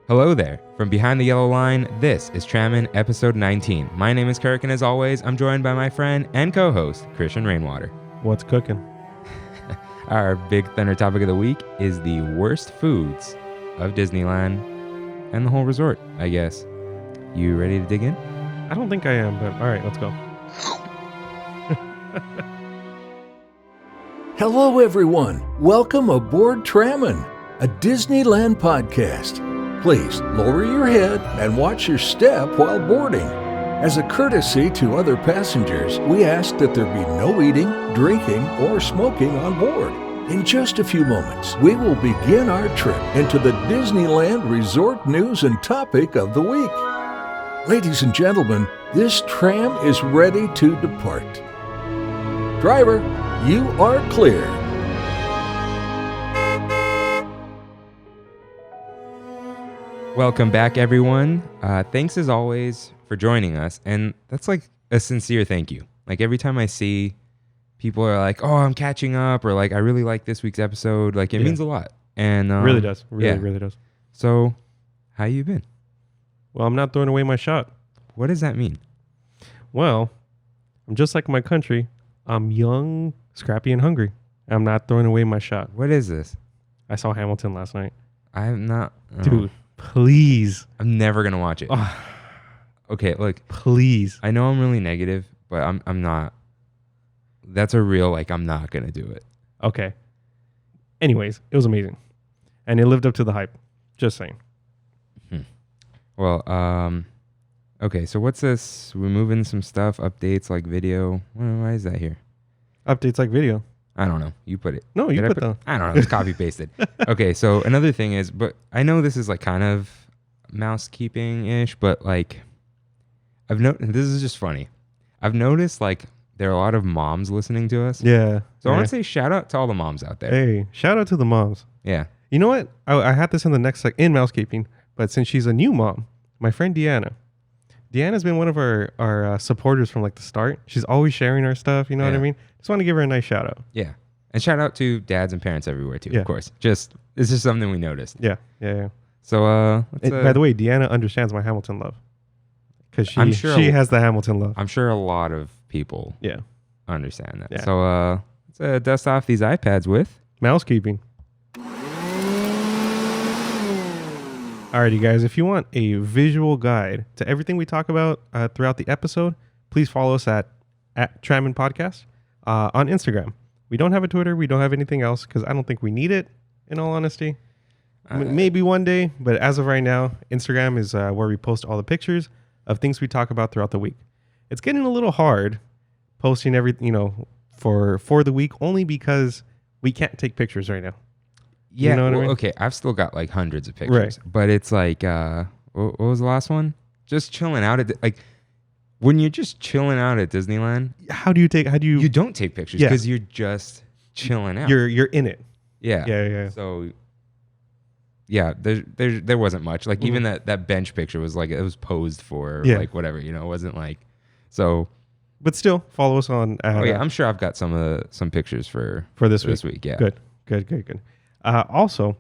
Hello there. From behind the yellow line, this is Trammin, episode 19. My name is Kirk, and as always, I'm joined by my friend and co-host, Christian Rainwater. What's cooking? Our big thunder topic of the week is the worst foods of Disneyland and the whole resort, I guess. You ready to dig in? I don't think I am, but all right, let's go. Hello, everyone. Welcome aboard Trammin, a Disneyland podcast. Please lower your head and watch your step while boarding. As a courtesy to other passengers, we ask that there be no eating, drinking, or smoking on board. In just a few moments, we will begin our trip into the Disneyland Resort news and topic of the week. Ladies and gentlemen, this tram is ready to depart. Driver, you are clear. Welcome back, everyone. Thanks as always for joining us. And that's like a sincere thank you. Like every time I see people are like, oh, I'm catching up, or like, I really like this week's episode. Like it means a lot. And really does. Really does. So how you been? Well, I'm not throwing away my shot. What does that mean? Well, I'm just like my country. I'm young, scrappy, and hungry. I'm not throwing away my shot. What is this? I saw Hamilton last night. I'm not. Dude, please. I'm never going to watch it. Oh, okay, look. please. I know I'm really negative, but I'm not. That's a real, like, I'm not going to do it. Okay. Anyways, it was amazing. And it lived up to the hype. Just saying. Well, okay, so what's this? We're moving some stuff, updates like video. Why is that here? Updates like video. I don't know. You put it. No, you Did I put them. I don't know. It's copy pasted. Okay, so another thing is, but I know this is like kind of mousekeeping-ish, but like this is just funny. I've noticed like there are a lot of moms listening to us. Yeah. So I want to say shout out to all the moms out there. Hey, shout out to the moms. Yeah. You know what? I had this in the next, like, in mousekeeping, but since she's a new mom, my friend Deanna's been one of our supporters from like the start. She's always sharing our stuff. You know what I mean? Just want to give her a nice shout out. Yeah. And shout out to dads and parents everywhere too, Yeah. of course. This is something we noticed. Yeah. So, by the way, Deanna understands my Hamilton love because she has the Hamilton love. I'm sure a lot of people Yeah. understand that. Yeah. So, let's dust off these iPads with Mousekeeping. Alrighty, guys. If you want a visual guide to everything we talk about throughout the episode, please follow us at Trammin Podcast on Instagram. We don't have a Twitter. We don't have anything else because I don't think we need it, in all honesty. Maybe one day, but as of right now, Instagram is where we post all the pictures of things we talk about throughout the week. It's getting a little hard posting everything, for the week, only because we can't take pictures right now. Yeah, you know what I mean? Okay, I've still got like hundreds of pictures, Right. but it's like, what was the last one? Just chilling out at like when you're just chilling out at Disneyland. You don't take pictures because you're just chilling out. You're in it. Yeah. Yeah. So yeah, there wasn't much. Like even that bench picture was like it was posed for like whatever, it wasn't like so. But still, follow us on. I'm sure I've got some pictures for this week. Yeah. Good. Also,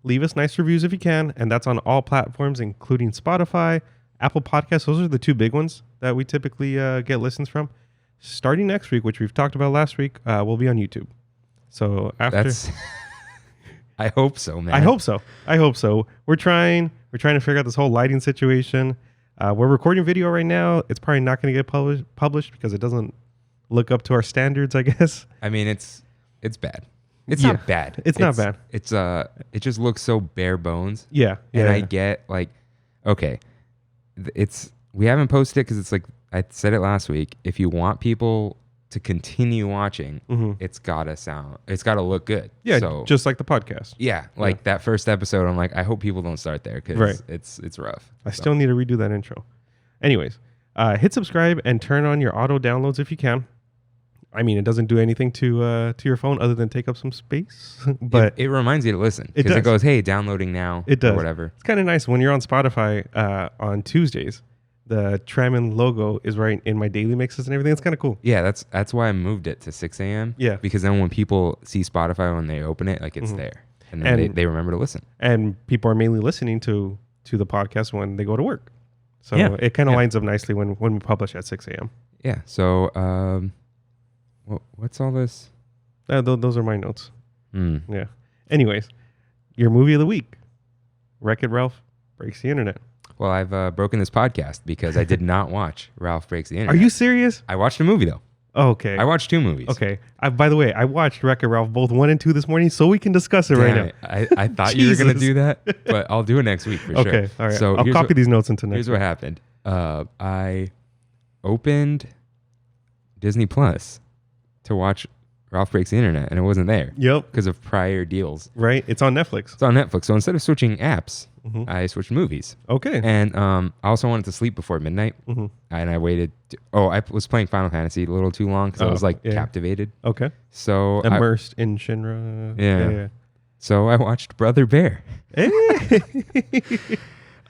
leave us nice reviews if you can, and that's on all platforms, including Spotify, Apple Podcasts. Those are the two big ones that we typically get listens from. Starting next week, which we've talked about last week, we'll be on YouTube. So after, I hope so, man. I hope so. We're trying to figure out this whole lighting situation. We're recording video right now. It's probably not going to get published because it doesn't look up to our standards, I guess. I mean, it's bad. It's not bad. It's not bad. It's it just looks so bare bones. Yeah. And I get like, okay, we haven't posted it because it's like I said it last week. If you want people to continue watching, it's gotta look good. Yeah. So, just like the podcast. Yeah. Like that first episode, I'm like, I hope people don't start there because it's rough. I still need to redo that intro. Anyways, hit subscribe and turn on your auto downloads if you can. I mean, it doesn't do anything to your phone other than take up some space, but it reminds you to listen because it goes, "Hey, downloading now." It does. Or whatever. It's kind of nice when you're on Spotify on Tuesdays. The Trammin logo is right in my daily mixes and everything. It's kind of cool. Yeah, that's why I moved it to 6 a.m. Yeah, because then when people see Spotify when they open it, like it's there, and then they remember to listen. And people are mainly listening to to the podcast when they go to work. So Yeah. it kind of Yeah. lines up nicely when we publish at 6 a.m. Yeah. So, what's all this? Those are my notes. Hmm. Yeah. Anyways, your movie of the week. Wreck-It Ralph Breaks the Internet. Well, I've broken this podcast because I did not watch Ralph Breaks the Are Internet. you serious? I watched a movie though. Oh, okay. I watched 2 movies. Okay. By the way, I watched Wreck-It Ralph both 1 and 2 this morning, so we can discuss it right Damn now. it. I thought you were gonna Jesus. do that, but I'll do it next week for sure. Okay. All right. So I'll here's copy what- these notes into next. Here's what happened. I opened Disney Plus to watch Ralph Breaks the Internet, and it wasn't there Yep. because of prior deals. Right. It's on Netflix. It's on Netflix. So instead of switching apps, Mhm. I switched movies. Okay. And I also wanted to sleep before midnight, Mhm. and I waited. I was playing Final Fantasy a little too long because I was like yeah. captivated. Okay. So Immersed in Shinra. Yeah. So I watched Brother Bear. Hey.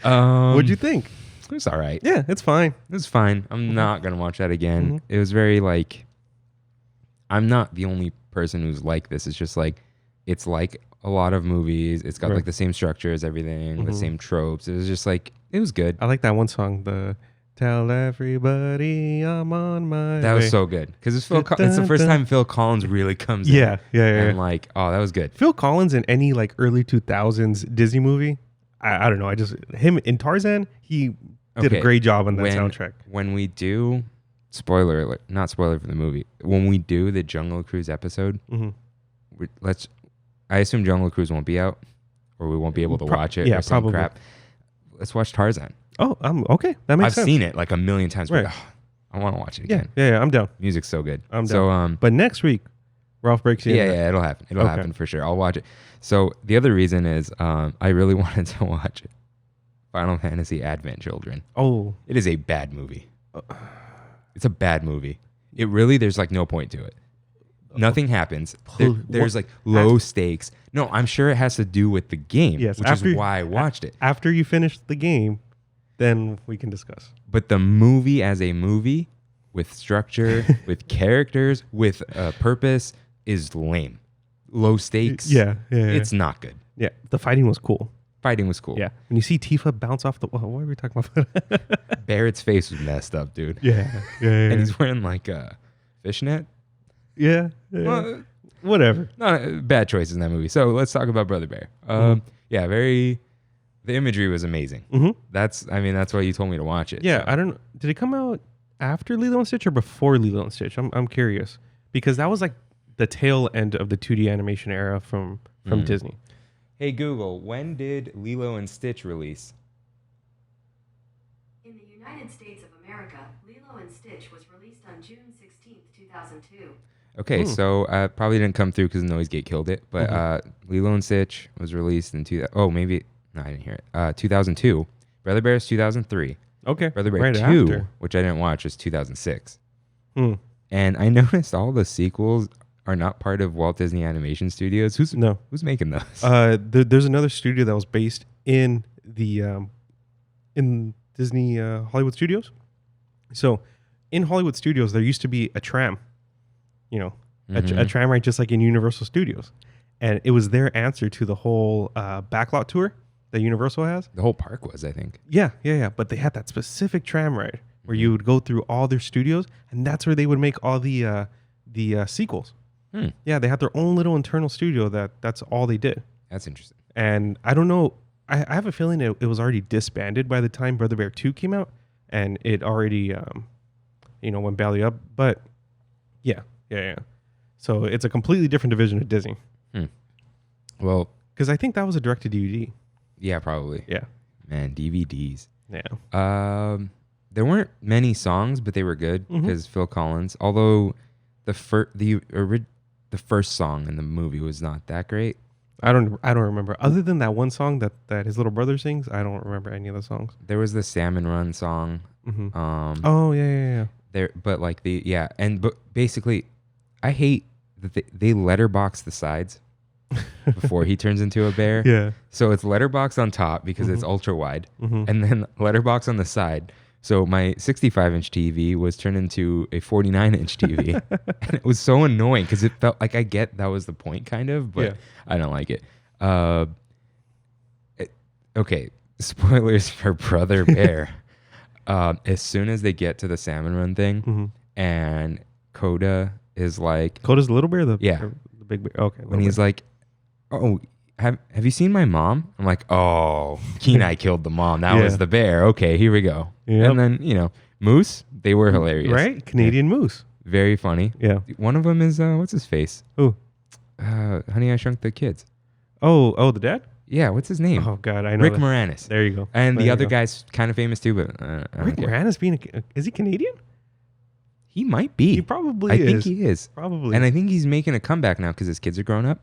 What'd you think? It was all right. Yeah, it's fine. It was fine. I'm not gonna watch that again. Mhm. It was very like. I'm not the only person who's like this. It's just like, it's like a lot of movies. It's got Right. like the same structure as everything, the Mhm. same tropes. It was just like, it was good. I like that one song, the Tell Everybody I'm on my That way. was so good because it's it's the first time Phil Collins really comes in. Yeah. And like, oh, that was good. Phil Collins in any like early 2000s Disney movie, I don't know. Him in Tarzan, he did a Okay, great job on that soundtrack. When we do, spoiler alert, not spoiler for the movie, when we do the Jungle Cruise episode, Mhm. I assume Jungle Cruise won't be out, or we won't be able to watch it yeah, or some probably. crap. Let's watch Tarzan. Oh, okay. That makes I've sense. seen it like a million times, but Right. I want to watch it Yeah, again. yeah, I'm down. Music's so good. I'm So But next week, Ralph Breaks the Internet. yeah, it'll happen. It'll Okay. happen for sure. I'll watch it. So the other reason is I really wanted to watch Final Fantasy Advent Children. Oh, It is a bad movie. It's a bad movie. It really, there's like no point to it. Nothing happens. There's like low stakes. No, I'm sure it has to do with the game, Yes, which after- is why I watched it. after you finish the game, then we can discuss. But the movie as a movie with structure, with characters, with a purpose is lame. Low stakes. Yeah. It's not good. Yeah. The fighting was cool. Fighting was cool. Yeah. When you see Tifa bounce off the wall, what are we talking about? Barrett's face was messed up, dude. yeah. And he's wearing like a fishnet. Yeah. Well, Whatever. not bad choices in that movie. So let's talk about Brother Bear. Yeah, the imagery was amazing. Mm-hmm. That's why you told me to watch it. Yeah, so. I don't know. Did it come out after Lilo and Stitch or before Lilo and Stitch? I'm curious because that was like the tail end of the 2D animation era from Disney. Hey Google, when did Lilo and Stitch release? In the United States of America, Lilo and Stitch was released on June 16th, 2002. Okay, so probably didn't come through because Noisegate killed it. But Lilo and Stitch was released in I didn't hear it. 2002. Brother Bear's 2003. Okay, Brother Bear right 2, after. which I didn't watch, is 2006. Hmm. And I noticed all the sequels are not part of Walt Disney Animation Studios. Who's making those? There's another studio that was based in the in Disney Hollywood Studios. So in Hollywood Studios, there used to be a tram, a tram ride just like in Universal Studios. And it was their answer to the whole backlot tour that Universal has. The whole park was, I think. Yeah. But they had that specific tram ride where you would go through all their studios, and that's where they would make all the sequels. Yeah, they had their own little internal studio that's all they did. That's interesting. And I don't know. I have a feeling it was already disbanded by the time Brother Bear 2 came out, and it already, went belly up. But yeah. So it's a completely different division of Disney. Well, Because I think that was a direct-to-DVD. yeah, probably. Yeah. Man, DVDs. Yeah. There weren't many songs, but they were good because Phil Collins. Although the first song in the movie was not that great. I don't remember. Other than that one song that his little brother sings, I don't remember any of the songs. There was the Salmon Run song. Oh yeah. There, but like but basically, I hate that they letterbox the sides before he turns into a bear. Yeah. So it's letterbox on top because it's ultra wide, and then letterbox on the side. So my 65-inch TV was turned into a 49-inch TV, and it was so annoying because it felt like I get that was the point, kind of, but Yeah. I don't like it. Okay, spoilers for Brother Bear. As soon as they get to the salmon run thing, and Coda is like, Coda's the little bear, the big bear. Okay, when he's like, "Oh, have you seen my mom?" I'm like, "Oh, Kenai killed the mom. That was the bear. Okay, here we go." Yep. And then Moose. They were hilarious, right? Canadian moose. Very funny. Yeah. One of them is what's his face? Who? Honey, I Shrunk the Kids. Oh, the dad. Yeah, what's his name? Oh God, I know. Rick that. Moranis. There you go. And There the you other go. guy's kind of famous too, but I don't Rick care. Moranis is he Canadian? He might be. He probably I is. think he is. Probably. And I think he's making a comeback now because his kids are grown up.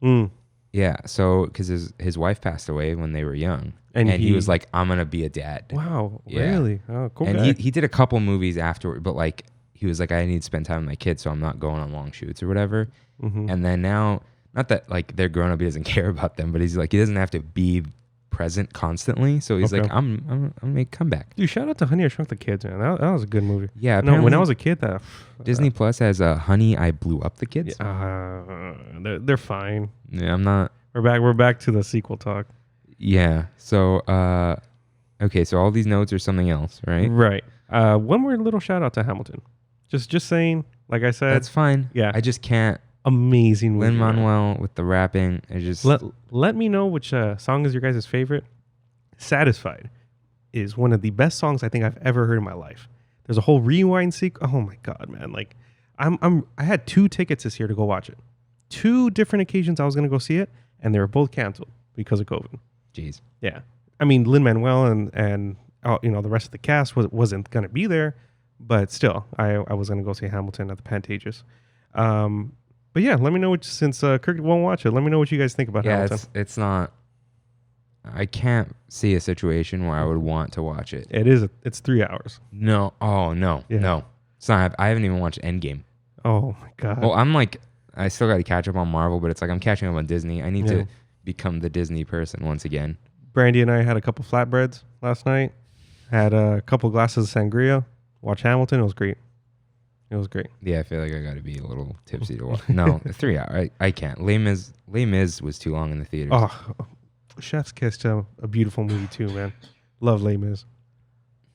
Mm. Yeah, so because his wife passed away when they were young, And he he- was like, "I'm gonna be a dad." Wow. Yeah. Really? Oh, cool And guy. he did a couple movies afterward, but like he was like, "I need to spend time with my kids, so I'm not going on long shoots or whatever." Mhm. And then now, not that like they're grown up, he doesn't care about them, but he's like, he doesn't have to be present constantly, so he's Okay. like, I'm gonna make a comeback. Dude, shout out to Honey, I Shrunk the Kids, man. That was a good movie. Yeah, No, when apparently I was a kid, that Disney Plus has Honey, I Blew Up the Kids. they're fine. Yeah, I'm not. We're back to the sequel talk. Yeah. So, okay. So all these notes are something else, right? Right. One more little shout out to Hamilton. Just saying, like I said, That's fine. Yeah. I just can't. amazing movie. man. Lin-Manuel with the rapping. It just. Let me know which song is your guys' favorite. Satisfied is one of the best songs I think I've ever heard in my life. There's a whole rewind sequence. Oh my God, man. Like I had 2 tickets this year to go watch it. 2 different occasions I was going to go see it, and they were both canceled because of COVID. Jeez. Yeah. I mean, Lin-Manuel and the rest of the cast wasn't going to be there, but still, I was going to go see Hamilton at the Pantages. But yeah, let me know since Kirk won't watch it, let me know what you guys think about Yeah, Hamilton. it's not. I can't see a situation where I would want to watch it. It's 3 hours. No. Oh no. Yeah. No. It's not. I haven't even watched Endgame. Oh my God. Well, I'm like, I still got to catch up on Marvel, but it's like I'm catching up on Disney. I need Yeah. to become the Disney person once again. Brandy and I had a couple flatbreads last night. Had a couple glasses of sangria. Watched Hamilton. It was great. It was great. Yeah, I feel like I got to be a little tipsy to watch. No, 3 hours. I can't. Les Mis was too long in the theaters. Oh, Chef's Kiss, a beautiful movie too, man. Love Les Mis.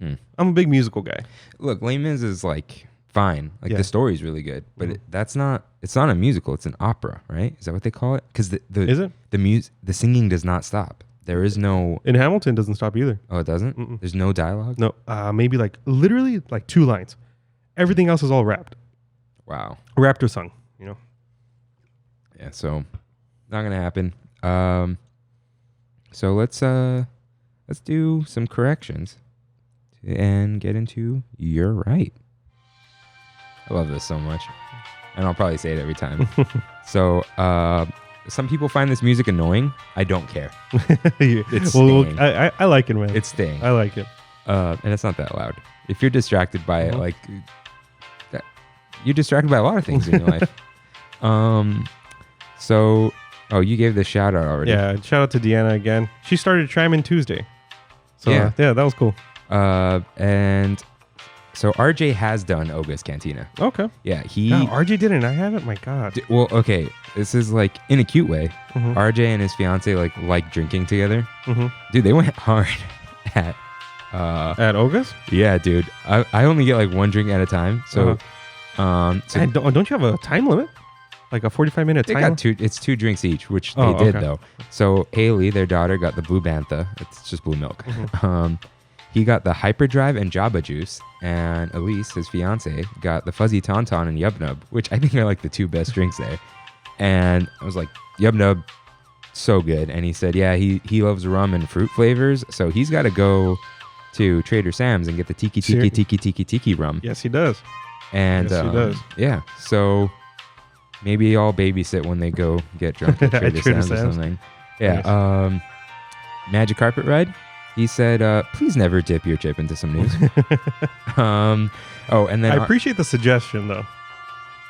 I'm a big musical guy. Look, Les Mis is like fine. Like Yeah. the story's really good, but it's not a musical. It's an opera, right? Is that what they call it? Because Is it? the singing does not stop. There is no. In Hamilton doesn't stop either. Oh, it doesn't. Mm-mm. There's no dialogue. No, maybe literally 2 lines. Everything else is all rapped. Wow. Rapped or sung, Yeah. So not gonna happen. So let's do some corrections and get into You're Right. I love this so much, and I'll probably say it every time. So some people find this music annoying. I don't care. It's staying. I like it, man. It's staying. I like it. And it's not that loud. If you're distracted by it, like you're distracted by a lot of things in your life. So, you gave the shout out already. Yeah, shout out to Deanna again. She started Trammin Tuesday. So Yeah. yeah, that was cool. And so RJ has done Oga's Cantina. Okay. Yeah, he. No, RJ didn't. I haven't. My God. Well, okay. This is like in a cute way. Mhm. RJ and his fiance like drinking together. Mhm. Dude, they went hard at. At Oga's? Yeah, dude. I only get like one drink at a time. So, so And don't you have a time limit? Like a 45-minute they time got limit? two. It's 2 drinks each, which they Oh, did okay. though. So Haley, their daughter, got the blue bantha. It's just blue milk. He got the hyperdrive and Jamba juice, and Elise, his fiance, got the fuzzy tauntaun and yub nub, which I think are like the 2 best drinks there. And I was like, yub nub, so good. And he said, yeah, he loves rum and fruit flavors, so he's got to go to Trader Sam's and get the tiki rum. Yes, he does. And Yes, he does. yeah, so maybe I'll babysit when they go get drunk at Trader Trader Sam's or Sam's. something. Yeah. Nice. Magic carpet ride. He said, "Please never dip your chip into some news." And then I appreciate the suggestion though,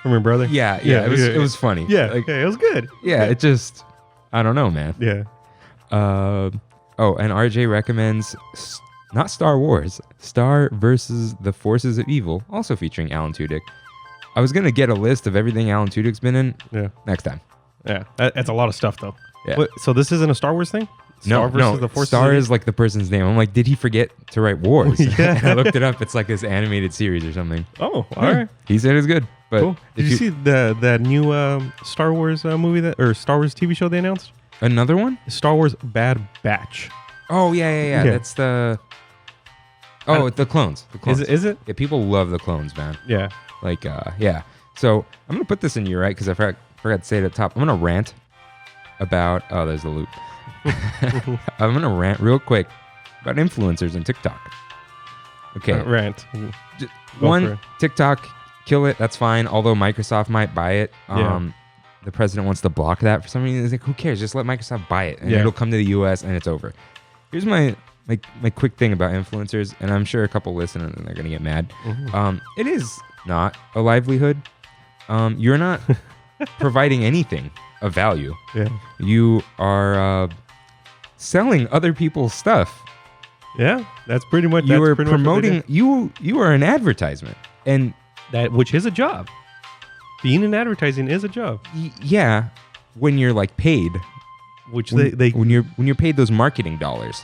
from your brother. yeah, it was funny. Yeah, Like, okay, it was good. yeah, it just I don't know, man. Yeah. And RJ recommends not Star Wars, Star versus the Forces of Evil, also featuring Alan Tudyk. I was gonna get a list of everything Alan Tudyk's been in Yeah. next time. Yeah. That's a lot of stuff though. Yeah. What, so this isn't a Star Wars thing? Star versus the Forces Star of is like the person's name. I'm like, did he forget to write Wars? Yeah. And I looked it up. It's like this animated series or something. Oh, all right. He said it's good. But Cool. Did you see that new Star Wars movie or Star Wars TV show they announced? another one? Star Wars Bad Batch. Oh yeah. That's the. Oh, the clones. The clones. Is it? Yeah, people love the clones, man. Yeah. Like, yeah. So I'm gonna put this in you, right? Because I forgot to say it at the top. I'm gonna rant about. Oh, there's the loop. I'm gonna rant real quick about influencers and TikTok. Okay. Rant. Just Go for one, it. TikTok, kill it. That's fine. Although Microsoft might buy it. Yeah. The president wants to block that for some reason. He's like, who cares? Just let Microsoft buy it, and Yeah. it'll come to the U.S. and it's over. Here's my quick thing about influencers, and I'm sure a couple listeners and they're gonna get mad. Mhm. It is not a livelihood. You're not providing anything of value. Yeah. You are selling other people's stuff. Yeah. That's pretty much. You that's are pretty much what they promoting. do. You are an advertisement, and Which is a job. Being in advertising is a job. yeah, when you're like paid, Which when, they when you're paid those marketing dollars.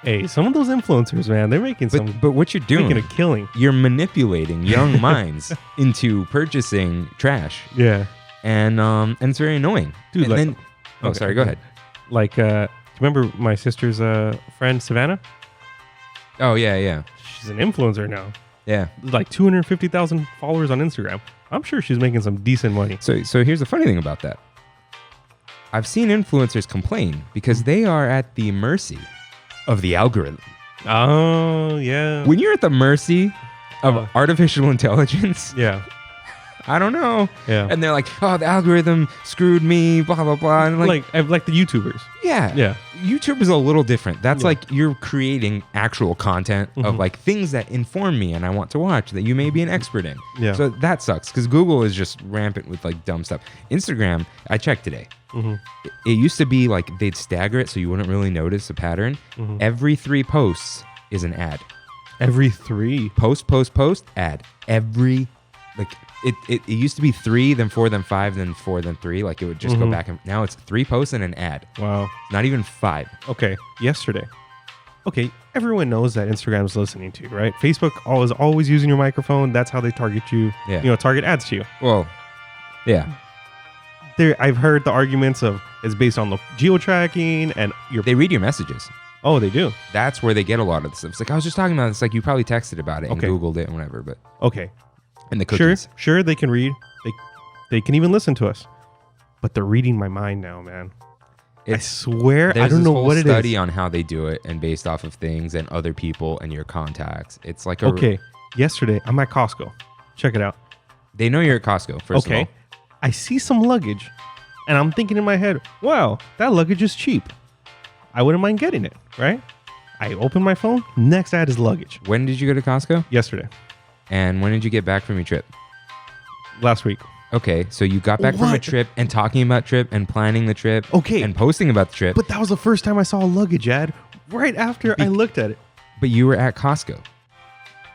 hey, some of those influencers, man, they're making But what you're doing, making a killing. you're manipulating young minds into purchasing trash, Yeah. and it's very annoying. Dude, and like- then, oh, okay. sorry, go ahead. Like, do you remember my sister's friend Savannah? Oh yeah, She's an influencer now. yeah. Like 250,000 followers on Instagram. I'm sure she's making some decent money. So here's the funny thing about that. I've seen influencers complain because they are at the mercy of the algorithm. Oh, yeah. When you're at the mercy of Uh. artificial intelligence, Yeah. I don't know. Yeah. And they're like, oh, the algorithm screwed me, blah, blah, blah. And like the YouTubers. yeah. Yeah. YouTube is a little different. That's Yeah. like you're creating actual content of like things that inform me and I want to watch that you may be an expert in. Yeah. So that sucks because Google is just rampant with like dumb stuff. Instagram, I checked today. It used to be like they'd stagger it so you wouldn't really notice a pattern. Every 3 posts is an ad. Every 3. Post, ad. Every, like, it used to be 3, then 4, then 5, then 4, then 3. Like, it would just go back. And now it's 3 posts and an ad. Wow. Not even 5. Okay. Yesterday. Okay. Everyone knows that Instagram is listening to you, right? Facebook is always using your microphone. That's how they target you. Yeah. Target ads to you. Well, yeah. I've heard the arguments of it's based on the geo-tracking and your. They read your messages. Oh, they do. That's where they get a lot of the stuff. It's like, I was just talking about this. Like, you probably texted about it and Okay. Googled it and whatever. But Okay. and the cookies. Sure, they can read. They can even listen to us. But they're reading my mind now, man. I swear, I There's don't this know whole what it study is. on how they do it and based off of things and other people and your contacts. It's like Okay. Yesterday, I'm at Costco. Check it out. They know you're at Costco, first of all. Okay. I see some luggage, and I'm thinking in my head, wow, that luggage is cheap. I wouldn't mind getting it, right? I open my phone. Next ad is luggage. When did you go to Costco? Yesterday. And when did you get back from your trip? Last week. Okay, so you got back from a What? trip and talking about trip and planning the trip. Okay. And posting about the trip. But that was the first time I saw a luggage ad right after I looked at it. But you were at Costco.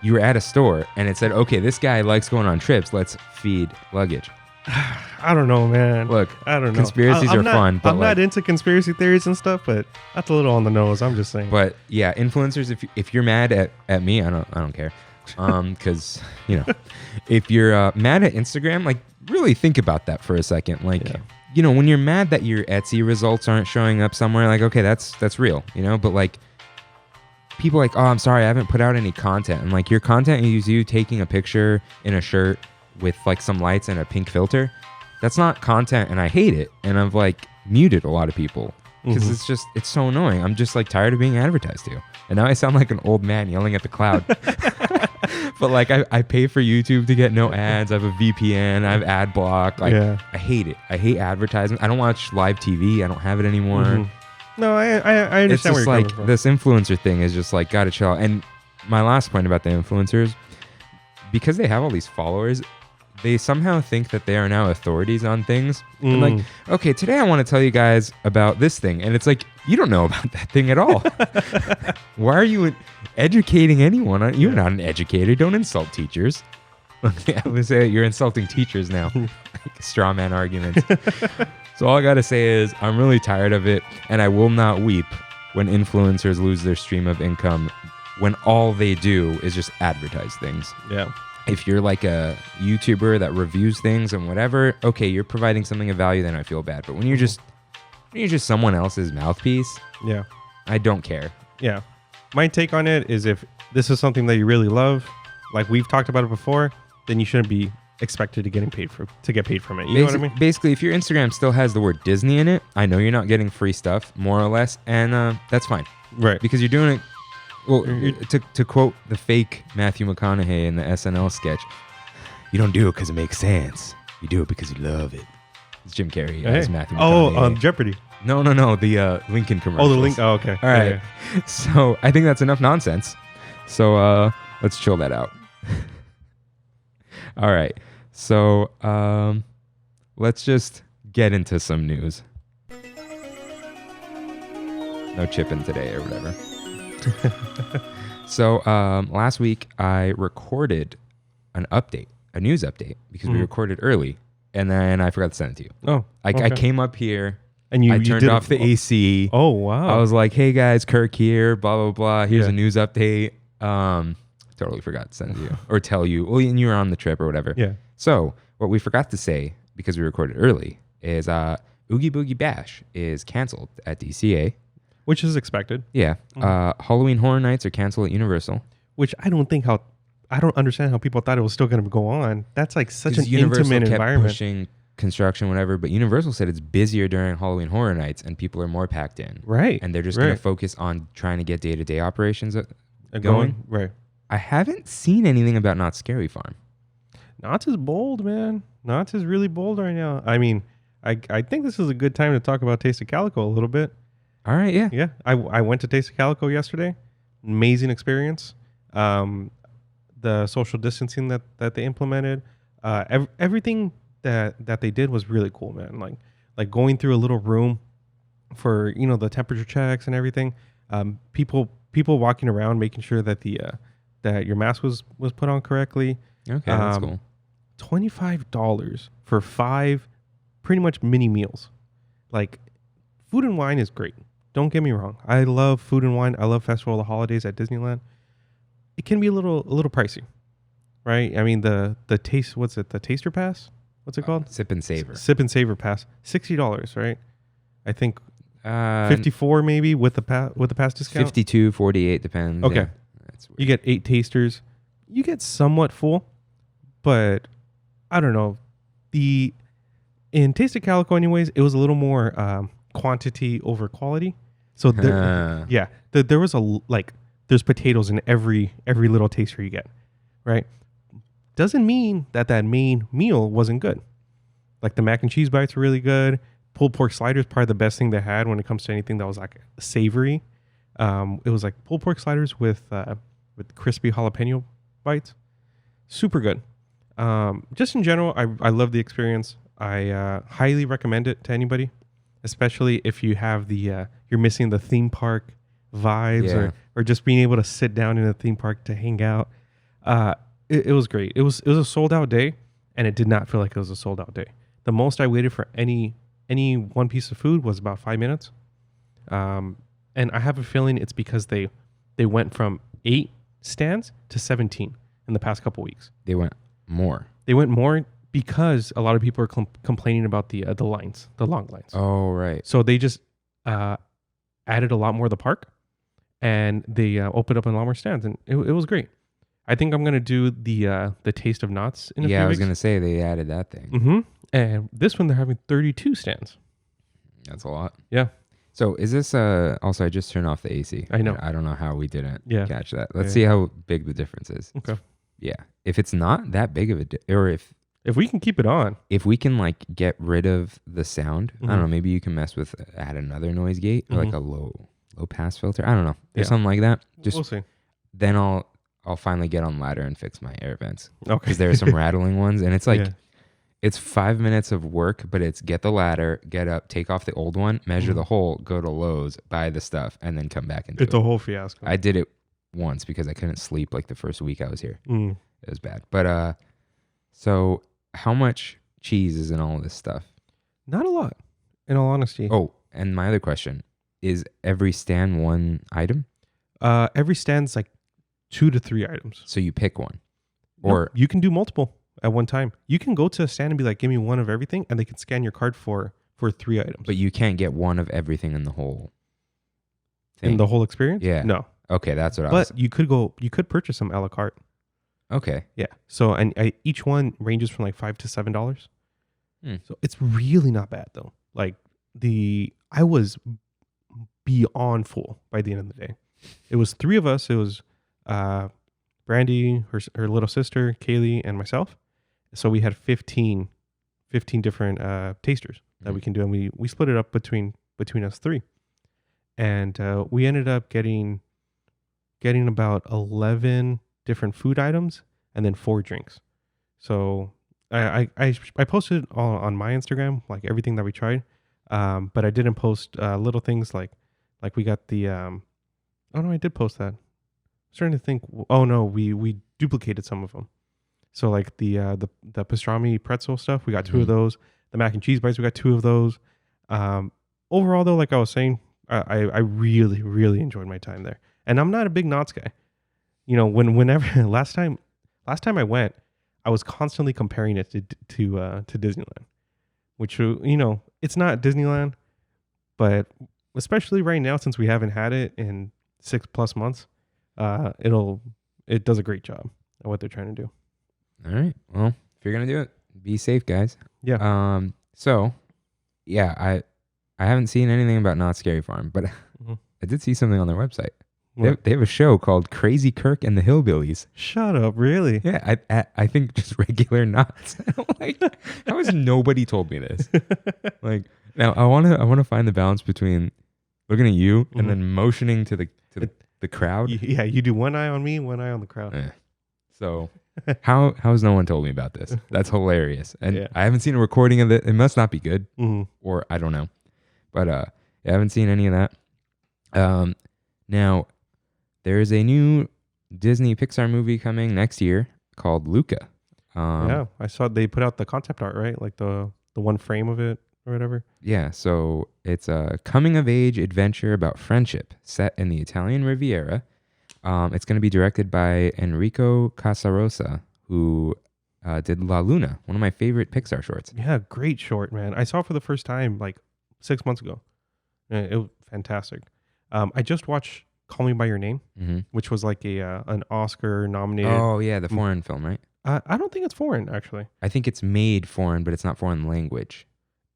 You were at a store and it said, okay, this guy likes going on trips. Let's feed luggage. I don't know, man. Look, I don't know. conspiracies I'm are not- fun, but I'm not into conspiracy theories and stuff, but that's a little on the nose. I'm just saying. But yeah, influencers, if you're mad at me, I don't care. Because, if you're mad at Instagram, like really think about that for a second. Like, Yeah. when you're mad that your Etsy results aren't showing up somewhere, like, okay, that's real, but like people like, oh, I'm sorry, I haven't put out any content. And like your content is you taking a picture in a shirt with like some lights and a pink filter. That's not content and I hate it. And I've like muted a lot of people because it's so annoying. I'm just like tired of being advertised to. And now I sound like an old man yelling at the cloud. But like I pay for YouTube to get no ads. I have a VPN. I have ad block. Like I hate it. I hate advertising. I don't watch live TV. I don't have it anymore. No, I understand It's where just you're like coming from. this influencer thing is just like gotta chill out. And my last point about the influencers, because they have all these followers, they somehow think that they are now authorities on things. And like, okay, today I want to tell you guys about this thing. And it's like, you don't know about that thing at all. Why are you educating anyone? You're not an educator. Don't insult teachers. I would say you're insulting teachers now. Like straw man arguments. So all I got to say is I'm really tired of it, and I will not weep when influencers lose their stream of income when all they do is just advertise things. Yeah. If you're like a YouTuber that reviews things and whatever, okay, you're providing something of value, then I feel bad. But when you're just someone else's mouthpiece, Yeah. I don't care. Yeah. My take on it is if this is something that you really love, like we've talked about it before, then you shouldn't be expected to get paid from it. You know what I mean? Basically, if your Instagram still has the word Disney in it, I know you're not getting free stuff, more or less, and that's fine. Right. Because you're doing it. Well, to quote the fake Matthew McConaughey in the SNL sketch, you don't do it because it makes sense. You do it because you love it. It's Jim Carrey as Matthew McConaughey. Oh, on Jeopardy. No, the Lincoln commercial. Oh, the link. Oh, okay. All right. Yeah. So I think that's enough nonsense. So let's chill that out. All right. So let's just get into some news. No chipping today or whatever. So last week I recorded a news update, because we recorded early, and then I forgot to send it to you. Oh, I came up here and I turned off the AC. Oh, wow. I was like, hey guys, Kirk here, blah, blah, blah. Here's a news update. Totally forgot to send it to you or tell you. Well, and you were on the trip or whatever. Yeah. So what we forgot to say, because we recorded early, is Oogie Boogie Bash is canceled at DCA. Which is expected. Yeah. Halloween Horror Nights are canceled at Universal. Which I don't understand how people thought it was still going to go on. That's like such an Universal intimate kept environment. pushing construction, whatever, but Universal said it's busier during Halloween Horror Nights and people are more packed in. Right. And they're just going to focus on trying to get day-to-day operations going. Right. I haven't seen anything about Knott's Scary Farm. Knott's is bold, man. Knott's is really bold right now. I mean, I think this is a good time to talk about Taste of Calico a little bit. All right, yeah. Yeah. I went to Taste of Calico yesterday. Amazing experience. The social distancing that they implemented, everything that they did was really cool, man. Like going through a little room for, the temperature checks and everything. People walking around making sure that that your mask was put on correctly. Okay, that's cool. $25 for 5 pretty much mini meals. Like, food and wine is great. Don't get me wrong. I love food and wine. I love Festival of the Holidays at Disneyland. It can be a little pricey, right? I mean, the taste, what's it? The Taster Pass? What's it called? Sip and Savor. Sip and Savor Pass. $60, right? I think 54 maybe with the pass discount. 52, 48, depends. Okay. Yeah. That's weird. You get 8 tasters. You get somewhat full, but I don't know. In Taste of Calico anyways, it was a little more quantity over quality. So there was there's potatoes in every little taster you get, right? Doesn't mean that main meal wasn't good. Like the mac and cheese bites were really good. Pulled pork sliders, probably the best thing they had when it comes to anything that was like savory. It was like pulled pork sliders with crispy jalapeno bites. Super good. Just in general, I love the experience. I highly recommend it to anybody, especially if you have you're missing the theme park vibes or just being able to sit down in a theme park to hang out. It was great. It was a sold out day, and it did not feel like it was a sold out day. The most I waited for any one piece of food was about 5 minutes. And I have a feeling it's because they went from 8 stands to 17 in the past couple weeks. They went more. They went more because a lot of people are complaining about the lines, the long lines. Oh, right. So they just added a lot more of the park, and they opened up a lot more stands, and it was great. I think I'm gonna do the Taste of Knott's in a few weeks. Yeah, I was gonna say they added that thing. Mm-hmm. And this one they're having 32 stands. That's a lot. Yeah. So is this also I just turned off the AC. I know. I don't know how we didn't catch that. Let's Yeah. see how big the difference is. Okay. Yeah. If it's not that big of or if we can keep it on. If we can like get rid of the sound, I don't know, maybe you can mess with add another noise gate or like a low pass filter. I don't know. There's something like that. Just We'll see. Then I'll finally get on ladder and fix my air vents. Okay. Because there are some rattling ones, and it's like Yeah. it's 5 minutes of work, but it's get the ladder, get up, take off the old one, measure the hole, go to Lowe's, buy the stuff, and then come back and do It's a whole fiasco. I did it once because I couldn't sleep like the first week I was here. Mm. It was bad. But so how much cheese is in all of this stuff? Not a lot. In all honesty. Oh, and my other question, is every stand one item? Every stand's like 2 to 3 items. So you pick one. Nope, Or you can do multiple at one time. You can go to a stand and be like, give me one of everything, and they can scan your card for 3 items. but you can't get one of everything in the whole thing. In the whole experience? Yeah. No. Okay, that's what I was. But you could purchase them a la carte. Okay. Yeah. So each one ranges from like $5 to $7. Hmm. So it's really not bad though. Like I was beyond full by the end of the day. It was 3 of us. It was Brandy, her little sister, Kaylee, and myself. So we had 15 different tasters that we can do, and we split it up between us 3. And we ended up getting about 11 different food items and then 4 drinks. So I posted on my Instagram like everything that we tried, but I didn't post little things like we got the oh no, I did post that. I'm starting to think. Oh no, we duplicated some of them. So like the pastrami pretzel stuff, we got 2 of those. The mac and cheese bites, we got 2 of those. Overall though, like I was saying, I really, really enjoyed my time there. And I'm not a big Knott's guy. You know, whenever last time I went, I was constantly comparing it to Disneyland, which, you know, it's not Disneyland, but especially right now, since we haven't had it in 6+ months, it does a great job at what they're trying to do. All right. Well, if you're gonna do it, be safe, guys. Yeah. So, yeah, I haven't seen anything about Not Scary Farm, but I did see something on their website. They have a show called Crazy Kirk and the Hillbillies. Shut up, really? Yeah, I think just regular knots. I'm like, how has nobody told me this? Like, now I wanna find the balance between looking at you and then motioning to the crowd. Yeah, you do one eye on me, one eye on the crowd. So how has no one told me about this? That's hilarious. And I haven't seen a recording of it. It must not be good, or I don't know. But I haven't seen any of that. Now, there is a new Disney Pixar movie coming next year called Luca. Yeah, I saw they put out the concept art, right? Like the one frame of it or whatever. Yeah, so it's a coming-of-age adventure about friendship set in the Italian Riviera. It's going to be directed by Enrico Casarosa, who did La Luna, one of my favorite Pixar shorts. Yeah, great short, man. I saw it for the first time like 6 months ago. It was fantastic. I just watched Call Me by Your Name, which was like an Oscar nominated. Oh yeah, the foreign film, right? I don't think it's foreign, actually. I think it's made foreign, but it's not foreign language.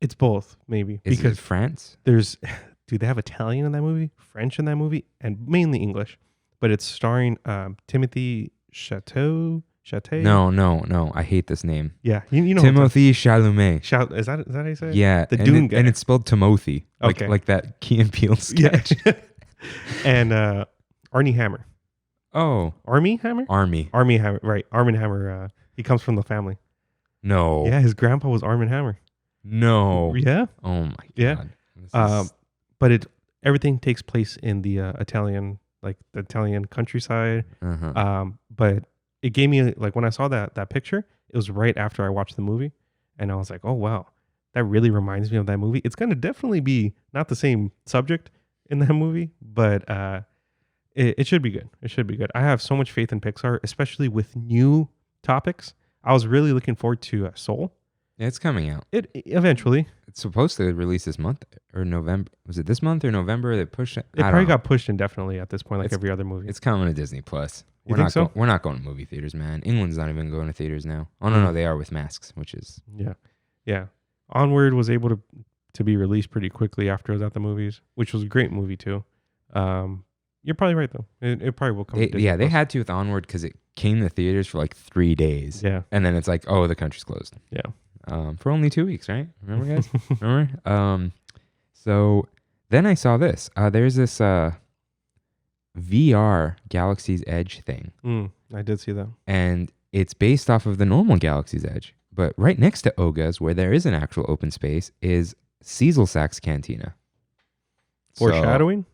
It's both, maybe. Is because it France? They have Italian in that movie, French in that movie, and mainly English. But it's starring Timothy Chalamet. No. I hate this name. Yeah, you know Timothy Chalamet. Is that how you say it? Yeah, the Dune guy. and it's spelled Timothy, like that Key and Peele sketch. Yeah. And Armie Hammer. Oh, Armie Hammer, right? Armie Hammer. He comes from the family. No. Yeah, his grandpa was Armie Hammer. No. Yeah. Oh my god. Yeah. But everything takes place in the Italian countryside. But it gave me like when I saw that picture, it was right after I watched the movie, and I was like, oh wow, that really reminds me of that movie. It's gonna definitely be not the same subject in that movie, but it should be good. It should be good. I have so much faith in Pixar, especially with new topics. I was really looking forward to Soul. Yeah, it's coming out. It eventually. It's supposed to release this month or November. Was it this month or November? They pushed it. It probably got pushed indefinitely at this point, like every other movie. It's coming to Disney Plus. You think so? We're not going to movie theaters, man. England's not even going to theaters now. Oh no, they are with masks, which is yeah. Onward was able to be released pretty quickly after it was at the movies, which was a great movie too. You're probably right though. It probably will come. They had to with Onward because it came to theaters for like 3 days. Yeah, and then it's like, oh, the country's closed. Yeah. For only 2 weeks, right? Remember, guys? Remember? So then I saw this. There's this VR Galaxy's Edge thing. I did see that. And it's based off of the normal Galaxy's Edge. But right next to Oga's, where there is an actual open space, is Cecilsack's Cantina. Foreshadowing? So,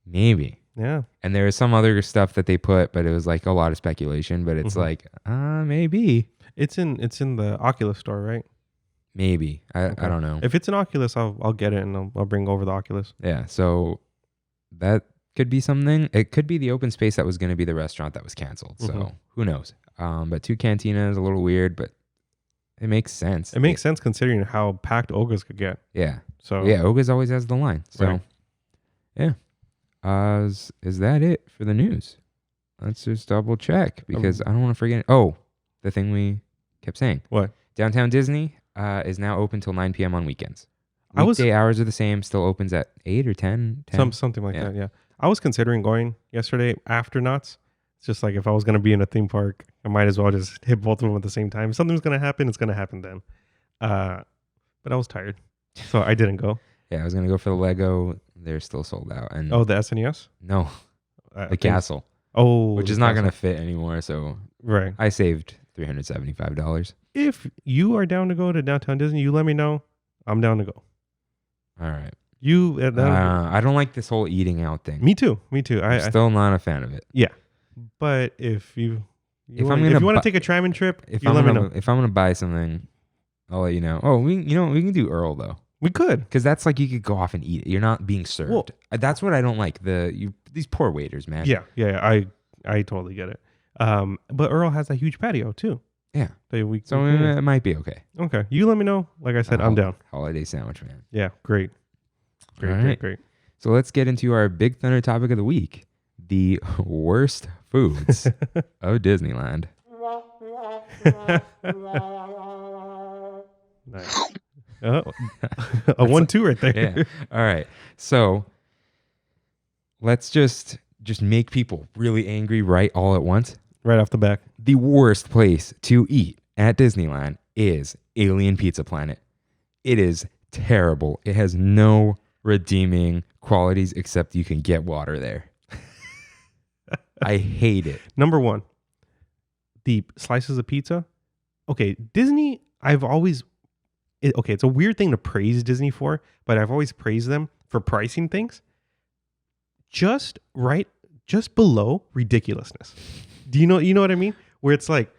maybe. Yeah. And there is some other stuff that they put, but it was like a lot of speculation. But it's like, maybe. It's in the Oculus store, right? Maybe. I don't know. If it's an Oculus, I'll get it and I'll bring over the Oculus. Yeah. So that could be something. It could be the open space that was going to be the restaurant that was canceled. So who knows? But 2 cantinas, a little weird, but it makes sense. It makes sense considering how packed Oga's could get. Yeah. So yeah, Oga's always has the line. So right. yeah. Is that it for the news? Let's just double check because I don't want to forget. Oh, the thing we kept saying. What? Downtown Disney is now open till 9 p.m. on weekends. I was- Weekday hours are the same. Still opens at 8 or 10. Something like that. Yeah. I was considering going yesterday after Knott's. It's just like if I was going to be in a theme park, I might as well just hit both of them at the same time. If something's going to happen, it's going to happen then. But I was tired, so I didn't go. Yeah, I was gonna go for the Lego. They're still sold out. And Oh, the SNES? no, I the think- castle, Oh, which the is not castle. gonna fit anymore. So Right. I saved $375. If you are down to go to downtown Disney, you let me know. I'm down to go. All right. You, I don't like this whole eating out thing. me too. I'm still not a fan of it. But if you If want, I'm if gonna you want bu- to take a Trammin trip, If you I'm let me gonna know. if I'm gonna buy something, I'll let you know. Oh, we can do Earl though. We could. Because that's like you could go off and eat it. You're not being served. Well- That's what I don't like. These poor waiters, man. Yeah. I totally get it. But Earl has a huge patio too. Yeah. We So can- it might be okay. okay. You let me know. Like I said, I'm down. Holiday sandwich, man. Yeah. Great. All right. Great. So let's get into our Big Thunder topic of the week: the worst foods of Disneyland. Nice. A 1-2 right there. Yeah. All right. So let's just make people really angry right all at once. Right off the back. The worst place to eat at Disneyland is Alien Pizza Planet. It is terrible. It has no redeeming qualities except you can get water there. I hate it. Number 1, the slices of pizza. Okay, Disney, it's a weird thing to praise Disney for, but I've always praised them for pricing things just below ridiculousness. Do you know what I mean? Where it's like,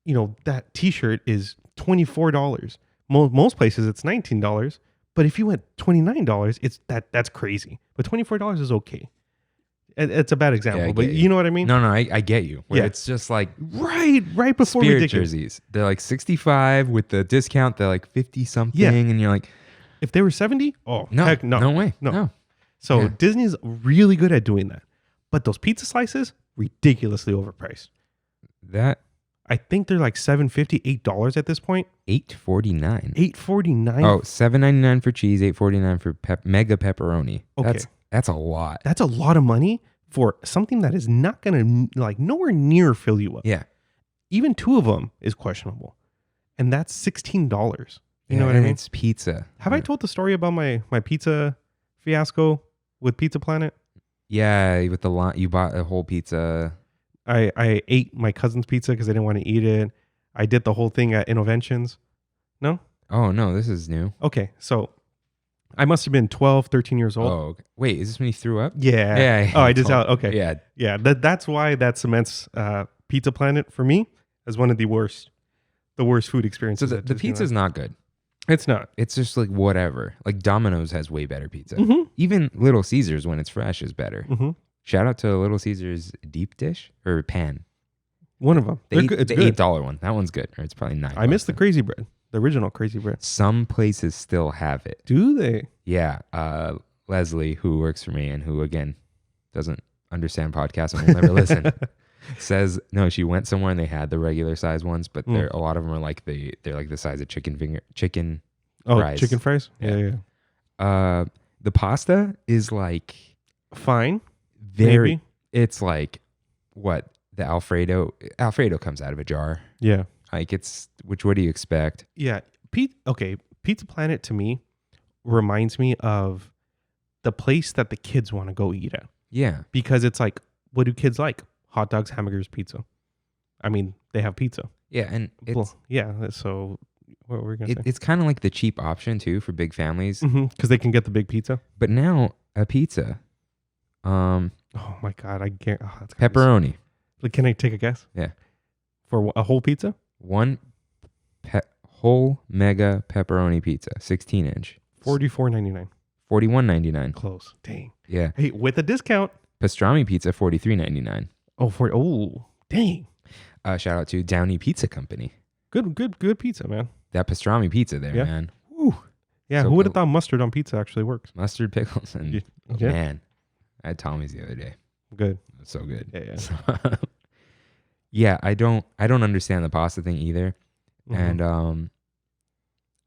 that t-shirt is $24. Most places it's $19, but if you went $29, that's crazy. But $24 is okay. It's a bad example, but you know what I mean? No, I get you. Where Yeah. it's just like Right before Spirit ridiculous. jerseys. They're like 65 with the discount. They're like 50 something, Yeah. and you're like, If they were 70, no, heck no. no way, No. no. So Yeah. Disney's really good at doing that. But those pizza slices, ridiculously overpriced. That I think they're like $7.50, $8 at this point. $8.49. $8.49. Oh, $7.99 for cheese, $8.49 for mega pepperoni. Okay. That's a lot. That's a lot of money for something that is not going to, like, nowhere near fill you up. Yeah. Even 2 of them is questionable. And that's $16. You know Yeah, what I and mean? It's pizza. Have I told the story about my pizza fiasco with Pizza Planet? Yeah, with the lot, you bought a whole pizza. I ate my cousin's pizza because I didn't want to eat it. I did the whole thing at Innoventions. No? Oh no, this is new. Okay, so I must have been 12, 13 years old. Oh, okay. Wait, is this when you threw up? Yeah. Yeah. Oh, I did tell. Okay. Yeah. Yeah. That's why that cements Pizza Planet for me as one of the worst food So experiences. the at Disneyland. pizza's not good. It's not. It's just like whatever. Like Domino's has way better pizza. Mm-hmm. Even Little Caesars when it's fresh is better. Mm-hmm. Shout out to Little Caesars deep dish or pan. One of them. It's the good. $8 one. That one's good. Or it's probably $9. I miss the crazy bread, the original crazy bread. Some places still have it. Do they? Yeah. Leslie, who works for me and who again doesn't understand podcasts and will never listen, says no. She went somewhere and they had the regular size ones, but a lot of them are like they're like the size of chicken fries. Chicken fries. Yeah. Yeah. The pasta is like Fine. very. Maybe. It's like what the Alfredo comes out of a jar. Yeah. Like what do you expect? Yeah. Pizza Planet to me reminds me of the place that the kids want to go eat at. Yeah. Because it's like, what do kids like? Hot dogs, hamburgers, pizza. I mean, they have pizza. Yeah, and So what were we going to say? it's kind of like the cheap option too for big families. Because they can get the big pizza. But now a pizza, Oh my God. I can't. Oh, that's gonna be pepperoni, so- Can I take a guess? Yeah. For a whole pizza? one Whole mega pepperoni pizza, 16-inch. $44.99. $41.99. Close. Dang. Yeah. Hey, with a discount. Pastrami pizza, $43.99. Oh, dang. Shout out to Downey Pizza Company. Good pizza, man. That pastrami pizza there, Yeah. man. Woo. Yeah, So who would have good. thought mustard on pizza actually works? Mustard, pickles, and Yeah. man, I had Tommy's the other day. Good. It was so good. Yeah. So, yeah, I don't understand the pasta thing either. Mhm. And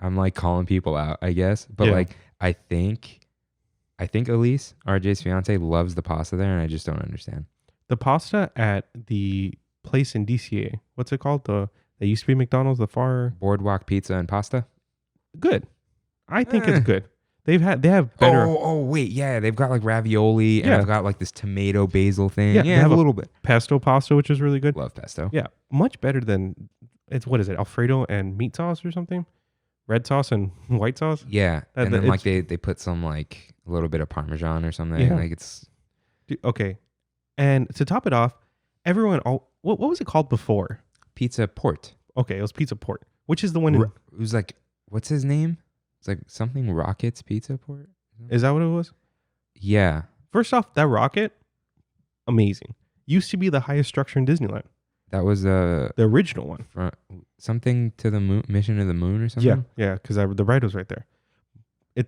I'm like calling people out, I guess. But Yeah. like I think Elise, RJ's fiance, loves the pasta there, and I just don't understand. The pasta at the place in DCA, what's it called? That used to be McDonald's, the far Boardwalk pizza and pasta. good. I think it's good. They have better. Oh wait, yeah, they've got like ravioli, and Yeah. they've got like this tomato basil thing. Yeah, Yeah, they have a a- little bit. Pesto pasta, which is really good. Love pesto. Yeah, much better than what is it? Alfredo and meat sauce or something? Red sauce and white sauce? Yeah, That- and then that- like they put some like a little bit of Parmesan or something. Yeah. Like it's Okay. And to top it off, everyone what was it called before? pizza port. Okay, it was Pizza Port, which is the one in, It was like, what's his name? It's like something Rockets Pizza Port. is that what it was? Yeah, First off, that rocket, amazing. Used to be the highest structure in Disneyland. that was The original one. something to the moon, mission to the moon or something. Yeah, because the ride was right there.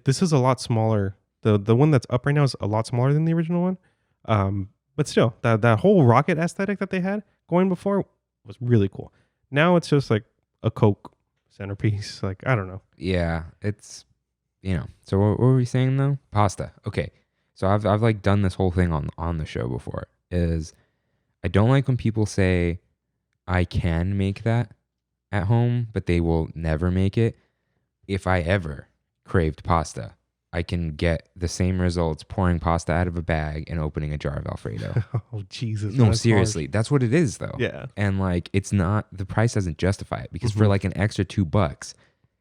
This is a lot smaller. The one that's up right now is a lot smaller than the original one. But still, that whole rocket aesthetic that they had going before was really cool. Now it's just like a Coke centerpiece. Like, I don't know. Yeah, it's So what were we saying though? Pasta. Okay, so I've like done this whole thing on the show before. Is I don't like when people say I can make that at home, but they will never make it. If I ever craved pasta, I can get the same results pouring pasta out of a bag and opening a jar of Alfredo. Oh, Jesus. No, that's seriously, that's what it is though. harsh. Yeah. And like it's not, the price doesn't justify it because for Mhm. like an extra $2,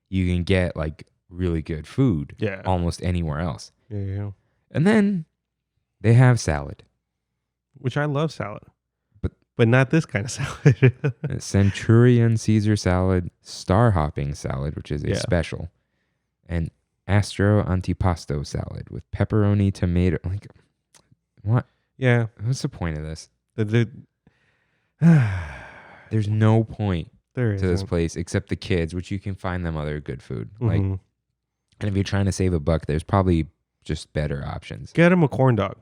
you can get like really good food Yeah. almost anywhere else. Yeah. And then they have salad. Which I love salad. But not this kind of salad. Centurion Caesar salad, star hopping salad, which is a Yeah. special, and Astro antipasto salad with pepperoni, tomato. Like, what? Yeah. What's the point of this? The There's no point there to this isn't. place except the kids, which you can find them other good food. Like, Mhm. and if you're trying to save a buck, there's probably just better options. Get them a corn dog.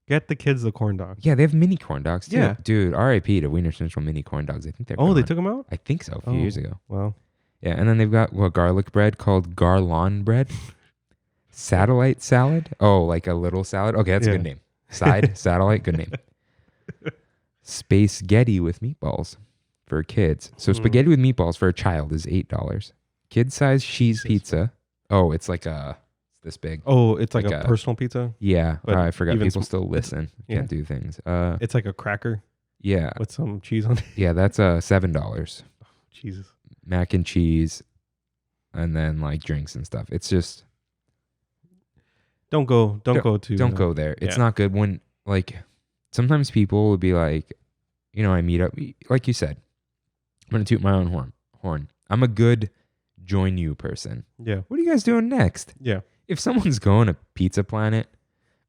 Get the kids the corn dog. Yeah, they have mini corn dogs too. Yeah. Dude, RIP to Wiener Central mini corn dogs. I think they're Oh, they gone. took them out? I think so, a few years ago. Well, Yeah, and then they've got garlic bread called garlon bread. Satellite salad. Oh, like a little salad. Okay, that's a Yeah. good name. Side satellite, good name. Spaghetti with meatballs for kids. So Mm. spaghetti with meatballs for a child is $8. Kid size cheese Jesus. pizza. Oh, it's like this big. oh, it's like, Like a a- personal pizza. Yeah, But I forgot even people sm- still listen. yeah. Can't do things. It's like a cracker Yeah, with some cheese on it. yeah, that's $7. Jesus. Mac and cheese, and then like drinks and stuff. It's just Don't go to don't go there. It's yeah. not good. When like sometimes people will be like, I meet up, like you said, I'm gonna toot my own horn. I'm a good join you person. Yeah. What are you guys doing next? Yeah. If someone's going to Pizza Planet,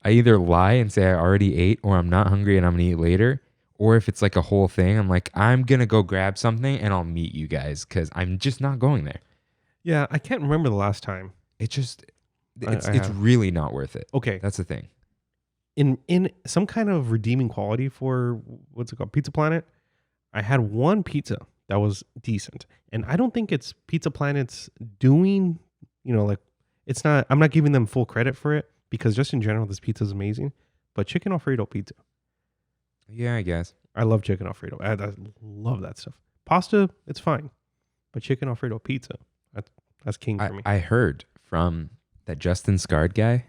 I either lie and say I already ate, or I'm not hungry and I'm gonna eat later. Or if it's like a whole thing, I'm like, I'm gonna go grab something and I'll meet you guys because I'm just not going there. Yeah, I can't remember the last time. It's I it's have. really not worth it. Okay. That's the thing. In some kind of redeeming quality for what's it called? Pizza Planet. I had one pizza that was decent. And I don't think it's Pizza Planet's doing, like it's not, I'm not giving them full credit for it because just in general, this pizza is amazing. But chicken Alfredo pizza. Yeah, I guess. I love chicken Alfredo. I love that stuff. Pasta, it's fine. But chicken Alfredo pizza, that's king for me. I heard from that Justin Scard guy.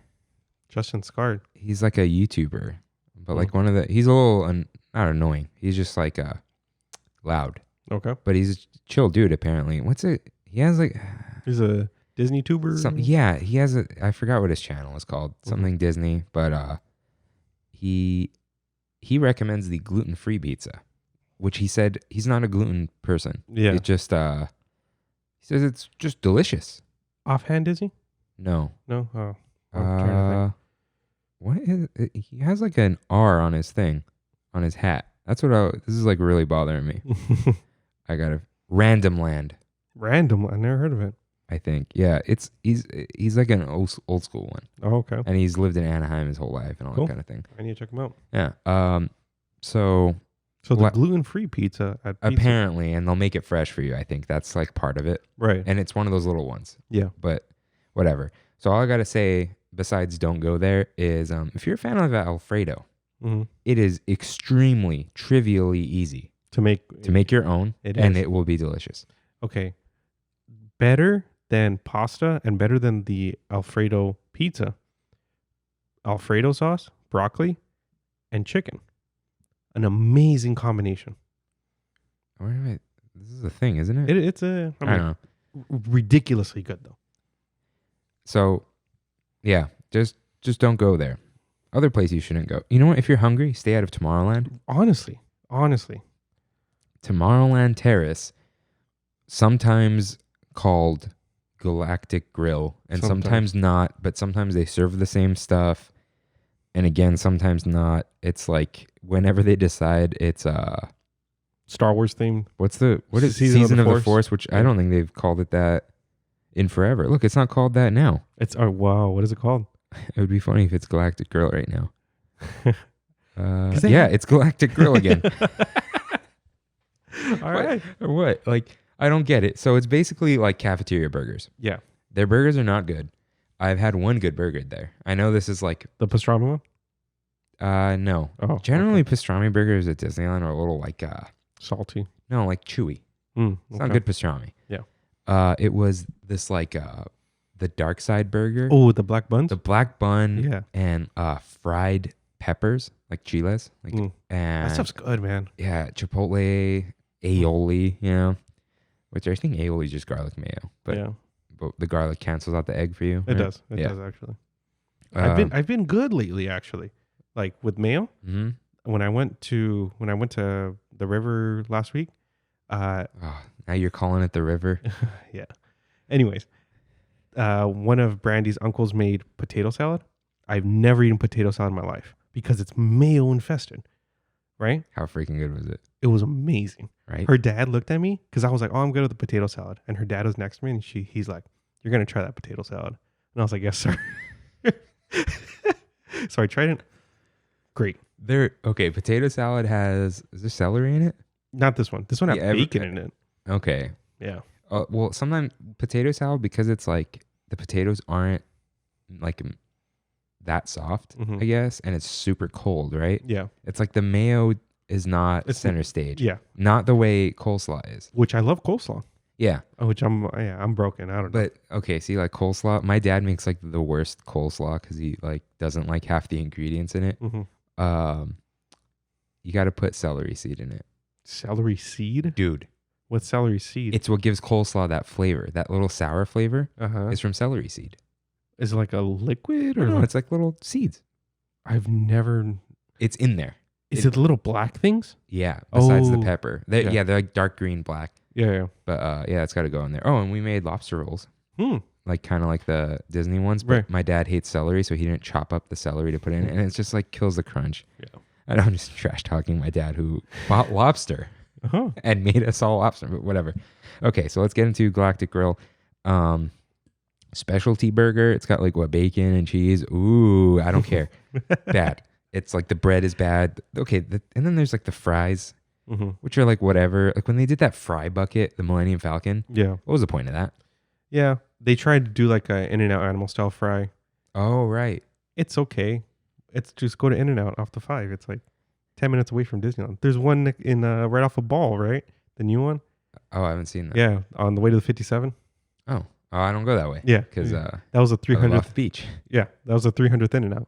Justin Scard. He's like a YouTuber, but Hmm. like he's a little not annoying. He's just like loud, Okay. but he's a chill dude apparently. He has like He's a Disney tuber. yeah, he has I forgot what his channel is called. Mm-hmm. Something Disney, but he recommends the gluten-free pizza, which he said he's not a gluten person. Yeah. It just he He says it's just delicious. Offhand, is he? No. No. Oh, I'm trying to think. What is it? He has like an R on his thing, on his hat. That's what this is like really bothering me. I got a Random Land. Random. I never heard of it. I think. Yeah, he's like an old school one. Oh, okay. And he's lived in Anaheim his whole life and all Cool. that kind of thing. I need to check them out. Yeah. So the gluten-free pizza at Pizza. apparently, and they'll make it fresh for you. I think that's like part of it. Right. And it's one of those little ones. Yeah. But whatever. So all I got to say, besides don't go there, is if you're a fan of Alfredo, Mm-hmm. it is extremely trivially easy To make your own, It and is. it will be delicious. Okay. Better than pasta and better than the Alfredo pizza. Alfredo sauce, broccoli, and chicken. An amazing combination. Wait a minute. This is a thing, isn't it? It's I don't know. ridiculously good though. So, yeah, just don't go there. Other place you shouldn't go. You know what? If you're hungry, stay out of Tomorrowland. Honestly. Tomorrowland Terrace, sometimes called Galactic Grill, and sometimes not, but sometimes they serve the same stuff. And again, sometimes not. It's like whenever they decide it's Star Wars themed. what is Season of the Force, which I don't think they've called it that in forever. Look, it's not called that now. It's wow, what is it called? It would be funny if it's Galactic Grill right now. they- Yeah, it's Galactic Grill again. All right. Or what? Like, I don't get it. So it's basically like cafeteria burgers. Yeah. Their burgers are not good. I've had one good burger there. I know this is like, The pastrami one? no. Oh. Generally, pastrami burgers at Disneyland are a little like, Salty. no, like chewy. It's not good pastrami. Yeah. It was this like, the dark side burger. Oh, the black buns? The black bun. Yeah. And fried peppers, like chiles. Like, and That stuff's good, man. yeah, chipotle, aioli, you know, which I think aioli is just garlic mayo, but yeah. but the garlic cancels out the egg for you. It right? does. It Yeah. does actually. I've been good lately actually. Like with mayo. Mm-hmm. When I went to the river last week, Now you're calling it the river. yeah. Anyways, one of Brandy's uncles made potato salad. I've never eaten potato salad in my life because it's mayo infested. Right? How freaking good was it? It was amazing. Right? Her dad looked at me because I was like, "Oh, I'm good at the potato salad," and her dad was next to me, and he's like, "You're gonna try that potato salad," and I was like, "Yes, sir." So I tried it. Great. Okay, potato salad is there celery in it? Not this one. This one had Yeah, bacon in it. Okay. Yeah. Well, sometimes potato salad, because it's like the potatoes aren't like that soft, Mhm. I guess, and it's super cold, right? Yeah. It's like the mayo is not It's- center stage. Yeah. Not the way coleslaw is. Which I love coleslaw. Yeah. Which I'm broken. I don't know. But okay, see, like coleslaw, my dad makes like the worst coleslaw because he like doesn't like half the ingredients in it. Mm-hmm. You got to put celery seed in it, Celery seed? dude. What's celery seed? It's what gives coleslaw that flavor, that little sour flavor. Uh-huh. Is from celery seed. Is it like a liquid or No, like- it's like little seeds. I've never. It's in there. Is it the little black things? Yeah. Besides the Oh, pepper, yeah. they're like dark green, black. Yeah. But yeah, it's got to go in there. Oh, and we made lobster rolls, Hmm. like kind of like the Disney ones. But Right. my dad hates celery, so he didn't chop up the celery to put in, and it's just like kills the crunch. Yeah. And I'm just trash talking my dad who bought lobster Uh-huh. and made us all lobster, but whatever. Okay, so let's get into Galactic Grill. Specialty burger. It's got like what, bacon and cheese. Ooh, I don't care. Bad. It's like the bread is bad. Okay, and then there's like the fries, Mm-hmm. which are like whatever. Like when they did that fry bucket, the Millennium Falcon. Yeah. What was the point of that? Yeah. They tried to do like a In-N-Out animal style fry. Oh, right. It's okay. It's just go to In-N-Out off the 5. It's like 10 minutes away from Disneyland. There's one in right off a Ball, right? The new one. Oh, I haven't seen that. Yeah, on the way to the 57. Oh, I don't go that way. Yeah, Because that was a I live 300th. off the beach. Yeah, that was a 300th In-N-Out.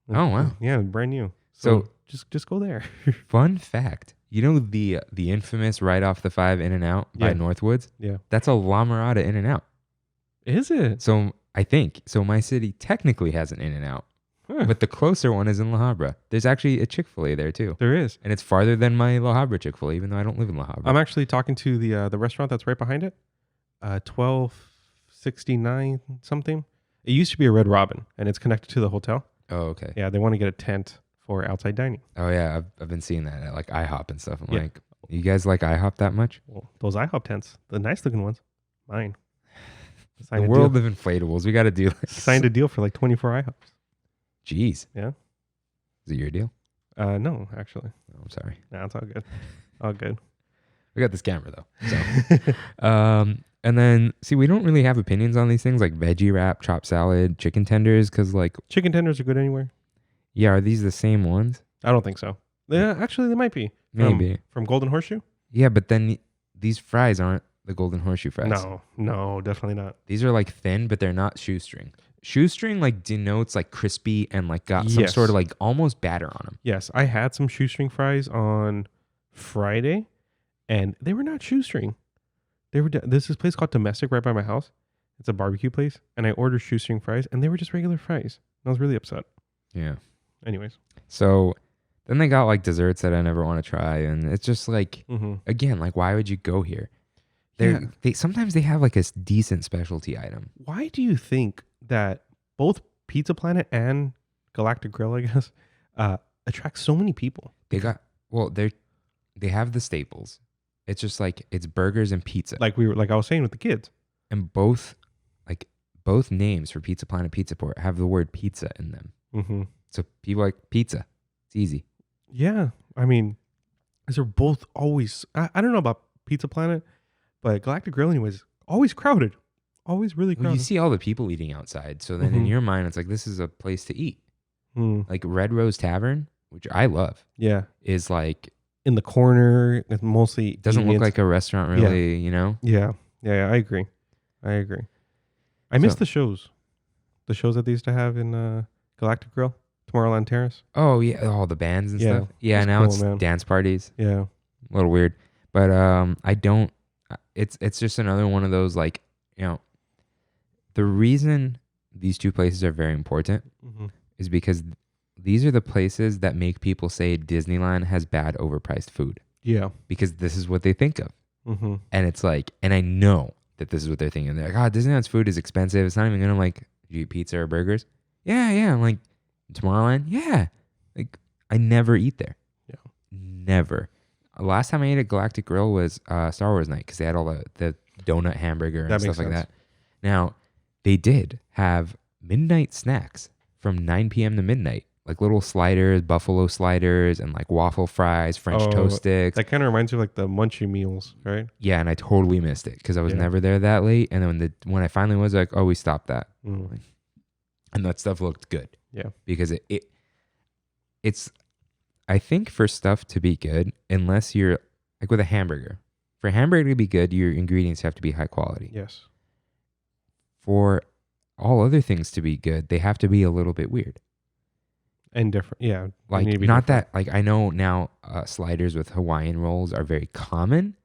Oh, wow. Yeah, brand new. So just go there. Fun fact. You know the infamous right off the 5 In-N-Out by Yeah. Northwoods? Yeah. That's a La Mirada In-N-Out. Is it? So I think, my city technically has an In-N-Out, Huh. but the closer one is in La Habra. There's actually a Chick-fil-A there too. There is. And it's farther than my La Habra Chick-fil-A, even though I don't live in La Habra. I'm actually talking to the restaurant that's right behind it. $12.69 something. It used to be a Red Robin, and it's connected to the hotel. Oh, okay. Yeah, they want to get a tent for outside dining. Oh yeah, I've been seeing that at like IHOP and stuff. I'm Yeah. like, you guys like IHOP that much? Well, those IHOP tents, the nice looking ones, mine. The world of inflatables. We got to do this. Signed a deal for like 24 IHOPs. Jeez. Yeah. Is it your deal? No, actually. Oh, I'm sorry. Nah, it's all good. All good. We got this camera though. So, and then see, we don't really have opinions on these things like veggie wrap, chopped salad, chicken tenders, because like, Chicken tenders are good anywhere. yeah, are these the same ones? I don't think so. Yeah, actually, they might be. Maybe. From Golden Horseshoe? Yeah, but then these fries aren't the golden horseshoe fries. No, definitely not. These are like thin, but they're not shoestring. Shoestring like denotes like crispy and like got some Yes. sort of like almost batter on them. Yes, I had some shoestring fries on Friday, and they were not shoestring. There's this place called Domestic right by my house. It's a barbecue place, and I ordered shoestring fries, and they were just regular fries. I was really upset. Yeah. Anyways. So then they got like desserts that I never want to try, and it's just like again, like why would you go here? They sometimes they have like a decent specialty item. Why do you think that both Pizza Planet and Galactic Grill, I guess, attract so many people? They have the staples. It's just like it's burgers and pizza. Like I was saying with the kids. And both names for Pizza Planet, Pizza Port have the word pizza in them. Mm-hmm. So people like pizza. It's easy. Yeah, I mean, these are both always. I don't know about Pizza Planet, but Galactic Grill was always crowded, always really crowded. Well, you see all the people eating outside, so then in your mind, it's like this is a place to eat. Like Red Rose Tavern, which I love. Yeah, is like in the corner. It mostly doesn't look like a restaurant, really. You know? Yeah. I agree. I miss the shows that they used to have in Galactic Grill, Tomorrowland Terrace. Oh yeah, all the bands and stuff. Yeah, that's now cool, it's man. dance parties. Yeah, a little weird, but I don't. It's just another one of those like, you know, the reason these two places are very important is because these are the places that make people say Disneyland has bad overpriced food. Yeah, because this is what they think of, and it's like, and I know that this is what they're thinking. They're like, oh, Disneyland's food is expensive. It's not even good. I'm like, do you eat pizza or burgers? Yeah. I'm like, Tomorrowland? Yeah. Like, I never eat there. Yeah. Never. Last time I ate at Galactic Grill was Star Wars night because they had all the donut hamburger and stuff like that. Now, they did have midnight snacks from 9 p.m. to midnight. Like little sliders, buffalo sliders, and like waffle fries, French toast sticks. That kind of reminds you of like the Munchie meals, right? Yeah, and I totally missed it because I was never there that late. And then when I finally was, like, oh, we stopped that. And that stuff looked good. Yeah. Because it's, I think for stuff to be good, unless you're like with a hamburger, for a hamburger to be good, your ingredients have to be high quality. Yes. For all other things to be good, they have to be a little bit weird. And different. Yeah. Like, not different. that, like, I know now sliders with Hawaiian rolls are very common,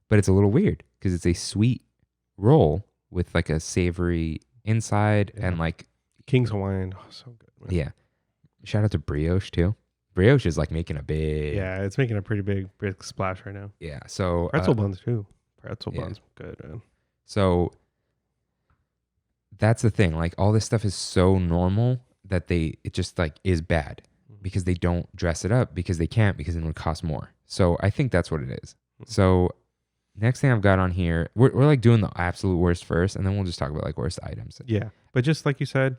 but it's a little weird because it's a sweet roll with like a savory inside and like King's Hawaiian. Oh, so good. Man. Yeah. Shout out to Brioche too. Brioche is like making a big. Yeah, it's making a pretty big splash right now. Yeah. So pretzel buns too. Pretzel buns, good, man. So that's the thing. Like all this stuff is so normal that it just like is bad because they don't dress it up because they can't because it would cost more. So I think that's what it is. So next thing I've got on here, we're like doing the absolute worst first, and then we'll just talk about like worst items. Yeah, but just like you said,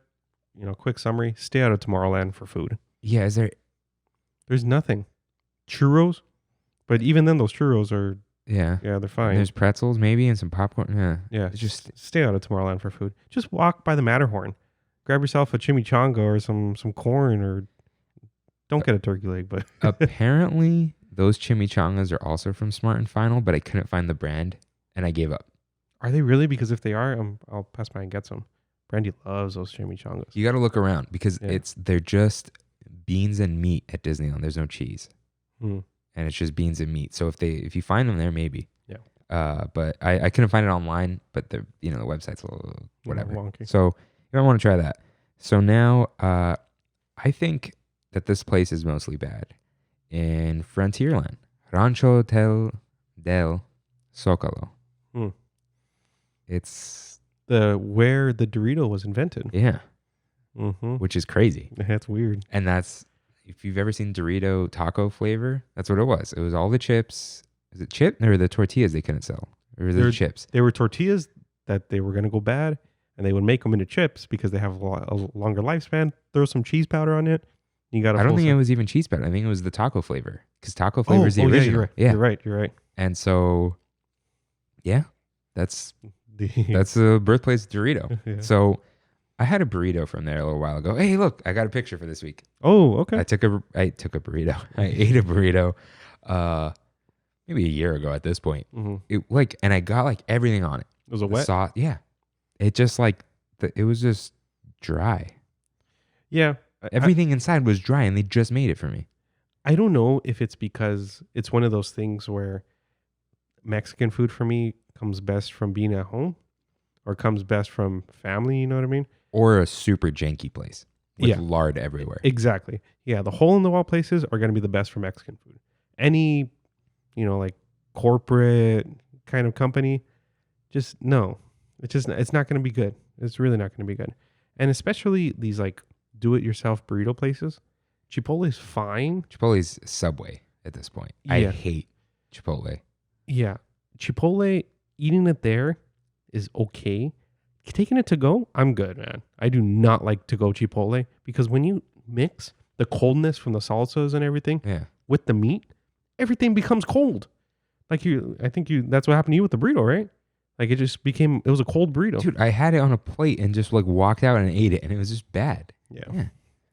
you know, quick summary: stay out of Tomorrowland for food. Yeah, There's nothing. Churros, but even then, those churros are. Yeah, they're fine. And there's pretzels maybe and some popcorn. Yeah. Just stay out of Tomorrowland for food. Just walk by the Matterhorn, grab yourself a chimichanga or some corn, or don't get a turkey leg. But apparently, those chimichangas are also from Smart and Final, but I couldn't find the brand, and I gave up. Are they really? Because if they are, I'll pass by and get some. Brandy loves those chimichangas. You got to look around because they're just beans and meat at Disneyland. There's no cheese, and it's just beans and meat. So if you find them there, maybe. Yeah. But I couldn't find it online. But the website's a little whatever. Wonky. So you might want to try that. So now I think that this place is mostly bad in Frontierland, Rancho del Zocalo. It's where the Dorito was invented. yeah, Mm-hmm. which is crazy. That's weird. And that's if you've ever seen Dorito taco flavor, that's what it was. It was all the chips. Is it chip or the tortillas they couldn't sell, or was it the chips? They were tortillas that they were going to go bad, and they would make them into chips because they have a longer lifespan. Throw some cheese powder on it. You got. I don't think it was even cheese powder. I think it was the taco flavor because taco flavor is the original. Yeah, you're right. You're right. And so, yeah, that's The- the birthplace of Dorito. Yeah. So I had a burrito from there a little while ago. Hey, look, I got a picture for this week. Oh, okay. I took a burrito. I ate a burrito maybe a year ago at this point. Mm-hmm. And I got like everything on it. Was it The wet? sauce, yeah. It just like it was just dry. Yeah. Everything inside was dry, and they just made it for me. I don't know if it's because it's one of those things where Mexican food for me comes best from being at home or comes best from family, you know what I mean? Or a super janky place with Yeah. lard everywhere. Exactly. Yeah, the hole in the wall places are going to be the best for Mexican food. Any, like corporate kind of company, just no. It's not going to be good. It's really not going to be good. And especially these like do-it-yourself burrito places. Chipotle is fine. Chipotle's Subway at this point. I Yeah. hate Chipotle. Yeah. Chipotle, eating it there is okay. Taking it to go, I'm good, man. I do not like to go Chipotle because when you mix the coldness from the salsas and everything Yeah. with the meat, everything becomes cold. Like that's what happened to you with the burrito, right? Like it was a cold burrito. Dude, I had it on a plate and just like walked out and ate it, and it was just bad. Yeah.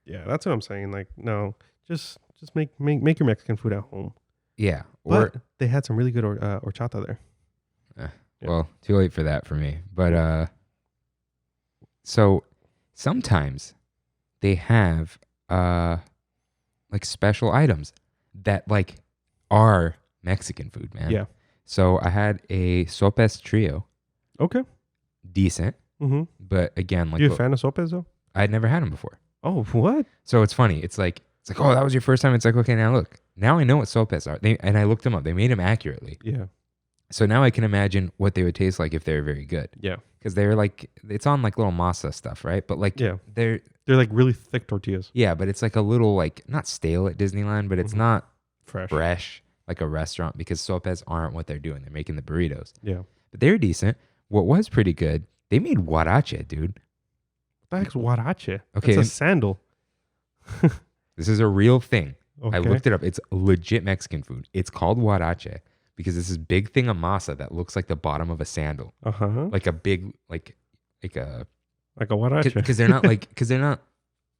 Yeah, that's what I'm saying. Like, no, just make your Mexican food at home. Yeah. But they had some really good horchata there. Yeah. Well, too late for that for me. But so sometimes they have like special items that like are Mexican food, man. Yeah. So I had a sopes trio, Okay. decent, Mm-hmm. but again, like You a fan of sopes though? I'd never had them before. Oh, what? So it's funny. It's like, oh, that was your first time. It's like, okay, now look. Now I know what sopes are. And I looked them up. They made them accurately. Yeah. So now I can imagine what they would taste like if they were very good. Yeah. Because they're like, it's on like little masa stuff, right? But like, Yeah. they're They're like really thick tortillas. yeah, but it's like a little like not stale at Disneyland, but it's Mhm. not Fresh. fresh like a restaurant because sopes aren't what they're doing. They're making the burritos, Yeah. but they're decent. What was pretty good? They made huarache, dude. What the heck's huarache? Okay. It's a sandal. This is a real thing. Okay. I looked it up. It's legit Mexican food. It's called huarache because it's this big thing of masa that looks like the bottom of a sandal, Uh-huh. like a big like a Like a huarache. because they're not like because they're not.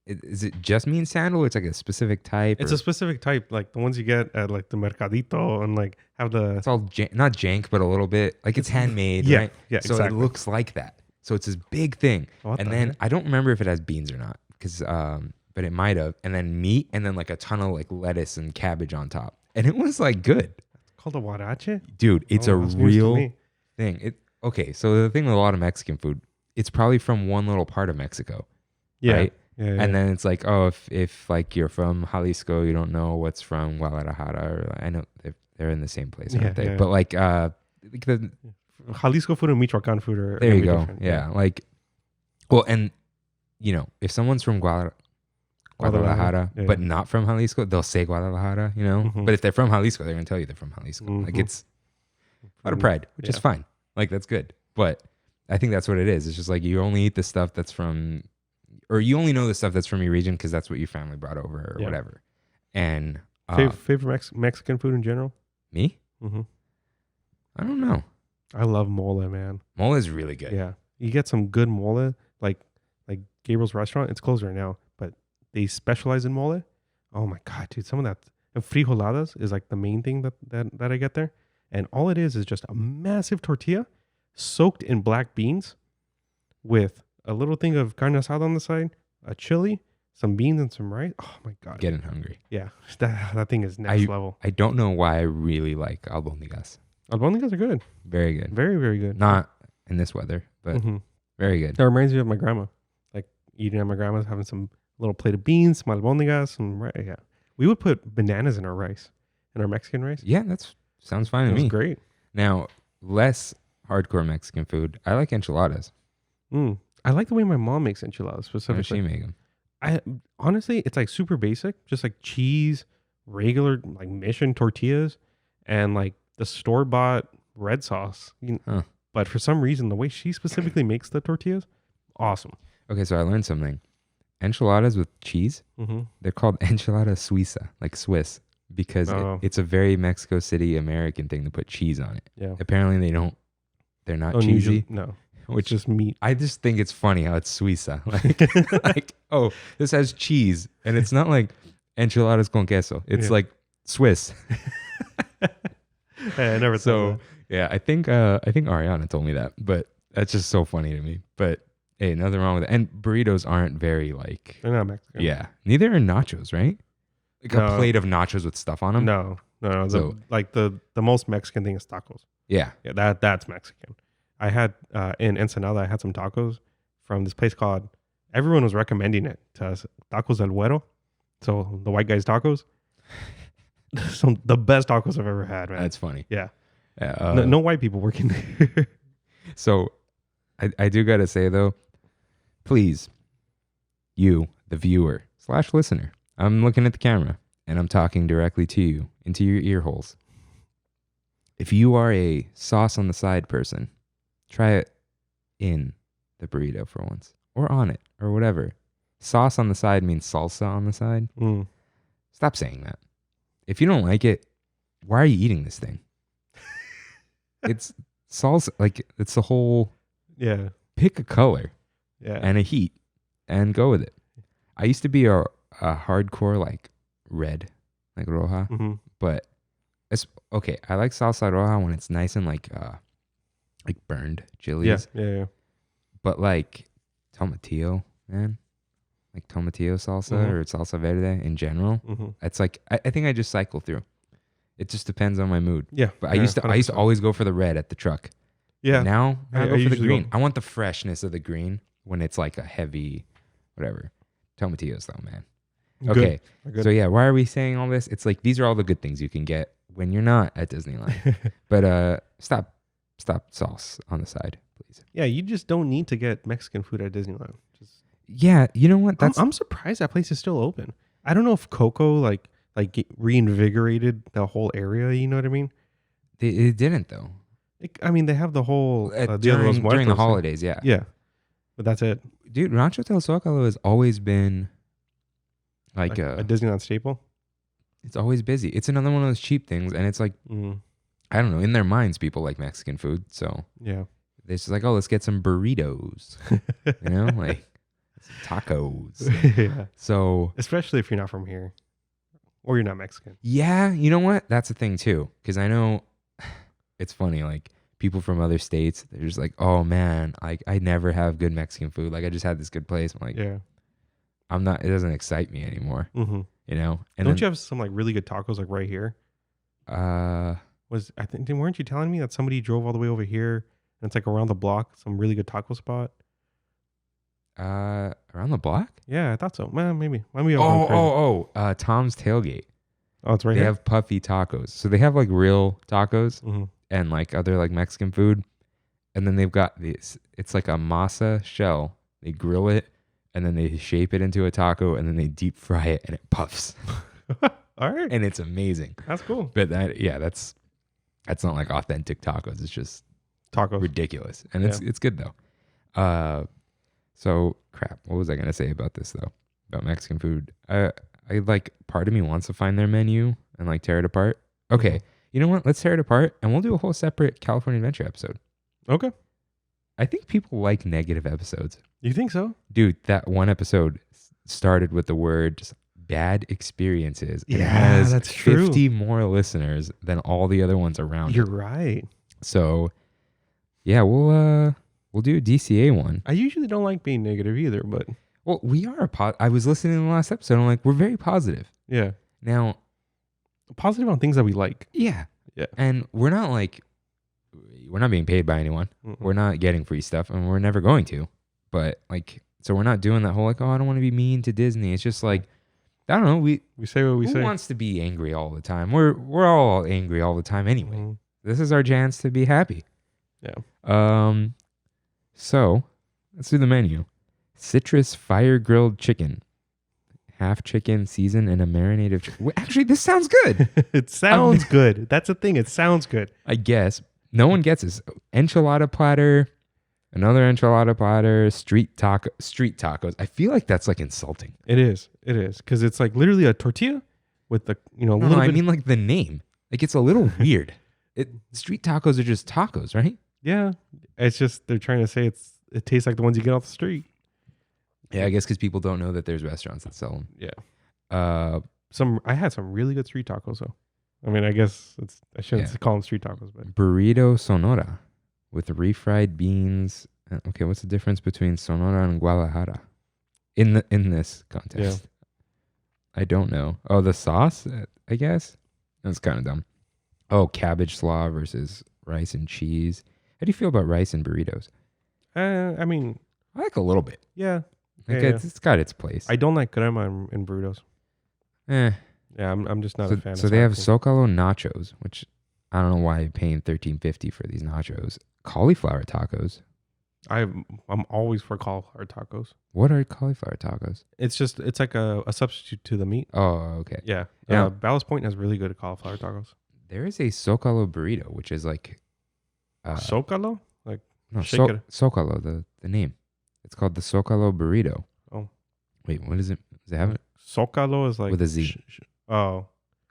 Is it just mean sandal? Or it's like a specific type. It's or- a specific type, like the ones you get at like the Mercadito and like have the It's all not jank, but a little bit like it's handmade, Yeah, right? yeah, So exactly. it looks like that. So it's this big thing, What and the then heck? I don't remember if it has beans or not, because but it might have. And then meat, and then like a ton of like lettuce and cabbage on top, and it was like good, called a huarache. dude. It's a Oh, that's news to real me. thing. Okay, so the thing with a lot of Mexican food, it's probably from one little part of Mexico, Yeah. right? Yeah. And then it's like, oh, if like you're from Jalisco, you don't know what's from Guadalajara. Or I know they're in the same place, aren't Yeah, they? yeah. But like the Jalisco food and Michoacan food are there gonna you be go. different. Yeah, like, well, and if someone's from Guadalajara, yeah. but not from Jalisco, they'll say Guadalajara, Mhm. But if they're from Jalisco, they're gonna tell you they're from Jalisco. Like Mhm. it's a lot of pride, which is Yeah. fine. Like that's good. But I think that's what it is. It's just like you only eat the stuff that's from, or you only know the stuff that's from your region because that's what your family brought over or Yeah. whatever. And Favorite Mexican food in general? me, Mm-hmm. I don't know. I love mole, man. Mole is really good. Yeah, you get some good mole, like Gabriel's restaurant. It's closed right now, but they specialize in mole. Oh my god, dude! Some of that and frijoladas is like the main thing that I get there, and all it is just a massive tortilla soaked in black beans with a little thing of carne asada on the side, a chili, some beans, and some rice. Oh my god! Getting hungry. Yeah, that thing is next level. I don't know why I really like albondigas. Albondigas are good, Very good. very very good. Not in this weather, but Mhm. very good. That reminds me of my grandma. Like eating at my grandma's, having some little plate of beans, some albondigas, some rice. Yeah, we would put bananas in our rice, in our Mexican rice. Yeah, that sounds fine It to was me. great. Now, less hardcore Mexican food. I like enchiladas. I like the way my mom makes enchiladas How does specifically. she make them? I honestly, it's like super basic, just like cheese, regular like mission tortillas, and like the store bought red sauce. Huh. But for some reason, the way she specifically makes the tortillas, awesome. Okay, so I learned something. Enchiladas with cheese, Mm-hmm. they're called enchilada suiza, like Swiss, because Oh. it's a very Mexico City American thing to put cheese on it. Yeah. Apparently they're not Unusual- cheesy, No, which it's just meat. I just think it's funny how it's Suiza. Like, oh, this has cheese, and it's not like enchiladas con queso. It's Yeah. like Swiss. Hey, I never So thought yeah, I think Ariana told me that, but that's just so funny to me. But hey, nothing wrong with it. And burritos aren't very like, they're not Mexican. yeah, neither are nachos, right? Like a No. plate of nachos with stuff on them. No. So- The most Mexican thing is tacos. Yeah. Yeah, that's Mexican. I had in Ensenada, I had some tacos from this place called. Everyone was recommending it to us, Tacos del Güero. So the white guy's tacos. The best tacos I've ever had, man. That's funny. Yeah. Yeah, No white people working there. So I do got to say, though, please, you, the viewer / listener, I'm looking at the camera and I'm talking directly to you into your ear holes. If you are a sauce on the side person, try it in the burrito for once or on it or whatever. Sauce on the side means salsa on the side. Mm. Stop saying that. If you don't like it, why are you eating this thing? It's salsa. Like, it's the whole, Yeah. pick a color Yeah. and a heat and go with it. I used to be a hardcore like red, like roja, Mm-hmm. but it's okay. I like salsa roja when it's nice and like burned chilies. Yeah. But like tomatillo, man, like tomatillo salsa Mhm. or salsa verde in general, Mm-hmm. it's like I think I just cycle through. It just depends on my mood. Yeah. But I used to 100%. always go for the red at the truck. Yeah. Now I I go for the usually green. go- I want the freshness of the green when it's like a heavy, whatever. Tomatillos though, man. Good. Okay. Good. So yeah, why are we saying all this? It's like these are all the good things you can get when you're not at Disneyland. But stop sauce on the side, please. Yeah, you just don't need to get Mexican food at Disneyland. Just Yeah, you know what? That's I'm surprised that place is still open. I don't know if Coco like reinvigorated the whole area. You know what I mean? it didn't though. I mean, they have the whole Dia de los during the Muertos thing. holidays, yeah. Yeah, but that's it. Dude, Rancho del Zócalo has always been like a Disneyland staple. it's always busy. It's another one of those cheap things, and it's like Mm, I don't know. In their minds, people like Mexican food, so yeah. they're just like, oh, let's get some burritos, you know, like some tacos. Yeah. So Especially if you're not from here or you're not Mexican. yeah, you know what? That's the thing too, because I know it's funny. Like people from other states, they're just like, oh man, like I never have good Mexican food. Like I just had this good place. I'm like, Yeah. I'm not. It doesn't excite me anymore, Mm-hmm. you know. And Don't you have some like really good tacos like right here? you? Weren't you telling me that somebody drove all the way over here and it's like around the block, some really good taco spot? Around the block? Yeah, I thought so. Well, maybe. I'm going crazy. Tom's Tailgate. Oh, it's right They here. have puffy tacos. So they have like real tacos Mm-hmm. and like other like Mexican food. And then they've got these, it's like a masa shell. They grill it and then they shape it into a taco and then they deep fry it and it puffs. All right. And it's amazing. That's cool. But that's not like authentic tacos. It's just Tacos. ridiculous. And it's good though. So crap. What was I gonna say about this though? About Mexican food. I like part of me wants to find their menu and like tear it apart. Okay. You know what? Let's tear it apart and we'll do a whole separate California Adventure episode. Okay. I think people like negative episodes. You think so? Dude, that one episode started with the word just bad experiences. And it Yeah, has that's true. 50 more listeners than all the other ones around You're it. right. So yeah, we'll do a DCA one. I usually don't like being negative either, but Well, we are I was listening to the last episode. I'm like, we're very positive. yeah. Now, Positive on things that we like. yeah. Yeah. And we're not being paid by anyone. Mm-mm. We're not getting free stuff and we're never going to. But like, so we're not doing that whole like, oh, I don't want to be mean to Disney. It's just like, I don't know. We say what we Who say. wants to be angry all the time? We're all angry all the time anyway. Mhm. This is our chance to be happy. Yeah. So let's do the menu. Citrus fire grilled chicken, half chicken, seasoned in a marinade of chicken. Actually, this sounds good. It sounds good. That's the thing. It sounds good. I guess no one gets this. Enchilada platter, another enchilada platter, street tacos. I feel like that's like insulting. It is. It is. Because it's like literally a tortilla with the, a No, little I bit. mean like the name. Like it's a little weird. Street tacos are just tacos, right? Yeah. It's just, they're trying to say it tastes like the ones you get off the street. Yeah, I guess because people don't know that there's restaurants that sell them. Yeah. I had some really good street tacos though. I mean, I guess I shouldn't call them street tacos, but Burrito Sonora with refried beans. Okay, what's the difference between Sonora and Guadalajara in this context? Yeah. I don't know. Oh, the sauce, I guess. That's kind of dumb. Oh, cabbage slaw versus rice and cheese. How do you feel about rice and burritos? I mean, I like a little bit. yeah. Like Yeah, it's got its place. I don't like crema in burritos. Eh. Yeah, I'm just not a fan. So of they have sour Zocalo nachos, which I don't know why you're paying $13.50 for these nachos. Cauliflower tacos. cream. I'm always for cauliflower tacos. What are cauliflower tacos? It's like a substitute to the meat. Oh, okay. Yeah. Yeah. Ballast Point has really good cauliflower tacos. There is a Zocalo burrito, which is like Zocalo? Like no, shake it. Zocalo, the name. It's called the Zocalo burrito. Oh. Wait, what is it? Does it have it? Zocalo is like With a Z. oh.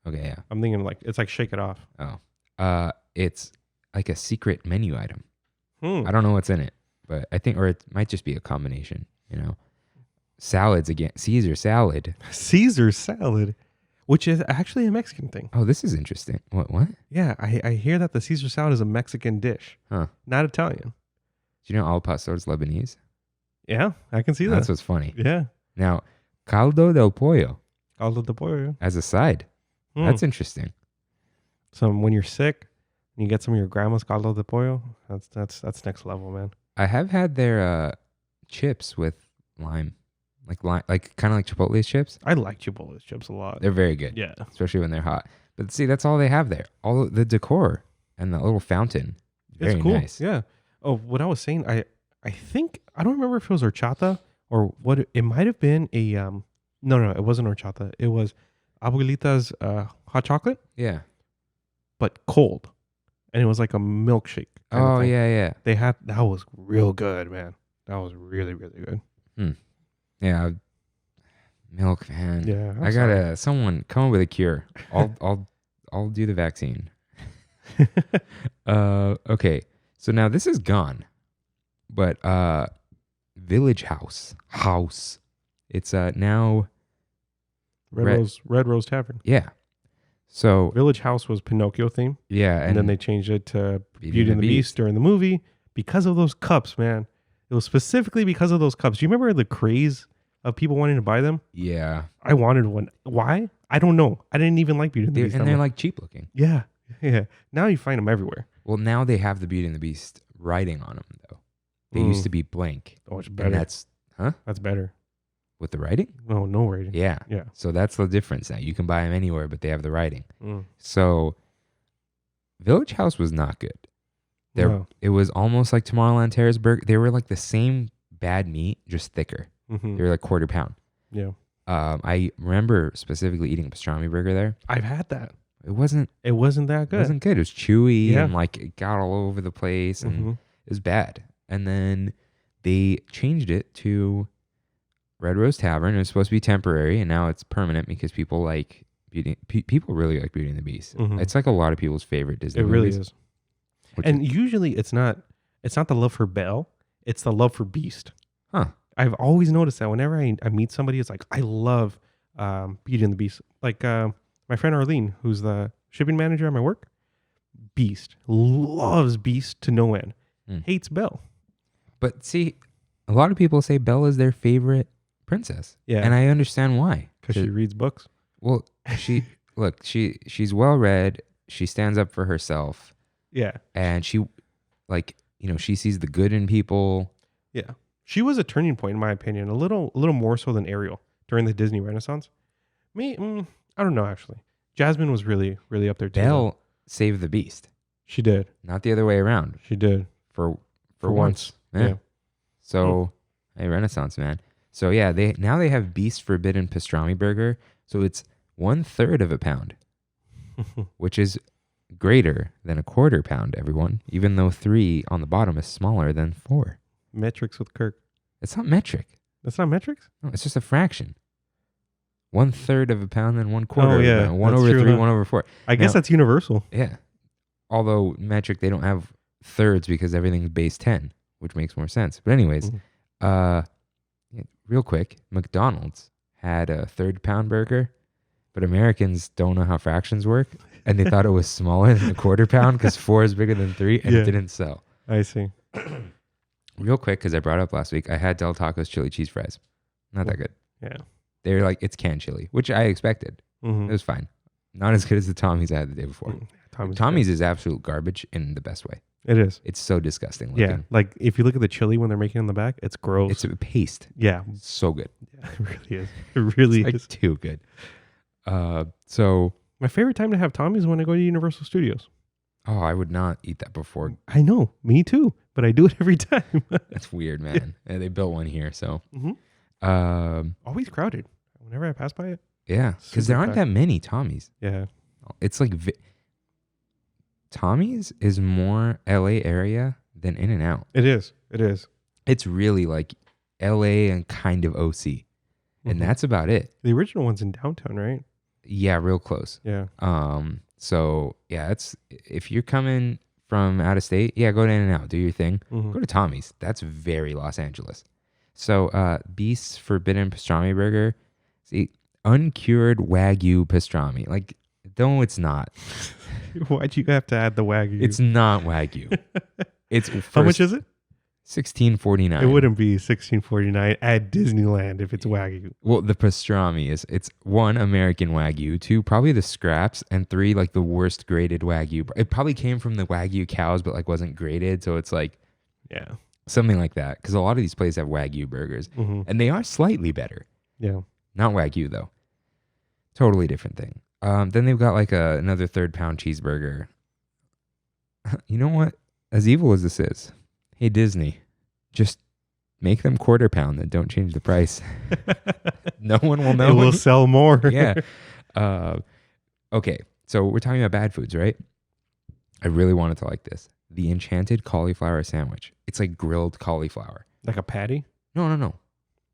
Okay, yeah. I'm thinking like it's like shake it off. Oh. It's like a secret menu item. Hmm. I don't know what's in it, but I think, or it might just be a combination, Salads again. Caesar salad. Caesar salad, which is actually a Mexican thing. Oh, this is interesting. What? Yeah, I hear that the Caesar salad is a Mexican dish, Huh. not Italian. Do you know al pastor is Lebanese? Yeah, I can see that. That's what's funny. Yeah. Now, caldo del pollo Caldo de pollo. as a side. Hmm. That's interesting. So when you're sick and you get some of your grandma's caldo de pollo, that's next level, man. I have had their chips with lime, like kind of like Chipotle's chips. I like Chipotle's chips a lot. They're very good, Yeah. especially when they're hot. But see, that's all they have there. All the decor and the little fountain. Very It's cool. nice. Yeah. Oh, what I was saying, I think I don't remember if it was horchata or what it might have been a no, it wasn't horchata. It was abuelita's hot chocolate, Yeah. but cold. And it was like a milkshake. kind of Oh thing. yeah. That was real good, man. That was really, really good. Yeah. Milk, man. Yeah. I gotta someone come up with a cure. I'll do the vaccine. Okay. So now this is gone, but Village House. It's now Red Rose Tavern. yeah. So Village House was Pinocchio theme, yeah, and then they changed it to Beauty and the Beast during the movie because of those cups, man. It was specifically because of those cups. Do you remember the craze of people wanting to buy them? yeah, I wanted one. Why? I don't know. I didn't even like Beauty and the Beast. and that they're much. like cheap looking. Yeah. Now you find them everywhere. Well, now they have the Beauty and the Beast writing on them though. They used to be blank. Oh, it's And better. that's That's better. with the writing. No rating. Yeah. Yeah. So that's the difference now. You can buy them anywhere, but they have the writing. Mm. So Village House was not good. No. It was almost like Tomorrowland Terrace Burger. They were like the same bad meat, just thicker. Mhm. They were like quarter pound. Yeah. I remember specifically eating a pastrami burger there. I've had that. It wasn't It wasn't that It good. wasn't good. It was chewy Yeah. and like it got all over the place and Mhm. it was bad. And then they changed it to Red Rose Tavern. It was supposed to be temporary and now it's permanent because people like people really like Beauty and the Beast. Mhm. It's like a lot of people's favorite Disney It really movies, is. which And usually it's not the love for Belle, it's the love for Beast. Huh. I've always noticed that whenever I meet somebody, it's like, I love Beauty and the Beast. Like my friend Arlene, who's the shipping manager at my work, Beast. Loves Beast to no end. Hates Belle. But see, a lot of people say Belle is their favorite princess. Yeah. And I understand why. Because she reads books. Well, she's well read. She stands up for herself. Yeah. And she she sees the good in people. Yeah. She was a turning point, in my opinion, a little more so than Ariel during the Disney Renaissance. I don't know, actually. Jasmine was really, really up there too. Belle saved the Beast, She did. not the other way around. She did. For For once. Yeah. So, hey, Renaissance man. So yeah, they have Beast Forbidden Pastrami Burger. So it's 1/3 of a pound, which is greater than a 1/4 pound, everyone, even though 3 on the bottom is smaller than 4. Metrics with Kirk. It's not metric. That's not metrics? No, it's just a fraction. 1/3 of a pound and 1/4 Oh, of a yeah. pound. 1 That's over true, 3, huh? 1 over 4. I guess Now- that's universal. Yeah. Although metric, they don't have thirds because everything's base 10, which makes more sense. But anyways, yeah, real quick, McDonald's had a 1/3 pound burger, but Americans don't know how fractions work, and they thought it was smaller than a 1/4 pound because 4 is bigger than 3, and Yeah. it didn't sell. I see. Real quick, because I brought it up last week, I had Del Taco's chili cheese fries. Not that good. Yeah. They were like, it's canned chili, which I expected. Mm-hmm. It was fine. Not as good as the Tommy's I had the day before. Tommy's is absolute garbage in the best way. It is. It's so disgusting looking. Yeah. Like if you look at the chili when they're making it in the back, it's gross. It's a paste. yeah. So good. Yeah. It really is. It really It's like is. too good. So, My favorite time to have Tommy's is when I go to Universal Studios. oh, I would not eat that before. I know. Me too. But I do it every time. That's weird, man. Yeah, they built one here. So, Mhm. Always crowded. Whenever I pass by it. yeah. Because Super there aren't packed. that many Tommy's. Yeah. It's like Tommy's is more LA area than In-N-Out. It is. It is. It's really like LA and kind of OC. And Mhm. that's about it. The original one's in downtown, right? Yeah, real close. Yeah. So yeah, it's if you're coming from out of state, yeah, go to In-N-Out, do your thing. Mhm. Go to Tommy's. That's very Los Angeles. So Beast's Forbidden Pastrami Burger. See, uncured Wagyu pastrami. Like, no, it's not. Why'd you have to add the Wagyu? It's not Wagyu. It's How much is it? $16.49. It wouldn't be $16.49 at Disneyland if it's Wagyu. Well, the pastrami it's 1, American Wagyu, 2, probably the scraps, and 3, like the worst graded Wagyu. It probably came from the Wagyu cows, but like wasn't graded, so it's like Yeah. something like that. Because a lot of these places have Wagyu burgers, Mm-hmm. and they are slightly better. Yeah. Not Wagyu though. Totally different thing. Then they've got like another 1/3 pound cheeseburger. You know what? As evil as this is, hey Disney, just make them 1/4 pound and don't change the price. No one will know. It will sell more. Yeah. Okay. So we're talking about bad foods, right? I really wanted to like this. The Enchanted Cauliflower Sandwich. It's like grilled cauliflower. Like a patty? No.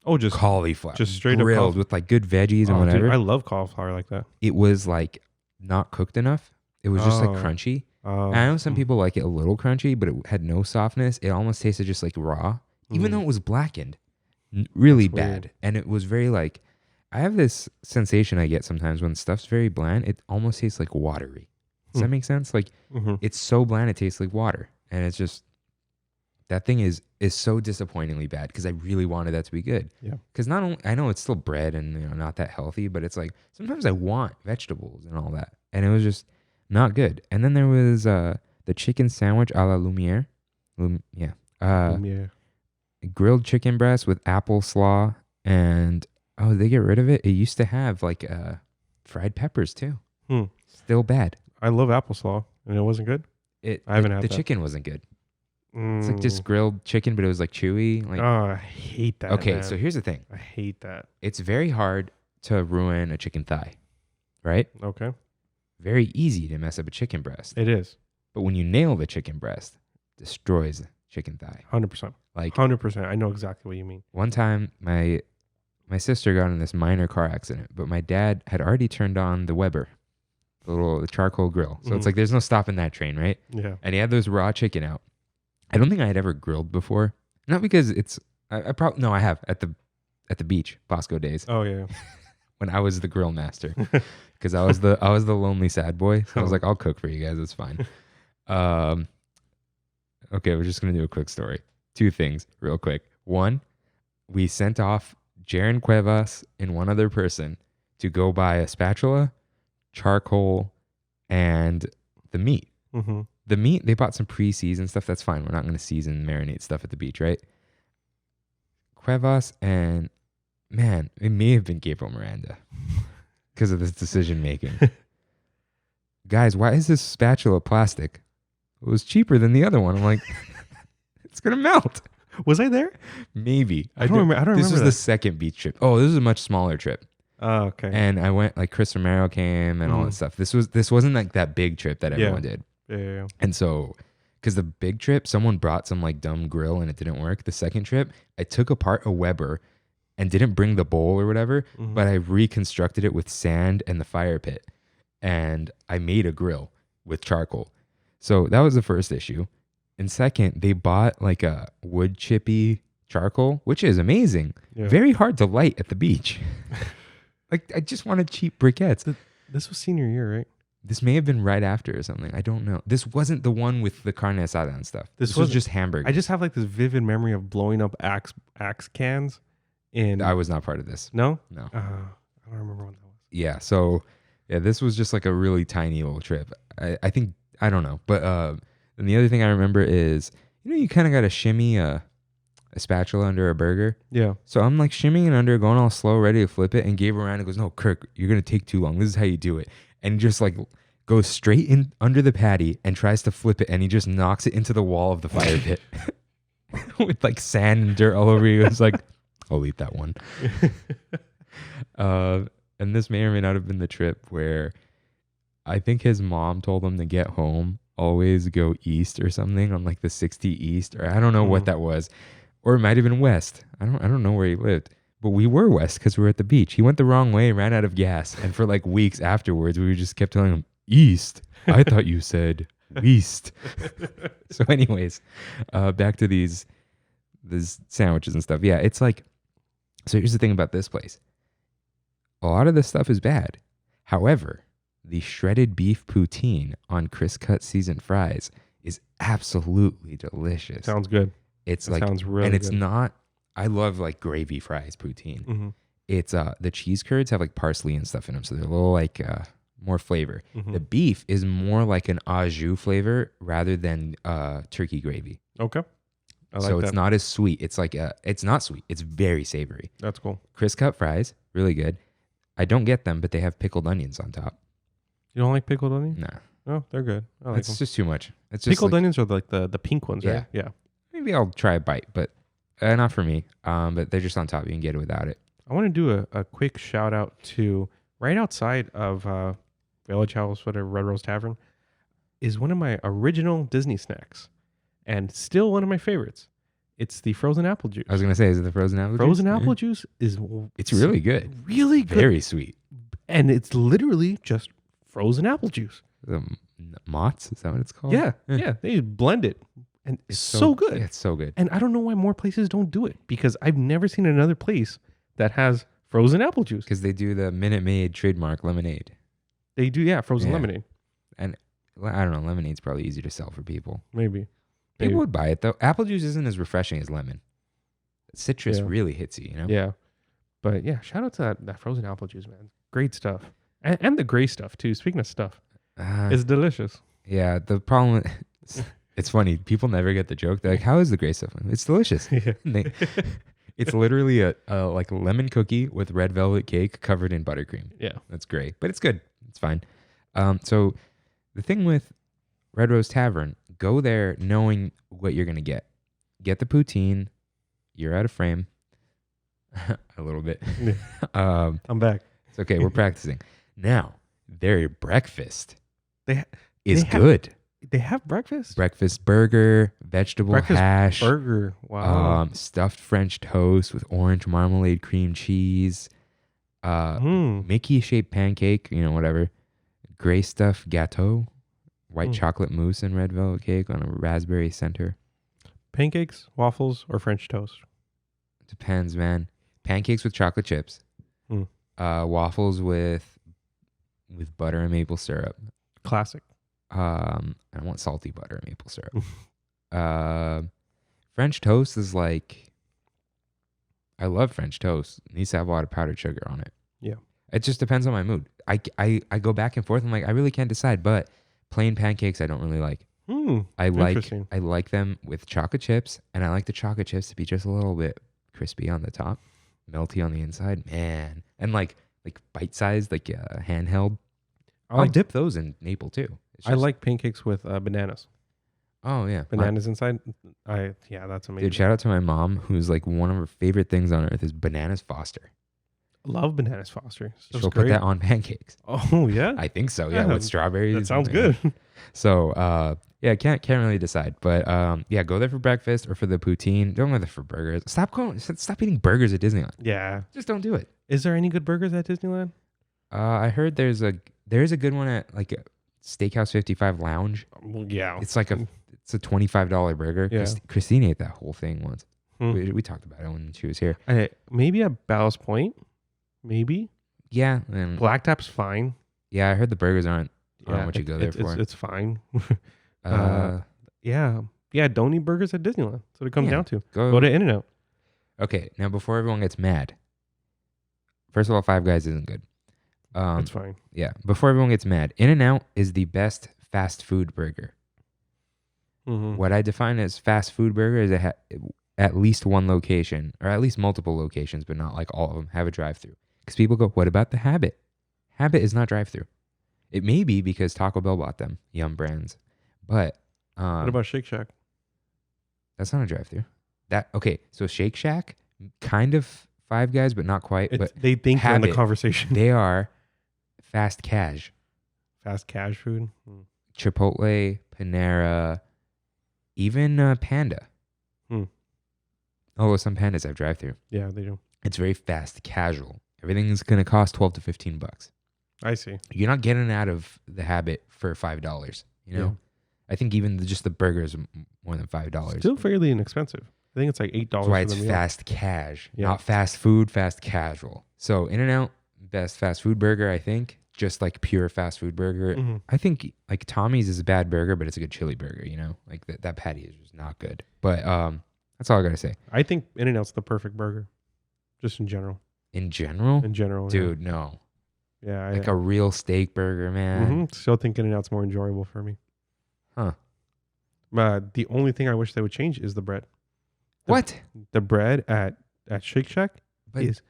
Oh, just Cauliflower. just straight up grilled cauliflower. with like good veggies and Oh, dude, whatever. I love cauliflower like that. It was like not cooked enough. It was just like Oh. crunchy. And I know some people like it a little crunchy, but it had no softness. It almost tasted just like raw, even though it was blackened. Really That's bad. weird. And it was very like, I have this sensation I get sometimes when stuff's very bland, it almost tastes like watery. Does that make sense? Like Mm-hmm. it's so bland, it tastes like water. And it's just, that thing is so disappointingly bad because I really wanted that to be good. Yeah. Because not only, I know it's still bread and not that healthy, but it's like sometimes I want vegetables and all that. And it was just not good. And then there was the chicken sandwich a la Lumiere. Yeah. Grilled chicken breast with apple slaw. And oh, they get rid of it? It used to have like fried peppers too. Still bad. I love applesauce, and it wasn't good. I haven't had the that. chicken wasn't good. It's like just grilled chicken, but it was like chewy. Like, Oh, I hate that. okay, man. so here's the thing. I hate that. It's very hard to ruin a chicken thigh, right? Okay. Very easy to mess up a chicken breast. It is. But when you nail the chicken breast, destroys chicken thigh. 100%. Like 100%. I know exactly what you mean. one time, my sister got in this minor car accident, but my dad had already turned on the Weber, the little charcoal grill. So it's like there's no stopping that train, right? Yeah. And he had those raw chicken out. I don't think I had ever grilled before. Not because it's I probably no, I have at the beach, Bosco days, Oh, yeah. when I was the grill master. Because I was the lonely sad boy. So I was like, I'll cook for you guys, it's fine. Okay, we're just gonna do a quick story. 2 things real quick. 1, we sent off Jaron Cuevas and one other person to go buy a spatula, charcoal, and the meat. Mm-hmm. The meat, they bought some pre-seasoned stuff. That's fine. We're not going to season, marinate stuff at the beach, right? Cuevas and, man, it may have been Gabriel Miranda because of this decision making. Guys, why is this spatula plastic? It was cheaper than the other one. I'm like, It's gonna melt. Was I there? Maybe. I don't remember. This was that. the second beach trip. Oh, this was a much smaller trip. Oh, okay. And I went like Chris Romero came and all that stuff. This wasn't like that big trip that everyone did. Yeah. And so, because the big trip, someone brought some like dumb grill and it didn't work. The second trip, I took apart a Weber and didn't bring the bowl or whatever, but I reconstructed it with sand and the fire pit. And I made a grill with charcoal. So that was the first issue. And second, they bought like a wood chippy charcoal, which is amazing. Yeah. Very hard to light at the beach. Like, I just wanted cheap briquettes. This was senior year, right? This may have been right after or something. I don't know. This wasn't the one with the carne asada and stuff. This was just hamburger. I just have like this vivid memory of blowing up axe cans. I was not part of this. No? No. I don't remember what that was. Yeah. So, yeah, this was just like a really tiny little trip. I think, I don't know. But and the other thing I remember is, you kind of got to shimmy a spatula under a burger. Yeah. So I'm like shimmying under, going all slow, ready to flip it. And Gabe around and goes, "No, Kirk, you're going to take too long. This is how you do it." And just like goes straight in under the patty and tries to flip it. And he just knocks it into the wall of the fire pit with like sand and dirt all over you. It's like, I'll eat that one. And this may or may not have been the trip where I think his mom told him to get home, always go east or something on like the 60 east, or I don't know what that was. Or it might have been west. I don't know where he lived. But we were west because we were at the beach. He went the wrong way, ran out of gas. And for like weeks afterwards, we just kept telling him, east. I thought you said east. So anyways, back to these sandwiches and stuff. Yeah, it's like, so here's the thing about this place. A lot of this stuff is bad. However, the shredded beef poutine on Crisp Cut seasoned fries is absolutely delicious. Sounds good. It's That like, sounds really and it's good. not, I love like gravy fries poutine. Mm-hmm. It's the cheese curds have like parsley and stuff in them, so they're a little like more flavor. Mm-hmm. The beef is more like an au jus flavor rather than turkey gravy. Okay. I like So that. it's not as sweet. It's like it's not sweet. It's very savory. That's cool. Crisp Cut fries, really good. I don't get them, but they have pickled onions on top. You don't like pickled onions? Nah, Oh, they're good. I like it's them. just too much. It's just Pickled like, onions are like the pink ones, right? Yeah. maybe I'll try a bite, but not for me. But they're just on top. You can get it without it. I want to do a quick shout out to right outside of Village House, whatever, Red Rose Tavern, is one of my original Disney snacks and still one of my favorites. It's the frozen apple juice. I was gonna say, is it the frozen apple juice? Frozen Yeah. apple juice is It's really good. really good. Very sweet. And it's literally just frozen apple juice. The Mott's, is that what it's called? Yeah. Yeah. They just blend it. And it's so good. Yeah, it's so good. And I don't know why more places don't do it because I've never seen another place that has frozen apple juice. Because they do the Minute Maid trademark lemonade. They do, yeah, frozen Yeah. lemonade. And I don't know, lemonade's probably easier to sell for people. Maybe. People would buy it though. Apple juice isn't as refreshing as lemon. Citrus Yeah. really hits you, you know? Yeah. But yeah, shout out to that frozen apple juice, man. Great stuff. And the gray stuff too. Speaking of stuff, it's delicious. Yeah, the problem, it's funny. People never get the joke. They're like, how is the gray stuff? It's delicious. Yeah. It's literally a like a lemon cookie with red velvet cake covered in buttercream. Yeah. That's great, but it's good. It's fine. So the thing with Red Rose Tavern, go there knowing what you're going to get. Get the poutine. You're out of frame. A little bit. I'm back. It's okay. We're practicing. Now, their breakfast They is have- good. They have breakfast? Breakfast burger, vegetable Breakfast hash, burger. Wow. stuffed French toast with orange marmalade cream cheese, Mickey-shaped pancake, whatever, gray stuff gâteau, white chocolate mousse and red velvet cake on a raspberry center. Pancakes, waffles, or French toast? Depends, man. Pancakes with chocolate chips, waffles with butter and maple syrup. Classic. I want salty butter and maple syrup. French toast is like, I love French toast. It needs to have a lot of powdered sugar on it. Yeah. It just depends on my mood. I go back and forth. I'm like, I really can't decide, but plain pancakes I don't really like. Interesting. I like them with chocolate chips, and I like the chocolate chips to be just a little bit crispy on the top, melty on the inside, man. And like bite-sized, like handheld. I'll dip those in maple too. I like pancakes with bananas. Oh yeah, Bananas inside. That's amazing. Dude, shout out to my mom, who's like one of her favorite things on earth is bananas Foster. Love bananas Foster. She'll put that on pancakes. Oh yeah, I think so. Yeah, Yeah, with strawberries. that sounds and- good. So yeah, can't really decide. But yeah, go there for breakfast or for the poutine. Don't go there for burgers. Stop eating burgers at Disneyland. Yeah. Just don't do it. Is there any good burgers at Disneyland? I heard there's a good one at like a Steakhouse 55 Lounge. Well, yeah. It's like it's a $25 burger. Yeah. Christine ate that whole thing once. Hmm. We talked about it when she was here. Maybe at Ballast Point. Maybe. Yeah, and Black Tap's fine. yeah, I heard the burgers aren't what you go there for. It's fine. Uh, Yeah. Don't eat burgers at Disneyland. That's what it comes Yeah. down to. go Go to In-N-Out. Okay, now before everyone gets mad, first of all, Five Guys isn't good. That's fine. Yeah, before everyone gets mad, In-N-Out is the best fast food burger. Mhm. What I define as fast food burger is at least one location, or at least multiple locations, but not like all of them, have a drive-through. Because people go, what about the Habit? Habit is not drive-through. It may be because Taco Bell bought them, Yum Brands. But What about Shake Shack? that's not a drive-through. So Shake Shack, kind of Five Guys, but not quite. But They think they're in the Habit. conversation. they are fast cash. Fast cash food. Chipotle, Panera, even Panda. Hmm. Although some Pandas have drive-through. Yeah, they do. It's very fast casual. Everything's going to cost $12 to $15. I see. You're not getting out of the Habit for $5, you know? Yeah. I think even just the burgers are more than $5. Still fairly inexpensive. I think it's like $8. That's why for it's the meal. fast cash, Yeah. not fast food, fast casual. So In-N-Out, best fast food burger, I think. Just like pure fast food burger. Mhm. I think like Tommy's is a bad burger, but it's a good chili burger, you know? Like that patty is just not good. But that's all I got to say. I think In-N-Out's the perfect burger. Just in general. In general, Yeah. dude, no. Yeah. Like a real steak burger, man. Still think In-N-Out's more enjoyable for me. Huh. The only thing I wish they would change is the bread. What? The bread at Shake Shack But- is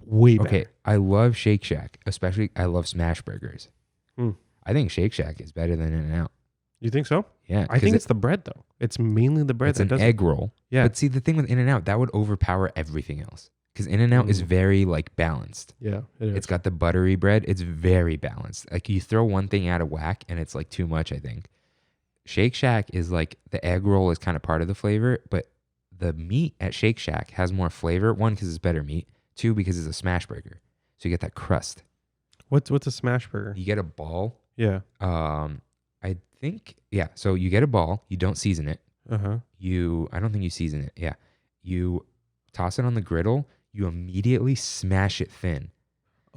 way better. Okay, I love Shake Shack, especially I love smash burgers. Hmm. I think Shake Shack is better than In-N-Out. You think so? Yeah, I think it's the bread though. It's mainly the bread it's that an does it. egg roll. Yeah. But see, the thing with In-N-Out, that would overpower everything else. Because In-N-Out is very like balanced. Yeah, it is. It's got the buttery bread. It's very balanced. Like you throw one thing out of whack and it's like too much, I think. Shake Shack is like the egg roll is kind of part of the flavor, but the meat at Shake Shack has more flavor. One, because it's better meat. Two, because it's a smash burger. So you get that crust. What's a smash burger? You get a ball. Yeah. I think, yeah. So you get a ball. You don't season it. Uh-huh. I don't think you season it. Yeah. You toss it on the griddle. You immediately smash it thin.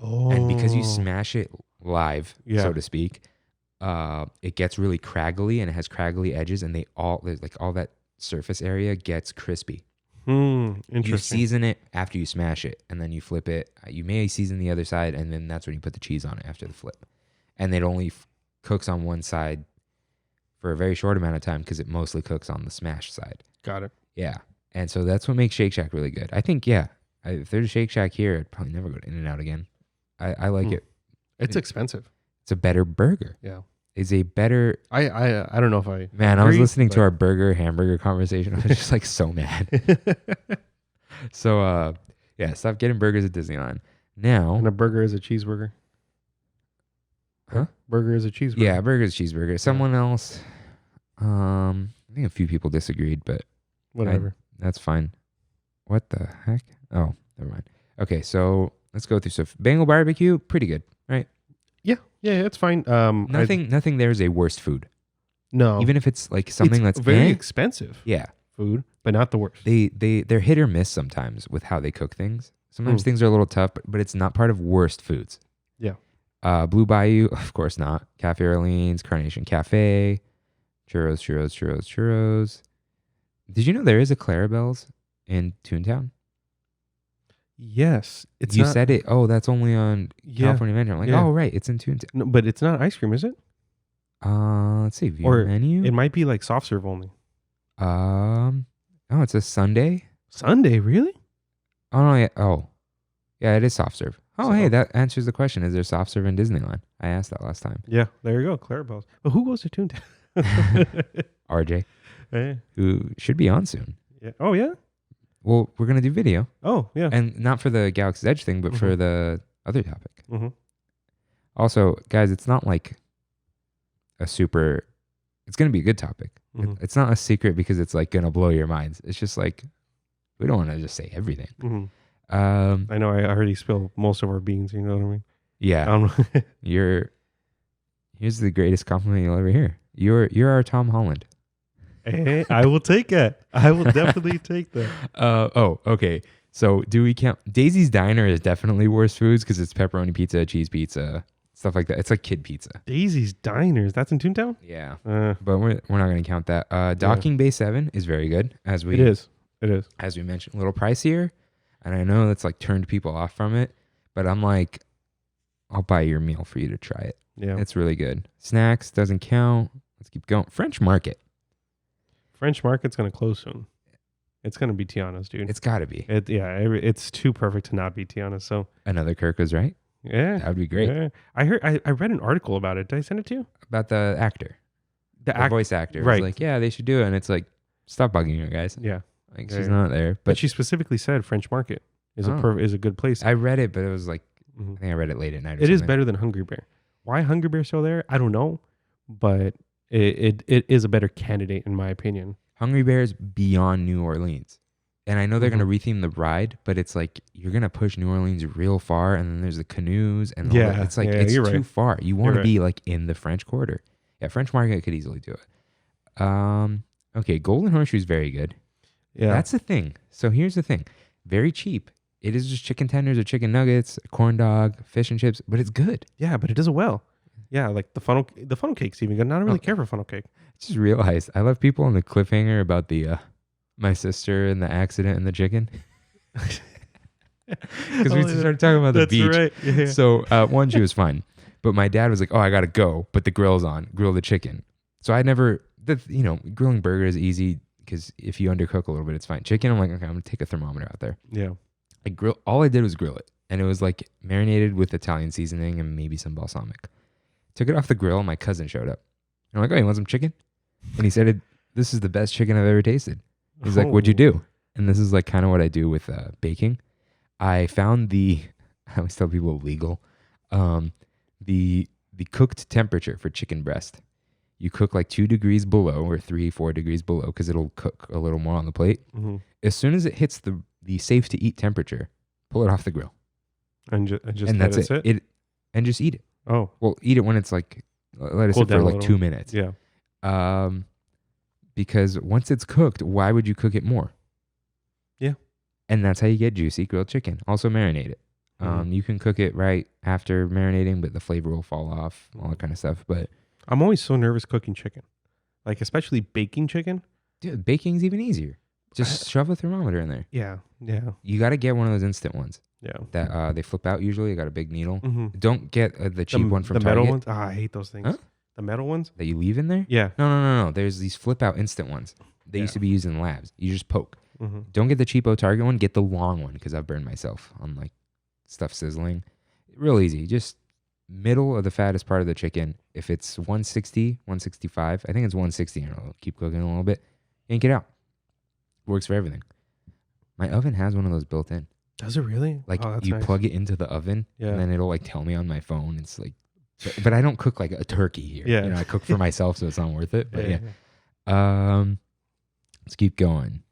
Oh. And because you smash it live, Yeah. so to speak, it gets really craggly and it has craggly edges and all that surface area gets crispy. You Interesting. season it after you smash it and then you flip it. You may season the other side and then that's when you put the cheese on it after the flip. And it only cooks on one side for a very short amount of time because it mostly cooks on the smashed side. Got it. Yeah. And so that's what makes Shake Shack really good. I think, yeah, if there's a Shake Shack here, I'd probably never go to In-N-Out again. I like it. It's expensive. It's a better burger. Yeah. It's a better... I don't know if I Man, I was agree, listening to but- our hamburger conversation. I was just like so mad. So, yeah, stop getting burgers at Disneyland. Now... And a burger is a cheeseburger. Huh? Burger is a cheeseburger. Yeah, burger's cheeseburger. Someone else... I think a few people disagreed, but... Whatever. That's fine. What the heck? Oh, never mind. Okay, so let's go through stuff. Bengal barbecue, pretty good, right? Yeah, it's fine. Nothing there is a worst food. No. Even if it's like something it's that's very expensive yeah. food, but not the worst. They're hit or miss sometimes with how they cook things. Sometimes things are a little tough, but it's not part of worst foods. Yeah. Blue Bayou, of course not. Cafe Orleans, Carnation Cafe, churros. Did you know there is a Clarabelle's in Toontown? Yes. You said it. Oh, that's only on California Adventure. I'm like, Yeah. oh, right. It's in Toontown. No, but it's not ice cream, is it? Let's see. View Or menu. It might be like soft serve only. Oh, it's a sundae. Sunday, really? Oh no, yeah. Oh, yeah. It is soft serve. Oh, So- hey, that answers the question. Is there soft serve in Disneyland? I asked that last time. Yeah, there you go. Clarabelle's. But who goes to Toontown? RJ, Eh, who should be on soon. yeah. Oh yeah. Well, we're gonna do video, Oh yeah. and not for the Galaxy's Edge thing, but for the other topic. Mm-hmm. Also, guys, it's not like a super. It's gonna be a good topic. Mhm. It's not a secret because it's like gonna blow your minds. It's just like we don't want to just say everything. Mm-hmm. Um, I know. I already spilled most of our beans. You know what I mean? yeah, here's the greatest compliment you'll ever hear. You're our Tom Holland. Hey, I will take it. I will definitely take that. Oh, okay. So do we count Daisy's Diner is definitely worst foods because it's pepperoni pizza, cheese pizza, stuff like that. It's like kid pizza. Daisy's Diners. That's in Toontown. Yeah. Uh, But we're not going to count that. Docking Bay 7 is very good as we it is. It is. as we mentioned, a little pricier. And I know that's like turned people off from it, but I'm like, I'll buy your meal for you to try it. Yeah. It's really good. Snacks doesn't count. Let's keep going. French Market. French Market's gonna close soon. It's gonna be Tiana's, dude. It's got to be. It's too perfect to not be Tiana's. So Another Kirk was right. yeah, That would be great. Yeah. I read an article about it. Did I send it to you? About the actor. The voice actor. Was right. like, yeah, they should do it. And it's like, stop bugging her, guys. Yeah. Like, Yeah, she's yeah. not there. But But she specifically said French Market is Oh. is a good place. I read it, but it was like, Mhm. I think I read it late at night. Or It is something. better than Hungry Bear. Why Hungry Bear's still there? I don't know, but it is a better candidate in my opinion. Hungry Bear's beyond New Orleans. And I know they're Mhm. going to retheme the ride, but it's like you're going to push New Orleans real far. And then there's the canoes and all Yeah, that. It's like, yeah, it's you're too right. far. You want You're to right. be like in the French Quarter. Yeah, French Market could easily do it. Okay, Golden Horseshoe's very good. Yeah. That's the thing. So here's the thing. Very cheap. It is just chicken tenders or chicken nuggets, corn dog, fish and chips, but it's good. yeah, but it does it well. Yeah, like the funnel cake's even good. I don't really Oh. care for funnel cake. I just realized I left people on the cliffhanger about the my sister and the accident and the chicken. Because we started talking about the That's beach. right. Yeah. So one, she was fine, but my dad was like, "Oh, I gotta go," but the grill's on, grill the chicken. So I never, grilling burger is easy because if you undercook a little bit, it's fine. Chicken, I'm like, okay, I'm gonna take a thermometer out there. yeah. All I did was grill it, and it was like marinated with Italian seasoning and maybe some balsamic. Took it off the grill, and my cousin showed up. And I'm like, "Oh, you want some chicken?" And he said, "This is the best chicken I've ever tasted." He's like, "What'd you Oh. do?" And this is like kind of what I do with baking. I found I always tell people legal, the cooked temperature for chicken breast. You cook like 2 degrees below or 3-4 degrees below because it'll cook a little more on the plate. Mhm. As soon as it hits the safe to eat temperature, pull it off the grill, And just and let that's it. And just eat it. Oh, Well, eat it when it's like let it Cool sit for down a like little. 2 minutes. yeah. Because once it's cooked, why would you cook it more? Yeah. And that's how you get juicy grilled chicken. Also marinate it. Mhm. You can cook it right after marinating, but the flavor will fall off, all that kind of stuff. But I'm always so nervous cooking chicken, like especially baking chicken. dude, baking's even easier. Just shove a thermometer in there. Yeah. Yeah. You got to get one of those instant ones Yeah. that they flip out usually. You got a big needle. Mm-hmm. Don't get the cheap one from the metal Target ones. Ah, I hate those things. Huh? The metal ones. that you leave in there. Yeah. No. There's these flip out instant ones. They used Yeah. to be used in labs. You just poke. Mm-hmm. Don't get the cheapo Target one. Get the long one because I've burned myself on like stuff sizzling. Real easy. Just middle of the fattest part of the chicken. If it's 160, 165, I think it's 160 and it'll keep cooking a little bit. Yank it out. Works for everything. My oven has one of those built in. Does it really? Like Oh, that's you nice. plug it into the oven Yeah. and then it'll like tell me on my phone. It's like, but I don't cook like a turkey here. Yeah. I cook for myself, so it's not worth it. But yeah. yeah. Let's keep going.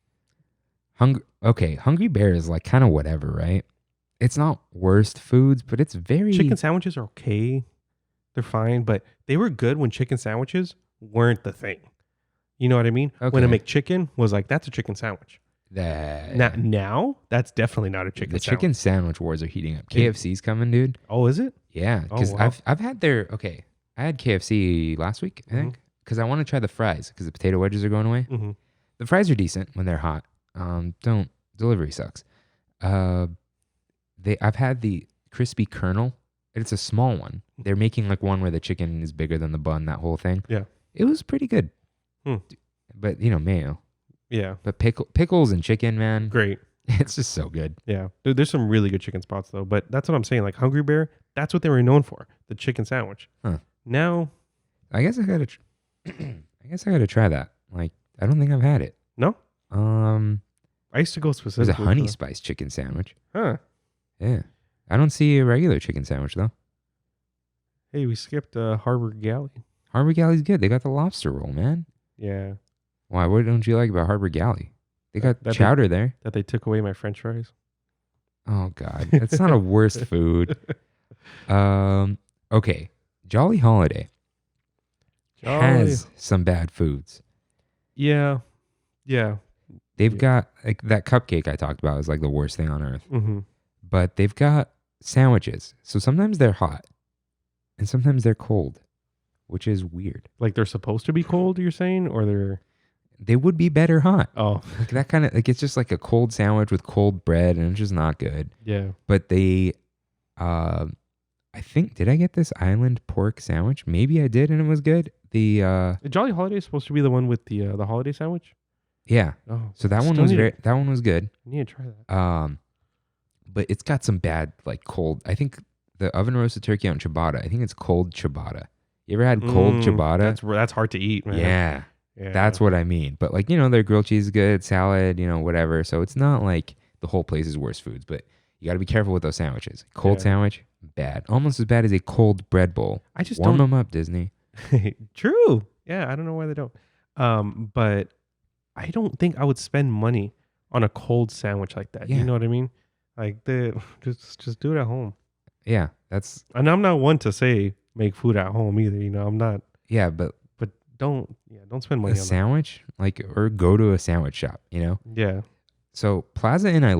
Hungry Bear is like kind of whatever, right? It's not worst foods, but it's very Chicken sandwiches are okay. They're fine, but they were good when chicken sandwiches weren't the thing. You know what I mean? When a Okay. McChicken was like, that's a chicken sandwich. that Now, that's definitely not a chicken the sandwich. chicken sandwich wars are heating up. Yeah. KFC's coming, dude. Oh, is it? Yeah, Oh, because wow. I've had their I had KFC last week, I think, because I want to try the fries because the potato wedges are going away. Mm-hmm. The fries are decent when they're hot. Delivery sucks. I've had the crispy kernel. It's a small one. They're making like one where the chicken is bigger than the bun. That whole thing. Yeah. It was pretty good. Hmm. But mayo. Yeah. But pickles and chicken, man, Great. it's just so good. Yeah. Dude, there's some really good chicken spots though. But that's what I'm saying. Like Hungry Bear, that's what they were known for. The chicken sandwich. Huh. Now, I guess I gotta. guess I got to try that. Like, I don't think I've had it. No? Um, I used to go there's specifically. a honey spice chicken sandwich. Huh. Yeah. I don't see a regular chicken sandwich, though. Hey, we skipped Harbor Galley. Harbor Galley's good. They got the lobster roll, man. Yeah. Why? What don't you like about Harbor Galley? They got That chowder there. That they took away my French fries. Oh, God. That's not a worst food. Okay. Jolly Holiday has some bad foods. Yeah. Yeah. They've got, like, that cupcake I talked about is like the worst thing on earth. Mm-hmm. But they've got sandwiches. So sometimes they're hot and sometimes they're cold, which is weird. Like they're supposed to be cold, you're saying? Or they're... They would be better hot. Oh. Like that kind of, like it's just like a cold sandwich with cold bread and it's just not good. Yeah. But they, I think, did I get this island pork sandwich? Maybe I did and it was good. The Jolly Holiday is supposed to be the one with the holiday sandwich? yeah. Oh. So that one was that one was good. I need to try that. But it's got some bad like cold. I think the oven roasted turkey on ciabatta. I think it's cold ciabatta. You ever had cold ciabatta? That's hard to eat, man. Yeah. That's what I mean. But like, their grilled cheese is good, salad, whatever. So it's not like the whole place is worst foods, but you got to be careful with those sandwiches. Cold sandwich, bad. Almost as bad as a cold bread bowl. I just warm don't... them up, Disney. True. Yeah, I don't know why they don't. But I don't think I would spend money on a cold sandwich like that. Yeah. You know what I mean? Like just do it at home. Yeah, And I'm not one to say make food at home either. I'm not. Yeah, but don't spend money on sandwich, like, or go to a sandwich shop, Yeah. So Plaza Inn I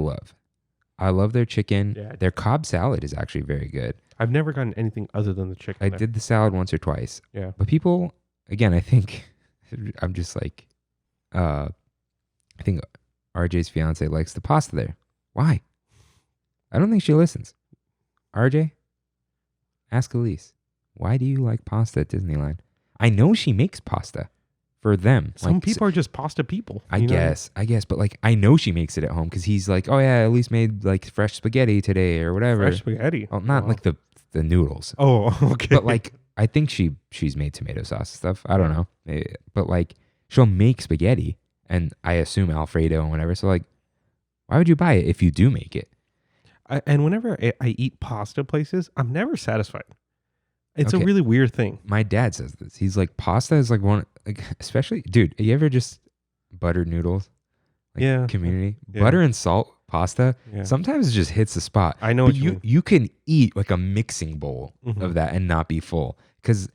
love their chicken. Yeah. Their Cobb salad is actually very good. I've never gotten anything other than the chicken. I there. did the salad once or twice. Yeah. But people, again, I think I'm just like, I think RJ's fiance likes the pasta there. Why? I don't think she listens. RJ, ask Elise, why do you like pasta at Disneyland? I know she makes pasta for them. Some people are just pasta people. I guess, but like I know she makes it at home because he's like, oh yeah, Elise made like fresh spaghetti today or whatever. Fresh spaghetti. Well, not like the noodles. Oh, okay. But like I think she's made tomato sauce and stuff. I don't know, but like she'll make spaghetti and I assume Alfredo and whatever. So like, why would you buy it if you do make it? And whenever I eat pasta places, I'm never satisfied. It's Okay. a really weird thing. My dad says this. He's like, pasta is like one, like, especially, dude, you ever just buttered noodles? Like Yeah. Community? Yeah. Butter and salt pasta, Yeah. sometimes it just hits the spot. I know But what you mean. you can eat like a mixing bowl Mhm. of that and not be full. It's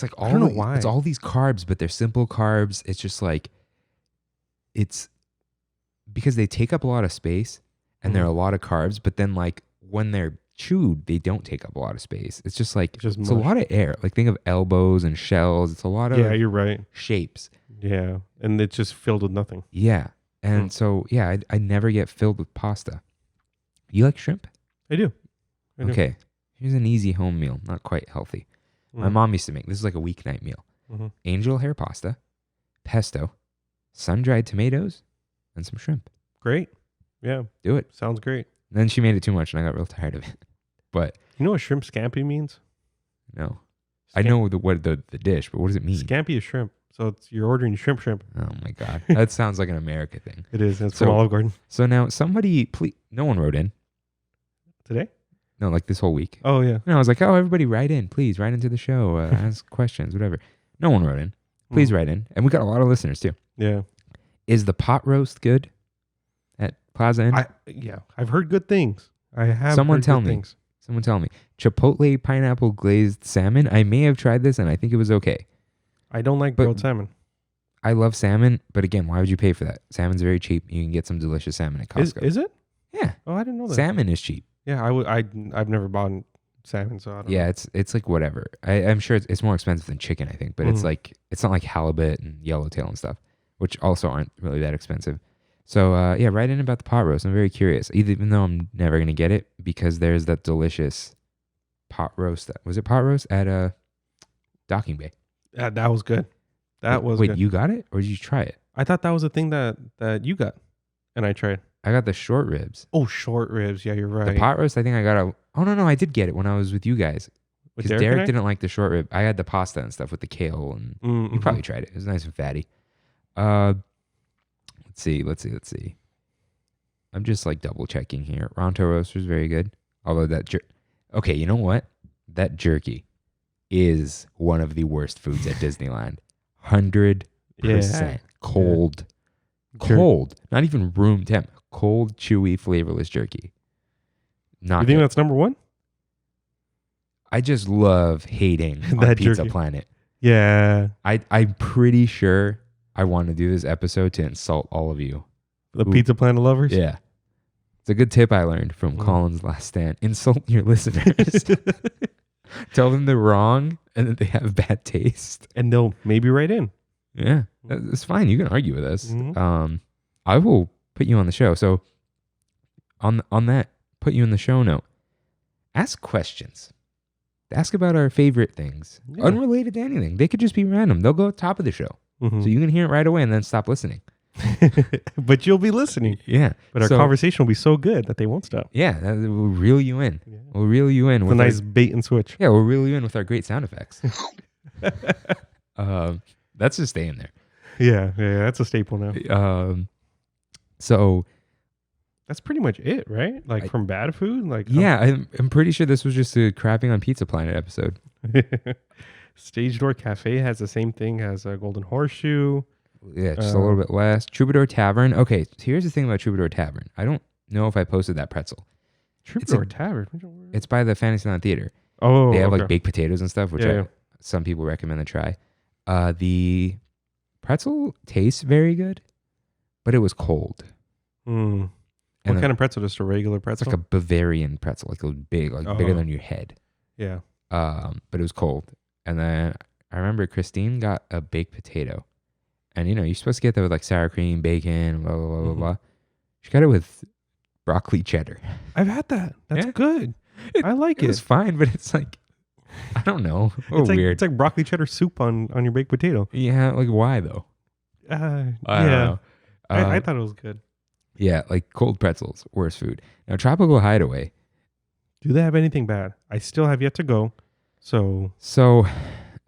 like I don't know why. It's all these carbs, but they're simple carbs. It's just like, it's because they take up a lot of space and there are a lot of carbs, but then like when they're chewed, they don't take up a lot of space. It's just like, Just it's a mush. lot of air. Like think of elbows and shells. It's a lot of Yeah, you're right. shapes. Yeah. And it's just filled with nothing. Yeah. And so, yeah, I never get filled with pasta. You like shrimp? I do. Okay. Here's an easy home meal. Not quite healthy. My mom used to make, this is like a weeknight meal. Mhm. Angel hair pasta, pesto, sun-dried tomatoes, and some shrimp. Great. Yeah. Do it. Sounds great. Then she made it too much and I got real tired of it. But You know what shrimp scampi means? no. I know what the dish, but what does it mean? Scampi is shrimp. So you're ordering shrimp. Oh my God. That sounds like an America thing. It is. It's So- from Olive Garden. So now somebody, please, no one wrote in. Today? No, like this whole week. Oh, yeah. And I was like, oh, everybody write in. Please write into the show. Ask questions, whatever. No one wrote in. Please write in. And we got a lot of listeners too. Yeah. Is the pot roast good at Plaza Inn? I've heard good things. I have Someone heard tell good me. things. Someone tell me. Chipotle pineapple glazed salmon. I may have tried this and I think it was okay. I don't like But- grilled salmon. I love salmon, but again, why would you pay for that? Salmon's very cheap. You can get some delicious salmon at Costco. Is it? Yeah. Oh, I didn't know that. Salmon is cheap. Yeah, I've never bought salmon, so I don't know. Yeah, it's like whatever. I'm sure it's more expensive than chicken, I think, but it's like it's not like halibut and yellowtail and stuff, which also aren't really that expensive. So yeah, write in about the pot roast. I'm very curious, even though I'm never gonna get it because there's that delicious pot roast. Was it pot roast at Docking Bay? That was good. That was Wait, good. you got it or did you try it? I thought that was a thing that you got, and I tried. I got the short ribs. Oh, short ribs. Yeah, you're right. The pot roast, I think I got oh no, I did get it when I was with you guys. With Because Derek and Derek I? didn't like the short rib. I had the pasta and stuff with the kale, and Mm-hmm. you probably tried it. It was nice and fatty. Let's see. I'm just like double checking here. Ronto roaster is very good. Although okay, you know what? That jerky is one of the worst foods at Disneyland. 100% cold, not even room temp. Cold, chewy, flavorless jerky. Not You think good. that's number one? I just love hating on That Pizza jerky. Planet. Yeah. I'm pretty sure I want to do this episode to insult all of you. The Ooh. Pizza Planet lovers? Yeah. It's a good tip I learned from Colin's Last Stand. Insult your listeners. Tell them they're wrong and that they have bad taste. And they'll maybe write in. Yeah. It's fine. You can argue with us. Mhm. I will put you on the show. So on that, put you in the show note. Ask questions. Ask about our favorite things. Yeah. Unrelated to anything. They could just be random. They'll go top of the show. Mhm. So you can hear it right away and then stop listening. But you'll be listening. Yeah. But our conversation will be so good that they won't stop. Yeah, we'll reel you in. Yeah. We'll reel you in It's a with nice bait and switch. yeah, we'll reel you in with our great sound effects. That's just staying there. Yeah, that's a staple now. So That's pretty much it, right? Like from bad food? Like yeah, I'm pretty sure this was just a crapping on Pizza Planet episode. Stage Door Cafe has the same thing as a Golden Horseshoe. Yeah, just a little bit less. Troubadour Tavern. Okay, so here's the thing about Troubadour Tavern. I don't know if I posted that pretzel. Troubadour Tavern. It's by the Fantasyland Theater. Oh, They have okay. like baked potatoes and stuff, which some people recommend to try. The pretzel tastes very good, but it was cold. Mm. And What kind of pretzel? Just a regular It's pretzel? like a Bavarian pretzel, like a big, like bigger than your head. Yeah. But it was cold. And then I remember Christine got a baked potato. And you know, you're supposed to get that with like sour cream, bacon, blah, blah, blah, blah, blah. She got it with broccoli cheddar. I've had that. That's Yeah. good. I like It it. was fine, but it's like, I don't know. It's like, Weird. It's like broccoli cheddar soup on your baked potato. Yeah, like why though? I don't know. I thought it was good. Yeah, like cold pretzels, worst food. Now, Tropical Hideaway. Do they have anything bad? I still have yet to go. So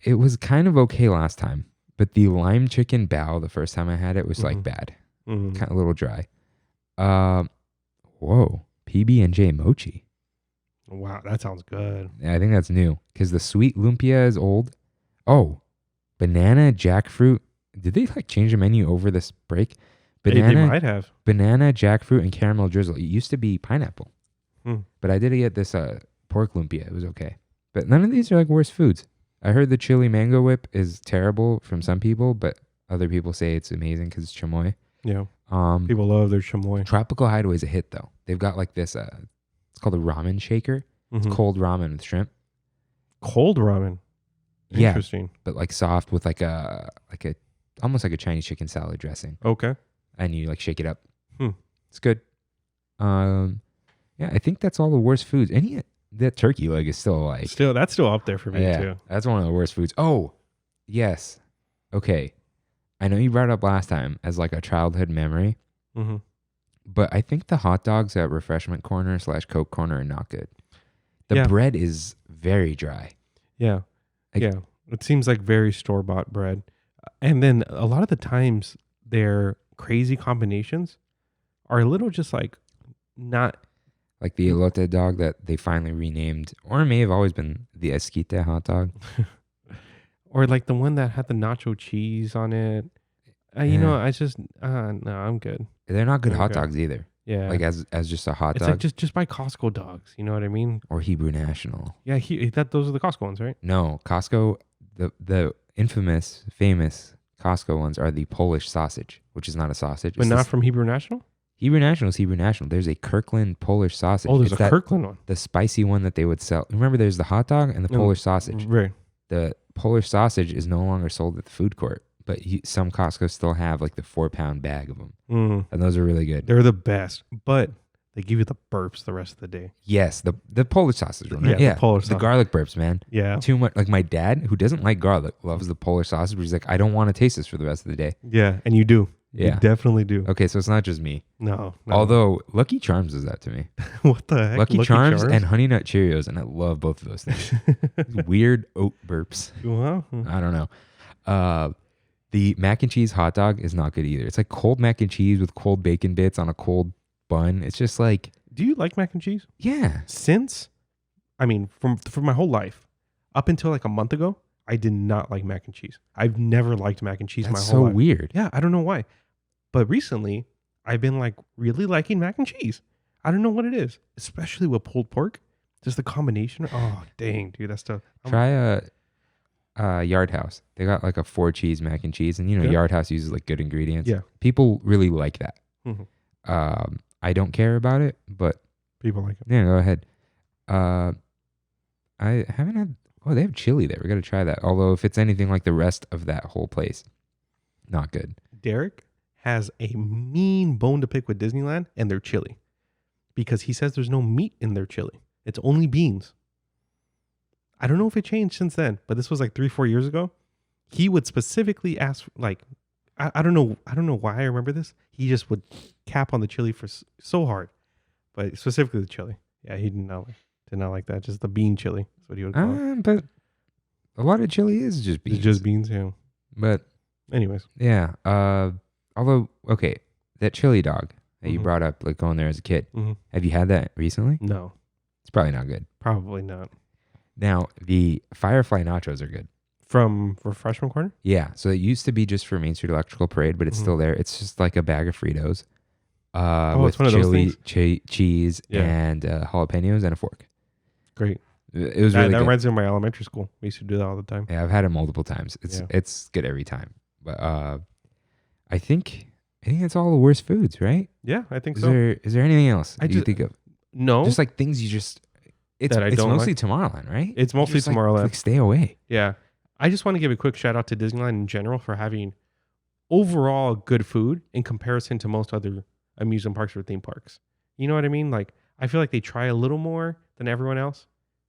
It was kind of okay last time, but the lime chicken bao, the first time I had it, was like bad. mm. Kind of a little dry. Whoa. PB&J mochi. Wow, that sounds good. Yeah, I think that's new because the sweet lumpia is old. Oh, banana jackfruit. Did they like change the menu over this break? They might have. Banana, jackfruit, and caramel drizzle. It used to be pineapple. Hmm. But I did get this pork lumpia. It was okay. But none of these are like worst foods. I heard the chili mango whip is terrible from some people, but other people say it's amazing because it's chamoy. Yeah. People love their chamoy. Tropical Hideaway is a hit though. They've got like this, it's called a ramen shaker. It's Mhm. cold ramen with shrimp. Cold ramen. Yeah. Interesting. But like soft with like a almost like a Chinese chicken salad dressing. Okay. And you like shake it up. Hmm. It's good. Yeah, I think that's all the worst foods. That turkey leg is still like That's still up there for me too. that's one of the worst foods. Oh, yes. Okay. I know you brought it up last time as like a childhood memory, Mm-hmm. but I think the hot dogs at Refreshment Corner / Coke Corner are not good. The Yeah. bread is very dry. Yeah. Like- Yeah. It seems like very store-bought bread. And then a lot of the times their crazy combinations are a little just like not. Like the elote dog that they finally renamed, or it may have always been the esquite hot dog. Or like the one that had the nacho cheese on it. You Yeah. know, I just, no, I'm good. They're not good hot Okay. dogs either. Yeah. Like as just a hot it's dog like just buy Costco dogs. You know what I mean? or Hebrew National. Yeah. Those are the Costco ones, right? No, Costco, the famous Costco ones are the Polish sausage, which is not a sausage. But It's not this- from Hebrew National? Hebrew National is Hebrew National. There's a Kirkland Polish sausage. Oh, there's It's a that- Kirkland one. the spicy one that they would sell. Remember, there's the hot dog and the Mm. Polish sausage. Right. The Polish sausage is no longer sold at the food court, but some Costco still have like the 4-pound bag of them, Mm. and those are really good. They're the best, but they give you the burps the rest of the day. Yes, the Polish sausage one. Right? Yeah, the Polish the sausage. garlic burps, man. Yeah. Too much. Like my dad, who doesn't like garlic, loves the Polish sausage, but he's like, I don't want to taste this for the rest of the day. Yeah. And you do. Yeah. You definitely do. Okay, so it's not just me. No. Although Lucky Charms does that to me. What the heck? Lucky Charms and Honey Nut Cheerios, and I love both of those things. Weird oat burps. Well, I don't know. The mac and cheese hot dog is not good either. It's like cold mac and cheese with cold bacon bits on a cold bun. It's just like, do you like mac and cheese? yeah. From my whole life, up until like a month ago, I did not like mac and cheese. I've never liked mac and cheese That's my so whole life. weird. Yeah, I don't know why. But recently, I've been like really liking mac and cheese. I don't know what it is, especially with pulled pork. Just the combination. Oh, dang, dude, that's tough. Try Yard House. They got like a 4 cheese mac and cheese, and Yeah. Yard House uses like good ingredients. Yeah. People really like that. Mhm. I don't care about it, but People like it. yeah, go ahead. I haven't had. Oh, they have chili there. We got to try that. Although if it's anything like the rest of that whole place, not good. Derek has a mean bone to pick with Disneyland and their chili because he says there's no meat in their chili. It's only beans. I don't know if it changed since then, but this was like 3-4 years ago. He would specifically ask, like, I don't know why I remember this. He just would cap on the chili for so hard, but specifically the chili. Yeah, he did not like that. Just the bean chili. That's what he would call it. But a lot of chili is just beans. It's just beans, yeah. But Anyways, yeah. Although, okay, that chili dog that you Mhm. brought up, like going there as a kid. Mhm. Have you had that recently? no, It's probably not good. probably not. Now, the Firefly nachos are good. From Refreshment Corner? Yeah. So it used to be just for Main Street Electrical Parade, but it's Mhm. still there. It's just like a bag of Fritos Oh, with it's one of those chili, cheese, Yeah. and jalapenos and a fork. Great. It was That really good. reminds me of my elementary school. We used to do that all the time. Yeah, I've had it multiple times. Yeah. It's good every time. But I think it's all the worst foods, right? Yeah, I think Is so. there anything else I you just- think of? No, Just like things you just it's That I it's don't mostly like? Tomorrowland, right? it's mostly Just, like, Tomorrowland. Like stay away. Yeah. I just want to give a quick shout out to Disneyland in general for having overall good food in comparison to most other amusement parks or theme parks. You know what I mean? Like, I feel like they try a little more than everyone else.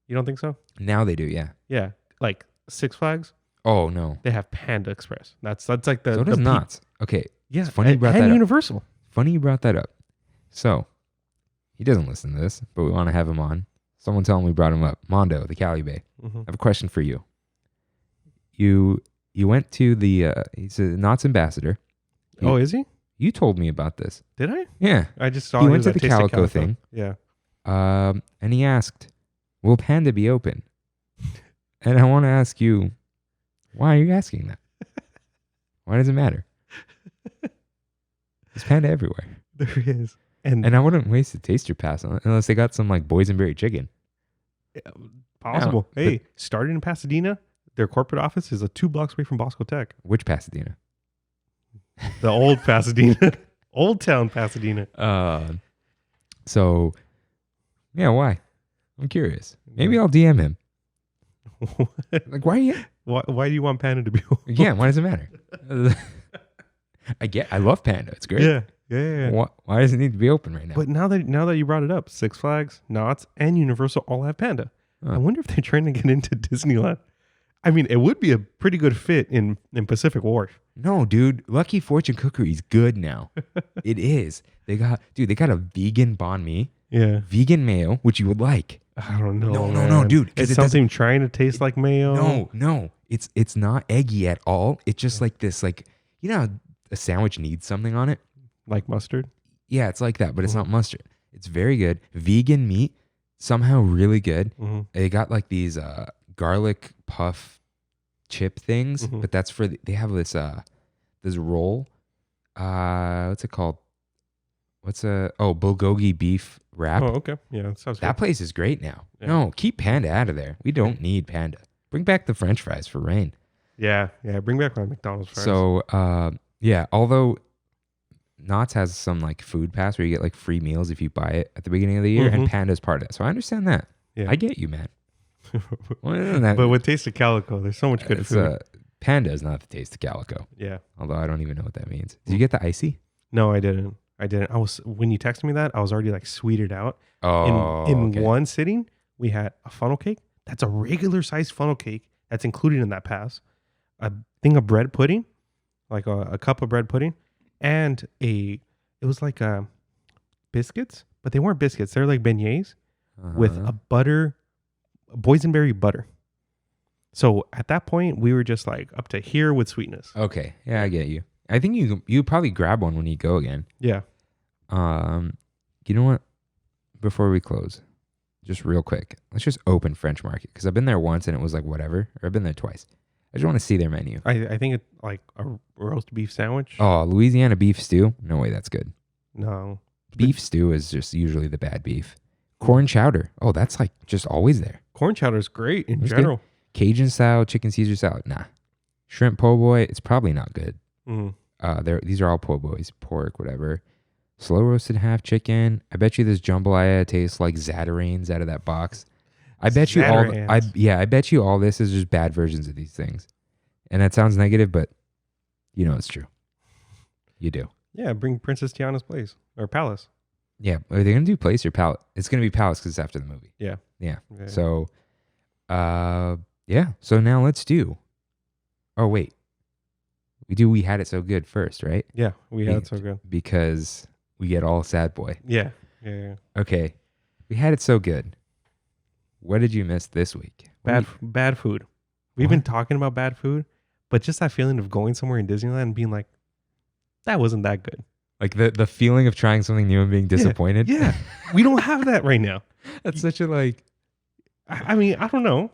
You don't think so? Now they do, yeah. Yeah. Like Six Flags, Oh no. they have Panda Express. That's like the So does the Knott's. Okay. Yeah. It's funny you brought and that up. Universal. Funny you brought that up. So he doesn't listen to this, but we want to have him on. Someone tell him we brought him up. Mondo, the Cali Bay. Mhm. I have a question for you. You went to the he's a Knott's ambassador. Oh, is he? You told me about this. Did I? Yeah. I just saw He it went was to at the Taste of Calico thing. Yeah. And he asked, "Will Panda be open?" And I want to ask you, why are you asking that? Why does it matter? There's Panda everywhere. There is. And And I wouldn't waste a taster pass on it unless they got some like boysenberry chicken. possible. Now, Hey, started in Pasadena. Their corporate office is 2 blocks away from Bosco Tech. Which Pasadena? The old Pasadena. Old town Pasadena. So, yeah, why? I'm curious. Maybe I'll DM him. Like, why are you? Why do you want Panda to be Yeah, why does it matter? I love Panda. It's great. Yeah. Why does it need to be open right now? But now that you brought it up, Six Flags, Knott's, and Universal all have Panda. Huh. I wonder if they're trying to get into Disneyland. I mean, it would be a pretty good fit in Pacific Wharf. No, dude. Lucky Fortune Cookery is good now. It is. They got a vegan banh mi, Yeah. vegan mayo, which you would like. I don't know. No, man. dude, 'cause It's it doesn't- something trying to taste like mayo. No. It's not eggy at all. It's just like this, like, you know how a sandwich needs something on it? Like mustard. Yeah, it's like that, but it's Mhm. not mustard. It's very good. Vegan meat, somehow really good. Mm-hmm. They got like these garlic puff chip things, Mhm. but that's for they have this roll. What's it called? Bulgogi beef wrap. Oh, okay. Yeah, that sounds That good. place is great now. Yeah. No, keep Panda out of there. We don't need Panda. Bring back the French fries for rain. Yeah. Bring back my McDonald's fries. So, yeah, although Knott's has some like food pass where you get like free meals if you buy it at the beginning of the year, and Mhm. Panda's part of that. So I understand that. yeah. I get you, man. Well, isn't that- But with Taste of Calico, there's so much good it's, food. Panda is not the taste of calico, Yeah. although I don't even know what that means. Did you get the icy? No, I didn't. When you texted me that, I was already like sweeted out. Oh, In okay. one sitting, we had a funnel cake. That's a regular sized funnel cake that's included in that pass. A thing of bread pudding, like a cup of bread pudding, and it was like biscuits, but they weren't biscuits. They're like beignets with a boysenberry butter. So at that point, we were just like up to here with sweetness. Okay. Yeah, I get you. I think you probably grab one when you go again. Yeah. You know what? Before we close, just real quick, let's just open French Market because I've been there once and it was like whatever, or I've been there twice. I just want to see their menu. I think it's like a roast beef sandwich. Oh, Louisiana beef stew? No way, that's good. No. Beef stew is just usually the bad beef. Corn chowder. Oh, that's like just always there. Corn chowder is great in That's general. good. Cajun style chicken Caesar salad. Nah. Shrimp po' boy. It's probably not good. These are all po' boys, pork, whatever. Slow roasted half chicken. I bet you this jambalaya tastes like Zatarain's out of that box. I bet you all. I bet you all this is just bad versions of these things, and that sounds negative, but you know it's true. You do. Yeah, bring Princess Tiana's place or palace. Yeah, are they gonna do place or palace? It's gonna be palace because it's after the movie. Yeah. So, So now let's do. Oh wait, we had it so good first, right? Yeah, we had it so good because we get all sad boy. Yeah. Okay, we had it so good. What did you miss this week? Bad food. We've been talking about bad food, but just that feeling of going somewhere in Disneyland and being like, that wasn't that good. Like the feeling of trying something new and being disappointed. Yeah. We don't have that right now. That's such a like. I mean, I don't know.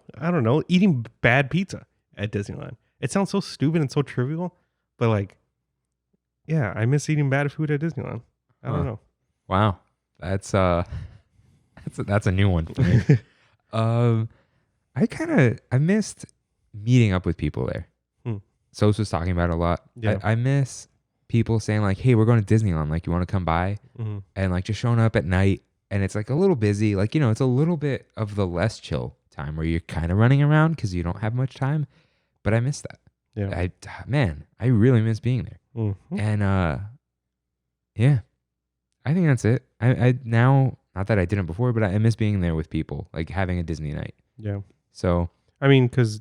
Eating bad pizza at Disneyland. It sounds so stupid and so trivial, but like, yeah, I miss eating bad food at Disneyland. I don't know. Wow, that's a new one for me. I missed meeting up with people there. Sos was talking about it a lot. Yeah. I miss people saying like, hey, we're going to Disneyland. Like, you want to come by? And like just showing up at night. And it's like a little busy. Like, you know, it's a little bit of the less chill time where you're kind of running around because you don't have much time. But I miss that. Yeah. I really miss being there. And yeah, I think that's it. I now, not that I didn't before, but I miss being there with people, like having a Disney night. Yeah. So, I mean, because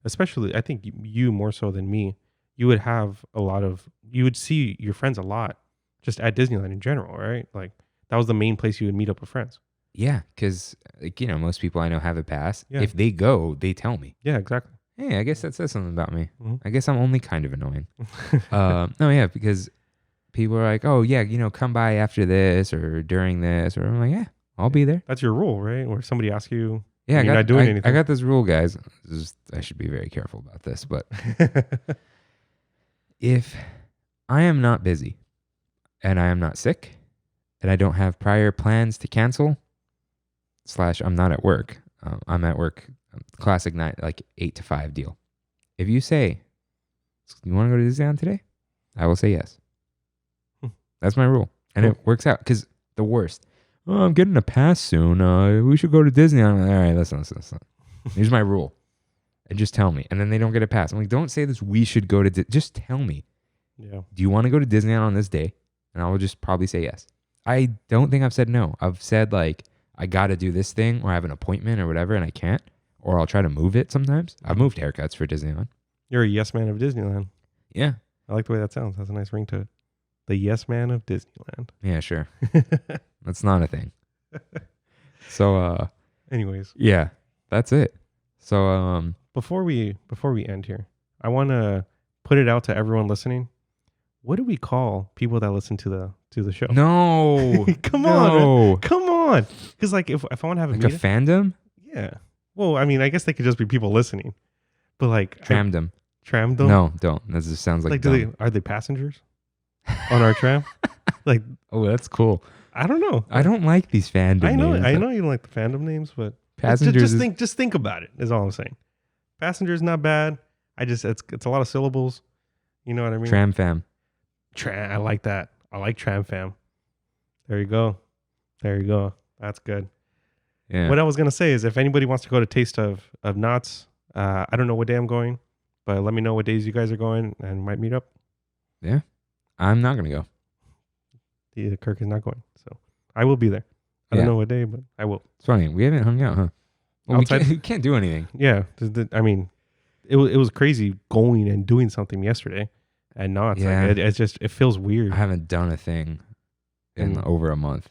especially, I think you more so than me, you would see your friends a lot just at Disneyland in general, right? Like that was the main place you would meet up with friends. Yeah. Because, like, you know, most people I know have a pass. Yeah. If they go, they tell me. Yeah, exactly. Hey, I guess that says something about me. I guess I'm only kind of annoying. No, yeah, because people are like, oh, yeah, you know, come by after this or during this. Or I'm like, yeah, I'll be there. That's your rule, right? Where somebody asks you, yeah, you're not doing anything. I got this rule, guys. I should be very careful about this. But if I am not busy and I am not sick and I don't have prior plans to cancel, / I'm not at work. I'm at work. Classic night, like 8 to 5 deal. If you say, you want to go to Disneyland today? I will say yes. That's my rule. And it works out because the worst. Oh, I'm getting a pass soon. We should go to Disneyland. All right, listen. Here's my rule. And just tell me. And then they don't get a pass. I'm like, don't say this. We should go to just tell me. Yeah. Do you want to go to Disneyland on this day? And I will just probably say yes. I don't think I've said no. I've said like, I got to do this thing or I have an appointment or whatever and I can't. Or I'll try to move it sometimes. I've moved haircuts for Disneyland. You're a yes man of Disneyland. Yeah. I like the way that sounds. Has a nice ring to it. The yes man of Disneyland. Yeah, sure. That's not a thing. So, anyways. Yeah, that's it. So, before we end here, I want to put it out to everyone listening. What do we call people that listen to the show? No. Come on, man. Come on. Because like if I want to have like a fandom? Yeah. Well, I mean, I guess they could just be people listening. But like Tramdom. Tramdom? No, don't. That just sounds like are they passengers on our tram? Like, oh, that's cool. I don't know. I don't like these fandom names. I know you don't like the fandom names, but passengers just think about it is all I'm saying. Passengers not bad. It's a lot of syllables. You know what I mean? Tram fam. I like that. I like Tram fam. There you go. That's good. Yeah. What I was gonna say is, if anybody wants to go to Taste of Knots, I don't know what day I'm going, but let me know what days you guys are going, and might meet up. Yeah, I'm not gonna go. The Kirk is not going, so I will be there. I don't know what day, but I will. It's funny, we haven't hung out, huh? Well, we can't do anything. Yeah, I mean, it was crazy going and doing something yesterday, and not. Yeah. Like, it's just, it feels weird. I haven't done a thing in And- over a month.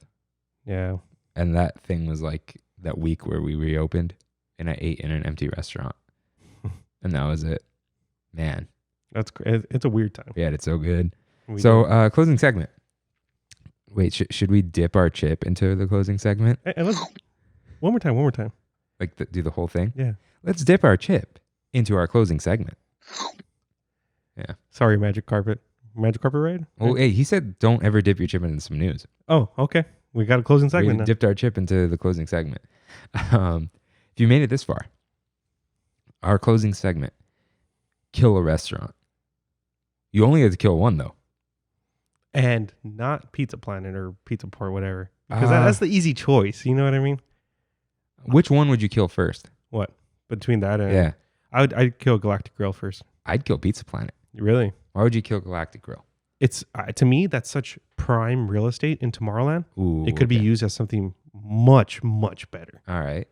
Yeah. And that thing was like that week where we reopened and I ate in an empty restaurant. And that was it. Man, It's a weird time. we had it so good. We So, do. closing segment. Wait, should we dip our chip into the closing segment? Hey, let's, one more time. Like do the whole thing? Yeah. Let's dip our chip into our closing segment. Sorry, Magic Carpet ride? Well, hey, he said don't ever dip your chip into some news. Oh, okay. We got a closing segment We now. dipped our chip into the closing segment. If you made it this far, our closing segment, kill a restaurant. You only have to kill one, though. And not Pizza Planet or Pizza Port, whatever. Because Ah. that's the easy choice. You know what I mean? Which one would you kill first? What? Between that and... Yeah. I'd kill Galactic Grill first. I'd kill Pizza Planet. Really? Why would you kill Galactic Grill? It's to me, that's such prime real estate in Tomorrowland. Ooh, It could be okay. used as something much, much better. All right.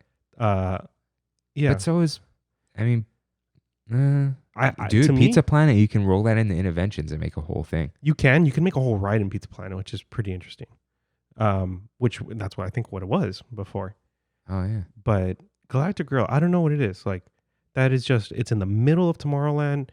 Yeah. But so is, I mean, to dude, me, Pizza Planet, you can roll that into Interventions and make a whole thing. you can make a whole ride in Pizza Planet, which is pretty interesting. Which that's what I think what it was before. Oh, yeah. But Galactic Grill, I don't know what it is. Like that is just, it's in the middle of Tomorrowland.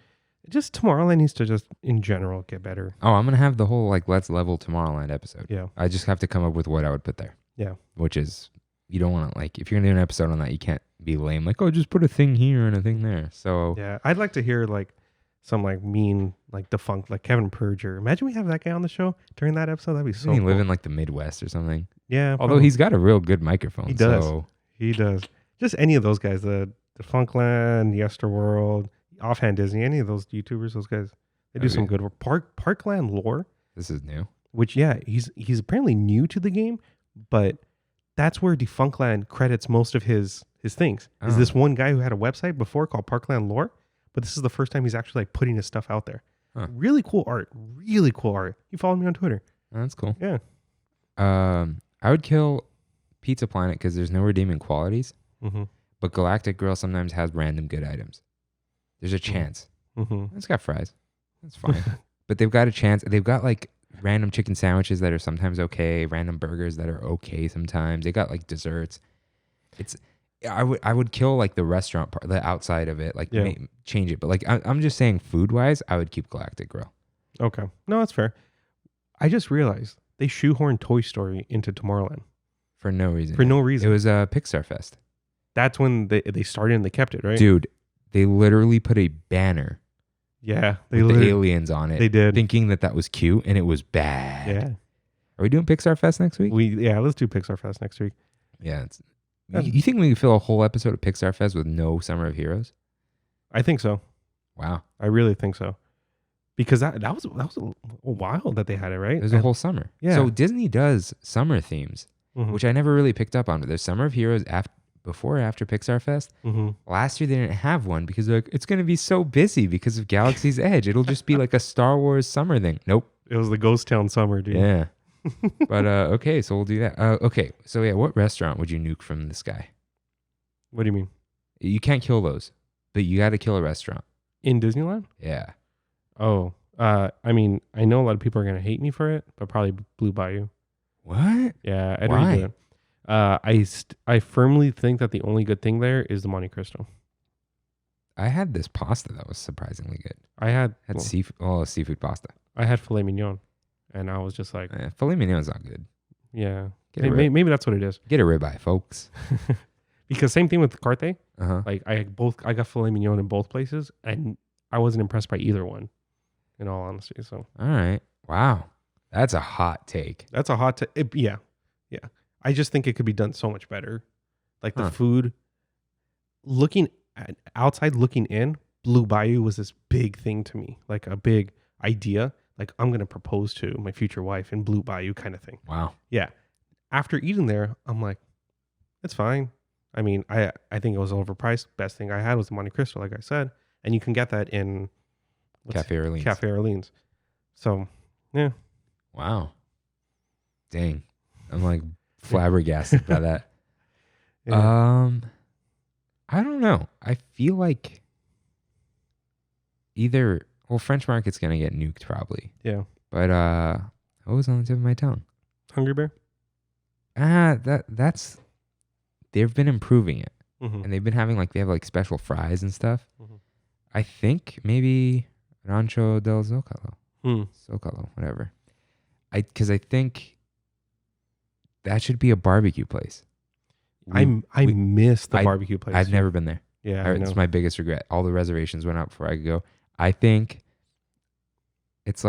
Just Tomorrowland needs to just in general get better. Oh, I'm going to have the whole, like, Let's Level Tomorrowland episode. Yeah. I just have to come up with what I would put there. Yeah. Which is, you don't want to, like, if you're going to do an episode on that, you can't be lame. Like, oh, just put a thing here and a thing there. So, Yeah. I'd like to hear like some like mean, like defunct, like Kevin Perger. Imagine we have that guy on the show during that episode. That'd be so doesn't he cool. live in, like, the Midwest or something? Yeah. Although probably. he's got a real good microphone. He does. So, He does. Just any of those guys, the Funkland, Yesterworld, Offhand Disney, any of those YouTubers, those guys, they do Okay. some good work. Parkland Lore, this is new. which yeah, he's apparently new to the game, but that's where Defunctland credits most of his things. Is Oh. this one guy who had a website before called Parkland Lore, but this is the first time he's actually like putting his stuff out there. Huh. Really cool art. Really cool art. He followed me on Twitter. Oh, that's cool. Yeah. I would kill Pizza Planet because there's no redeeming qualities, Mm-hmm. but Galactic Grill sometimes has random good items. There's a chance. Mm-hmm. It's got fries. That's fine. But they've got a chance. They've got like random chicken sandwiches that are sometimes okay, random burgers that are okay sometimes. They got like desserts. I would kill like the restaurant part, the outside of it, like Yeah. change it. But like I'm just saying, food wise, I would keep Galactic Grill. Okay. No, that's fair. I just realized they shoehorned Toy Story into Tomorrowland For no reason. for no reason. It was a Pixar Fest. That's when they started and they kept it, right? Dude, they literally put a banner Yeah. They with the literally, aliens on it. they did. Thinking that was cute, and it was bad. Yeah. Are we doing Pixar Fest next week? Let's do Pixar Fest next week. Yeah. You think we could fill a whole episode of Pixar Fest with no Summer of Heroes? I think so. Wow. I really think so. Because that was a while that they had it, right? It was a whole summer. Yeah. So Disney does summer themes, Mhm. which I never really picked up on. But there's Summer of Heroes before or after Pixar Fest. Mhm. Last year they didn't have one because they're like, it's going to be so busy because of Galaxy's Edge. It'll just be like a Star Wars summer thing. Nope. It was the Ghost Town summer, dude. Yeah. But okay, so we'll do that. Okay, so yeah, what restaurant would you nuke from the sky? What do you mean? You can't kill those, but you got to kill a restaurant. In Disneyland? Yeah. Oh. I mean, I know a lot of people are gonna hate me for it, but probably Blue Bayou. What? Yeah, I'd Why? redo it. I firmly think that the only good thing there is the Monte Cristo. I had this pasta that was surprisingly good. I had Seafood pasta. I had filet mignon, and I was just like, Filet mignon's not good. yeah, Get a rib. maybe that's what it is. Get a ribeye, folks. Because same thing with Carthay. Uh-huh. Like I got filet mignon in both places, and I wasn't impressed by either one, in all honesty. So All right. Wow. That's a hot take. that's a hot. Yeah. I just think it could be done so much better. Like the Huh. food, outside looking in, Blue Bayou was this big thing to me, like a big idea. Like I'm gonna propose to my future wife in Blue Bayou kind of thing. Wow. Yeah. After eating there, I'm like, it's fine. I mean, I think it was overpriced. Best thing I had was the Monte Cristo, like I said, and you can get that in Cafe Orleans. Cafe Orleans. So, yeah. Wow. Dang. I'm like flabbergasted by that. Yeah. I don't know. I feel like either Well, French Market's gonna get nuked probably. Yeah. But what was on the tip of my tongue? Hungry Bear? That's they've been improving it. Mm-hmm. And they've been having they have special fries and stuff. Mhm. I think maybe Rancho del Zocalo. Mm. Zocalo, whatever. Because I think that should be a barbecue place. I miss the barbecue place. I've never been there. Yeah, It's my biggest regret. All the reservations went out before I could go. I think it's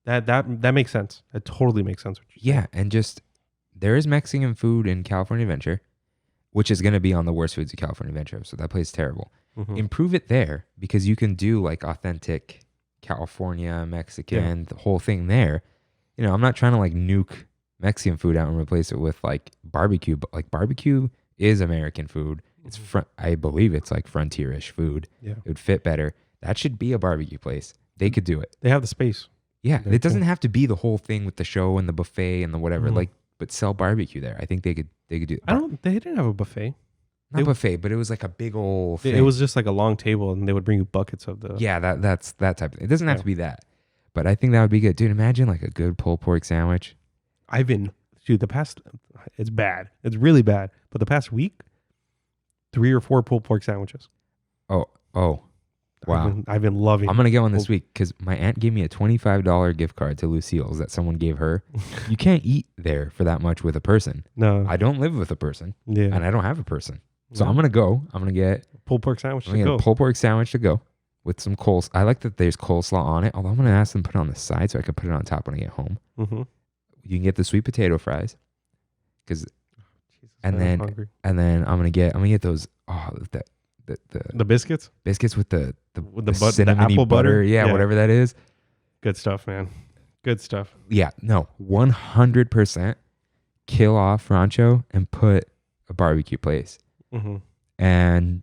that makes sense. It totally makes sense. yeah, and just there is Mexican food in California Adventure, which is going to be on the worst foods of California Adventure. So that place is terrible. Mm-hmm. Improve it there because you can do authentic California Mexican, the whole thing there. I'm not trying to nuke Mexican food out and replace it with barbecue, but barbecue is American food. It's I believe it's frontier-ish food. Yeah. It would fit better. That should be a barbecue place. They could do it. They have the space. Yeah, Very it doesn't have to be the whole thing with the show and the buffet and the whatever. Mhm. But sell barbecue there. I think they could do. They didn't have a buffet. Not buffet, but it was a big old thing. It was just a long table, and they would bring you buckets of the. Yeah, that's that type of thing. It doesn't have to be that, but I think that would be good, dude. Imagine a good pulled pork sandwich. It's bad. It's really bad. But the past week, 3 or 4 pulled pork sandwiches. Oh, wow. I've been loving. I'm gonna get one this week because my aunt gave me a $25 gift card to Lucille's that someone gave her. You can't eat there for that much with a person. No. I don't live with a person, Yeah. and I don't have a person, so Yeah. I'm gonna go. I'm gonna get Pulled pork sandwich I'm to gonna go. get a pulled pork sandwich to go with some coleslaw. I like that there's coleslaw on it. Although I'm gonna ask them to put it on the side so I can put it on top when I get home. Mm-hmm. You can get the sweet potato fries, and I'm then hungry. I'm gonna get those The biscuits biscuits with the cinnamony apple butter. Yeah, whatever that is. Good stuff, man. Good stuff. Yeah, no, 100% kill off Rancho and put a barbecue place Mm-hmm. and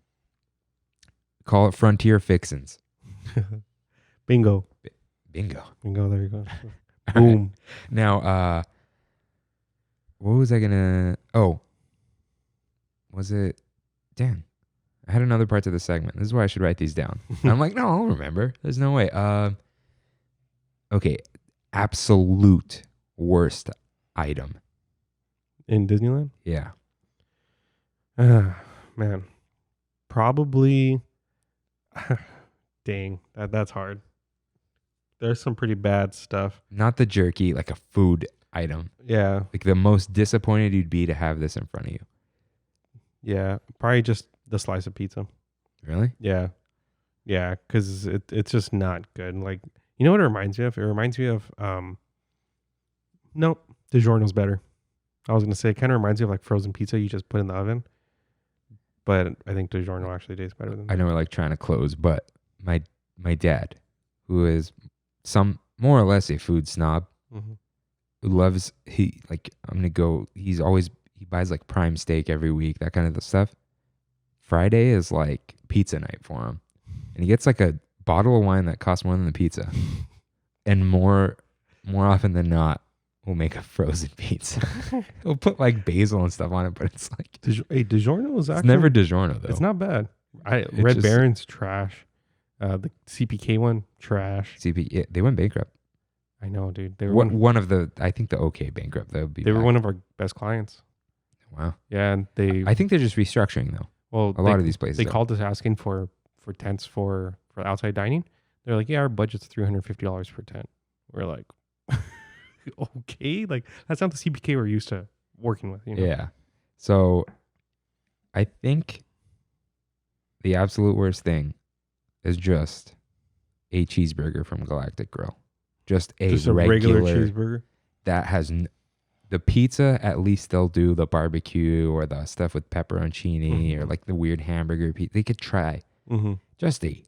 call it Frontier Fixins. Bingo. Bingo. There you go. All right. Boom. Now, what was I gonna? Oh, was it? Damn, I had another part to the segment. This is why I should write these down. And I'm like, no, I'll remember. There's no way. Okay, absolute worst item. In Disneyland? Yeah. Man. Probably. Dang. That's hard. There's some pretty bad stuff. Not the jerky, a food item. Yeah. The most disappointed you'd be to have this in front of you. Yeah. Probably just the slice of pizza. Really? Yeah. Yeah. Because it's just not good. You know what it reminds me of? It reminds me of, nope. DiGiorno's better. I was going to say, it kind of reminds me of frozen pizza you just put in the oven. But I think DiGiorno actually tastes better than that. I know we're trying to close, but my dad, who is more or less a food snob, Mm-hmm. who loves he buys prime steak every week, that kind of stuff. Friday is pizza night for him, and he gets a bottle of wine that costs more than the pizza, and more often than not, we'll make a frozen pizza. He'll put basil and stuff on it, but it's DiGiorno is actually it's never DiGiorno though. It's not bad. Red Baron's trash. The CPK one trash. CP, they went bankrupt. I know, dude. They were one of the I think the OK bankrupt. That would be. They were one of our best clients. Wow. Yeah, and I think they're just restructuring though. Well, a lot of these places. They called us asking for tents for outside dining. They're like, yeah, our budget's $350 per tent. We're like, okay, that's not the CPK we're used to working with. Yeah. So, I think the absolute worst thing is just a cheeseburger from Galactic Grill. Just a regular cheeseburger that has the pizza. At least they'll do the barbecue or the stuff with pepperoncini or the weird hamburger pizza. They could try just a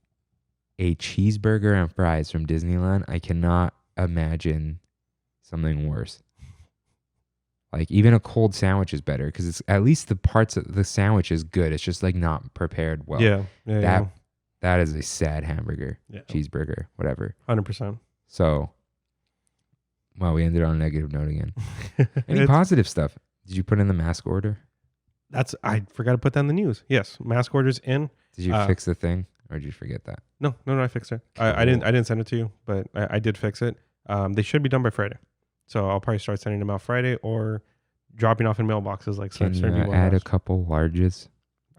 cheeseburger and fries from Disneyland. I cannot imagine something worse. Even a cold sandwich is better because it's at least the parts of the sandwich is good. It's just not prepared well. Yeah. That is a sad hamburger, cheeseburger, whatever. 100%. So, well, we ended on a negative note again. Any positive stuff? Did you put in the mask order? I forgot to put that in the news. Yes, mask orders in. Did you fix the thing? Or did you forget that? No, I fixed it. I didn't send it to you, but I did fix it. They should be done by Friday. So I'll probably start sending them out Friday or dropping off in mailboxes like Can certain you people add a have. couple larges?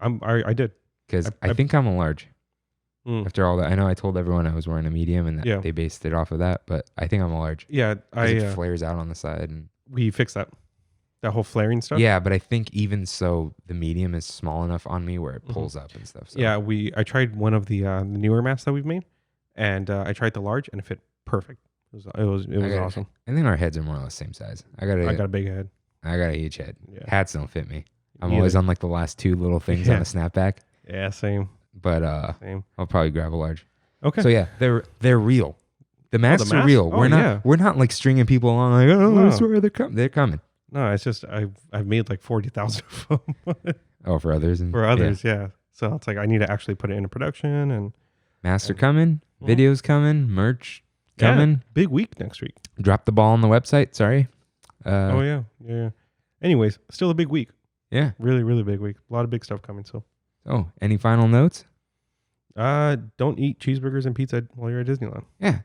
I did. Because I- I think I'm a large. Mm. After all that, I know I told everyone I was wearing a medium and that Yeah. they based it off of that, but I think I'm a large. Yeah, 'Cause it flares out on the side. And we fixed that. That whole flaring stuff. yeah, but I think even so, the medium is small enough on me where it pulls up and stuff. So. Yeah, I tried one of the newer masks that we've made, and I tried the large, and it fit perfect. It was awesome. I think our heads are more or less the same size. I got I got a big head. a huge head. Yeah. Hats don't fit me. I'm Me always either. on like the last two little things Yeah. on a snapback. Yeah, same. But Same. I'll probably grab a large. Okay. So yeah, they're real. The masks are masks? real. Oh, We're not like stringing people along like, oh, No. I swear they're coming. They're coming. No, it's just I've made like 40,000 of them Oh, for others and for others. Yeah. So it's like I need to actually put it into production and Masks are coming, Mhm. videos coming, merch coming. Yeah, big week next week. Drop the ball on the website. Sorry. Oh yeah. Anyways, still a big week. Yeah. Really, really big week. A lot of big stuff coming. So, Oh, any final notes? don't eat cheeseburgers and pizza while you're at Disneyland. Yeah.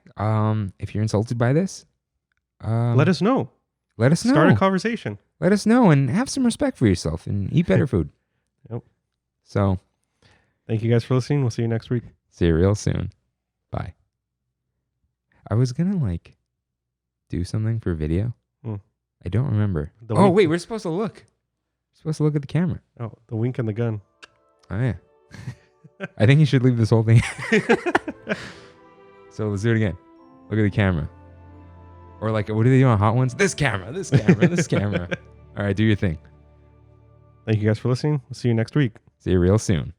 If you're insulted by this, Let us know. let us know. Start a conversation. Let us know and have some respect for yourself and eat better food. Yep. So, Thank you guys for listening. We'll see you next week. see you real soon. Bye. I was gonna like do something for video. Hmm. I don't remember. The Oh wink- wait, we're supposed to look. We're supposed to look at the camera. Oh, the wink and the gun. Oh yeah. I think you should leave this whole thing. So let's do it again. Look at the camera. Or like, what do they do on Hot Ones? This camera, this camera, this camera. All right, do your thing. Thank you guys for listening. We'll see you next week. See you real soon.